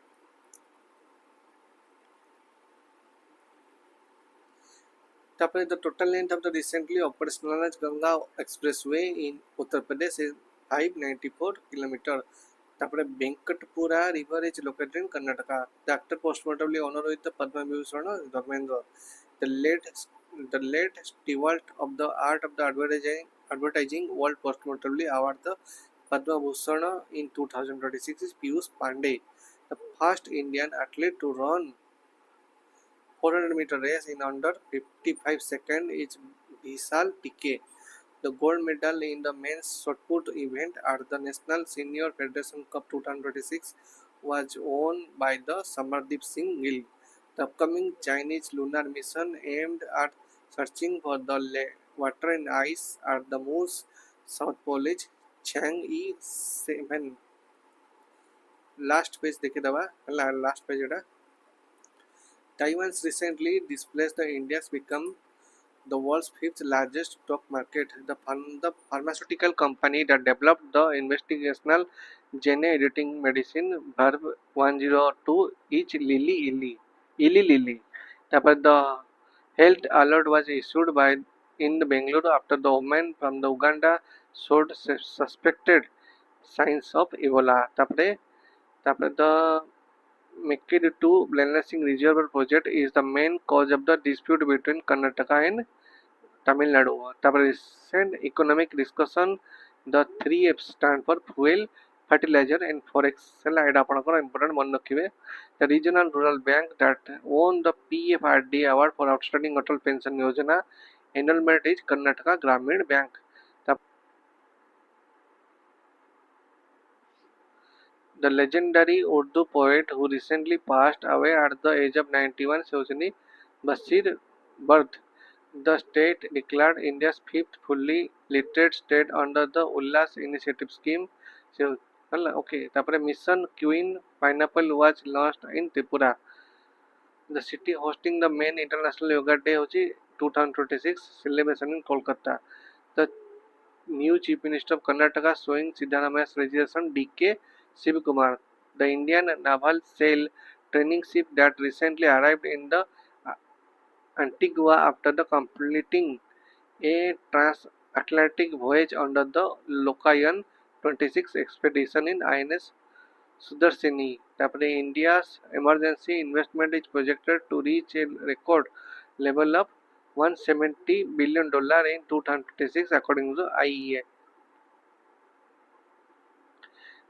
The total length of the recently operationalized Ganga Expressway in Uttar Pradesh is 594 km. Venkatpura River is located in Karnataka. The actor postmortemly honored with the Padma Vibhushan Dharmendra. The late steward of the art of the advertising world postmortemly awarded the Padma Bhushan in 2026 is Piyush Pandey. The first Indian athlete to run 400-meter race in under 55 seconds is Vishal TK. The gold medal in the men's shot put event at the National Senior Federation Cup 2026 was won by the Samardeep Singh Gill. The upcoming Chinese lunar mission aimed at searching for the water and ice at the moon's south pole is Chang'e 7. Last page देखे दबा last page Etah Taiwan's recently displaced the India's become the world's fifth largest stock market. The pharmaceutical company that developed the investigational gene editing medicine Verb 102 is Eli Lilly. The health alert was issued by in the Bengaluru after the woman from the Uganda showed suspected signs of Ebola. The Mekki-2 Balancing Reservoir project is the main cause of the dispute between Karnataka and Tamil Nadu. The recent economic discussion, the 3F stand for fuel, fertilizer and forex. Important one the regional rural bank that won the PFRD award for outstanding Atal Pension Yojana enrollment is Karnataka Gramin Bank. The legendary Urdu poet who recently passed away at the age of 91, Shosini Bashir birth. The state declared India's fifth fully literate state under the Ullas Initiative scheme. So, okay. तापर Mission Queen Pineapple was launched in Tripura. The city hosting the main international yoga day hochi 2026 celebration in Kolkata. The new Chief Minister of Karnataka showing Siddaramaia's resignation DK Shivakumar. The Indian naval sail training ship that recently arrived in the Antigua after the completing a transatlantic voyage under the Lokayan 26 expedition in INS Sudarsini. India's emergency investment is projected to reach a record level of $170 billion in 2026 according to the IEA.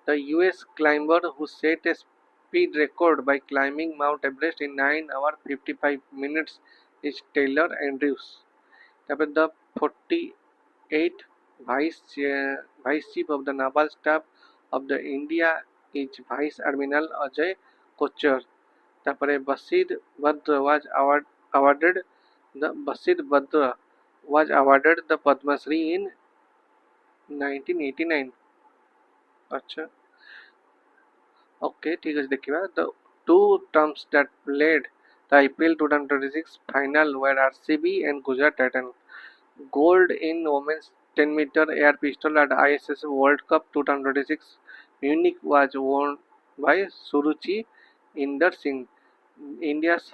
The US climber who set a speed record by climbing Mount Everest in 9 hours 55 minutes is Taylor Andrews. The 48th Vice Chief of the Naval Staff of the India is Vice Admiral Ajay Kochar. Basid Badr was awarded the Padma Shri in 1989. अच्छा Okay, ठीक है देखिए the two teams that played the IPL 2026 final were RCB and Gujarat Titans. Gold in women's 10-meter air pistol at ISS World Cup 2026 Munich was won by Suruchi Inder Singh. India's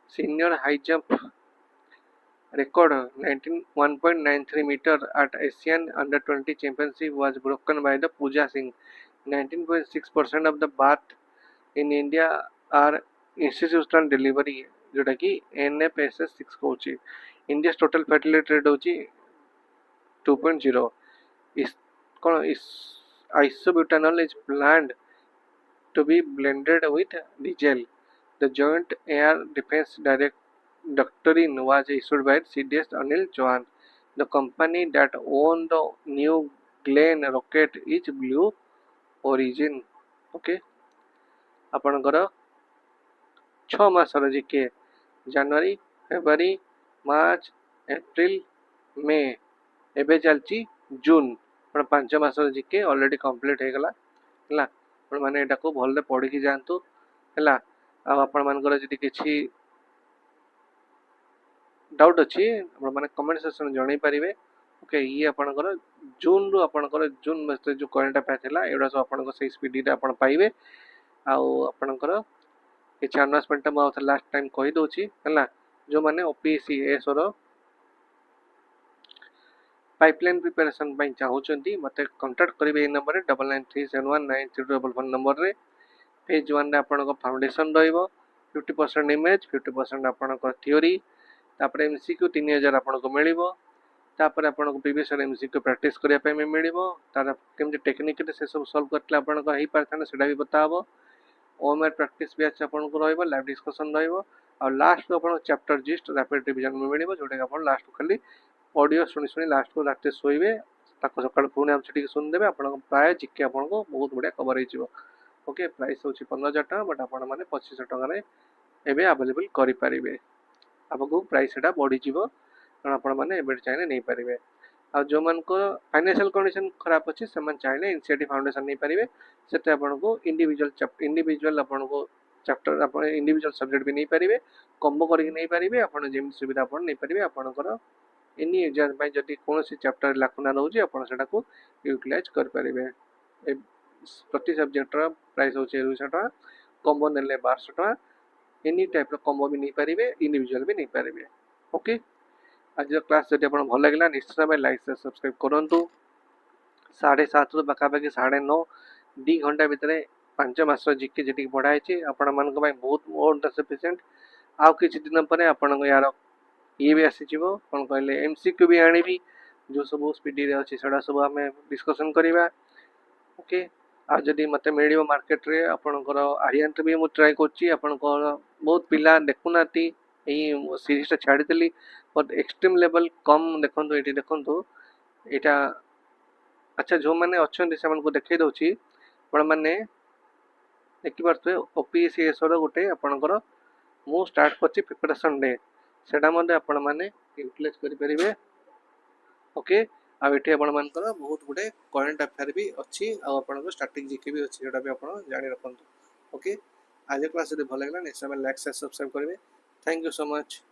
senior high jump record 1.93 meter at Asian Under-20 Championship was broken by the Pooja Singh. 19.6% of the bath in India are institutional delivery जोटा कि NFSS 6 कहूँ. India's total fertility rate होची 2.0. इस isobutanol is planned to be blended with diesel. The Joint Air Defense Doctrine was issued by CDS Anil Chauhan. The company that owns the new Glenn rocket is Blue Origin. Okay. ଆପଣଙ୍କର 6 ମାସର GK ଜାନୁଆରୀ ଫେବୃଆରୀ March April May ଏବେ ଚାଲିଛି June ଆପଣ 5 ମାସର GK already complete ହେଇଗଲା ହେଲା ଆପଣମାନେ ଏଟାକୁ ଭଲରେ ପଢ଼ିକି ଯାଆନ୍ତୁ ହେଲା ଆଉ ଆପଣମାନଙ୍କର ଯଦି କିଛି डाउट अच्छी मैंने कमेंट सेक्शन जन पारे ओके ये आपंकर जून रु आपंकर जून मस जो करेन्ट अफेयर था एगुड़ा सब आप स्पीडी पाइबे आपंकर किसी अनाउंसमेंट मुझे लास्ट टाइम कहीदे है जो मैंने OPSC ASO पाइपलाइन प्रिपेरेसन चाहते मत कंटाक्ट करेंगे नंबर 9937193244 नंबर रे फेज 1 आपंक फाउंडेशन रो 50% इमेज 50% आपंकर थ्योरी तापर MCQ 3000 आपको मिल तापर आपको प्रीवियस MCQ प्रैक्टिस करने मिल तार केमती टेक्निकली से सब सॉल्व करते आपन हो पारता सेटा भी बताब OMR प्रैक्टिस बैच आपको रहा लाइव डिस्कशन और लास्ट को आप चैप्टर जिस्ट रैपिड रिवीजन में मिल जोटा कि आप लास्ट को खाली ऑडियो शुणी शुणी लास्ट को रात शोबे सका पुणी आम से शुणिदेवे आप प्राय जिके आपको बहुत बढ़िया कवर हो ओके प्राइस हूँ 15,000 टका बट आप 2500 टकर एवं आवेलेबल करेंगे आपको प्राइस एटा बढ़ी कारण आपने चाहिए नहीं पारे आ जो मान फाइनेंशियल कंडीशन खराब अच्छी से चाहिए इनिशिएटिव फाउंडेशन नहीं पारे से आपको इंडिविजुअल आपको चैप्टर आप इंडिविजुअल सब्जेक्ट भी नहीं पारे कम्बो करके नहीं पारे आप जमी सुविधा आप नहीं पारे आपंकर एनी एग्जाम जब कौन चैप्टर लाखुना रोचे आपको यूटिलाइज करेंगे प्रति सब्जेक्टर प्राइस हूँ 200 टका कम्बो ने 1200 टका एनी टाइप कम्बो भी नहीं पारे इंडिविजुअल भी नहीं पारे ओके आज क्लास जब आप भल लगे निश्चित भाव लाइक से सब्सक्राइब करूँ 7:30 रु पाखापाखि 9:30 2 घंटा भितर 5 मास जिके जी पढ़ाई आपण मान बहुत मोर द सफिशिएंट आउ कि दिन पर आपण यार ये भी आसी कौन कहले MCQ भी आनी जो सब स्पीडी अच्छी से सब आम डिस्कसन करवा ओके आज जदि मत मिल मार्केट रे आपणकर आर्यन भी मुझे ट्राए कर बहुत पिला देखुना यही सीरीज छाड़ी बट एक्सट्रीम लेवल कम देखो ये देखो यहाँ अच्छा जो मैंने अच्छा से देखई दूसरी मैंने देखिपे OPSC ASO गोटे आपणकर मु स्टार्ट कर प्रिपरेशन डे सेटा मध्ये आपण माने यूटिलाइज करि परिबे। ओके आ एठी आपण मानकर बहुत गुडे करंट अफेयर भी अछि आ आपण को स्टैटिक जीके भी अछि जेटा भी आपण जानि रखंतु। ओके आज क्लास यदि भल लागला नेक्स्ट टाइम लाइक सब्सक्राइब करिवे। Thank you so much.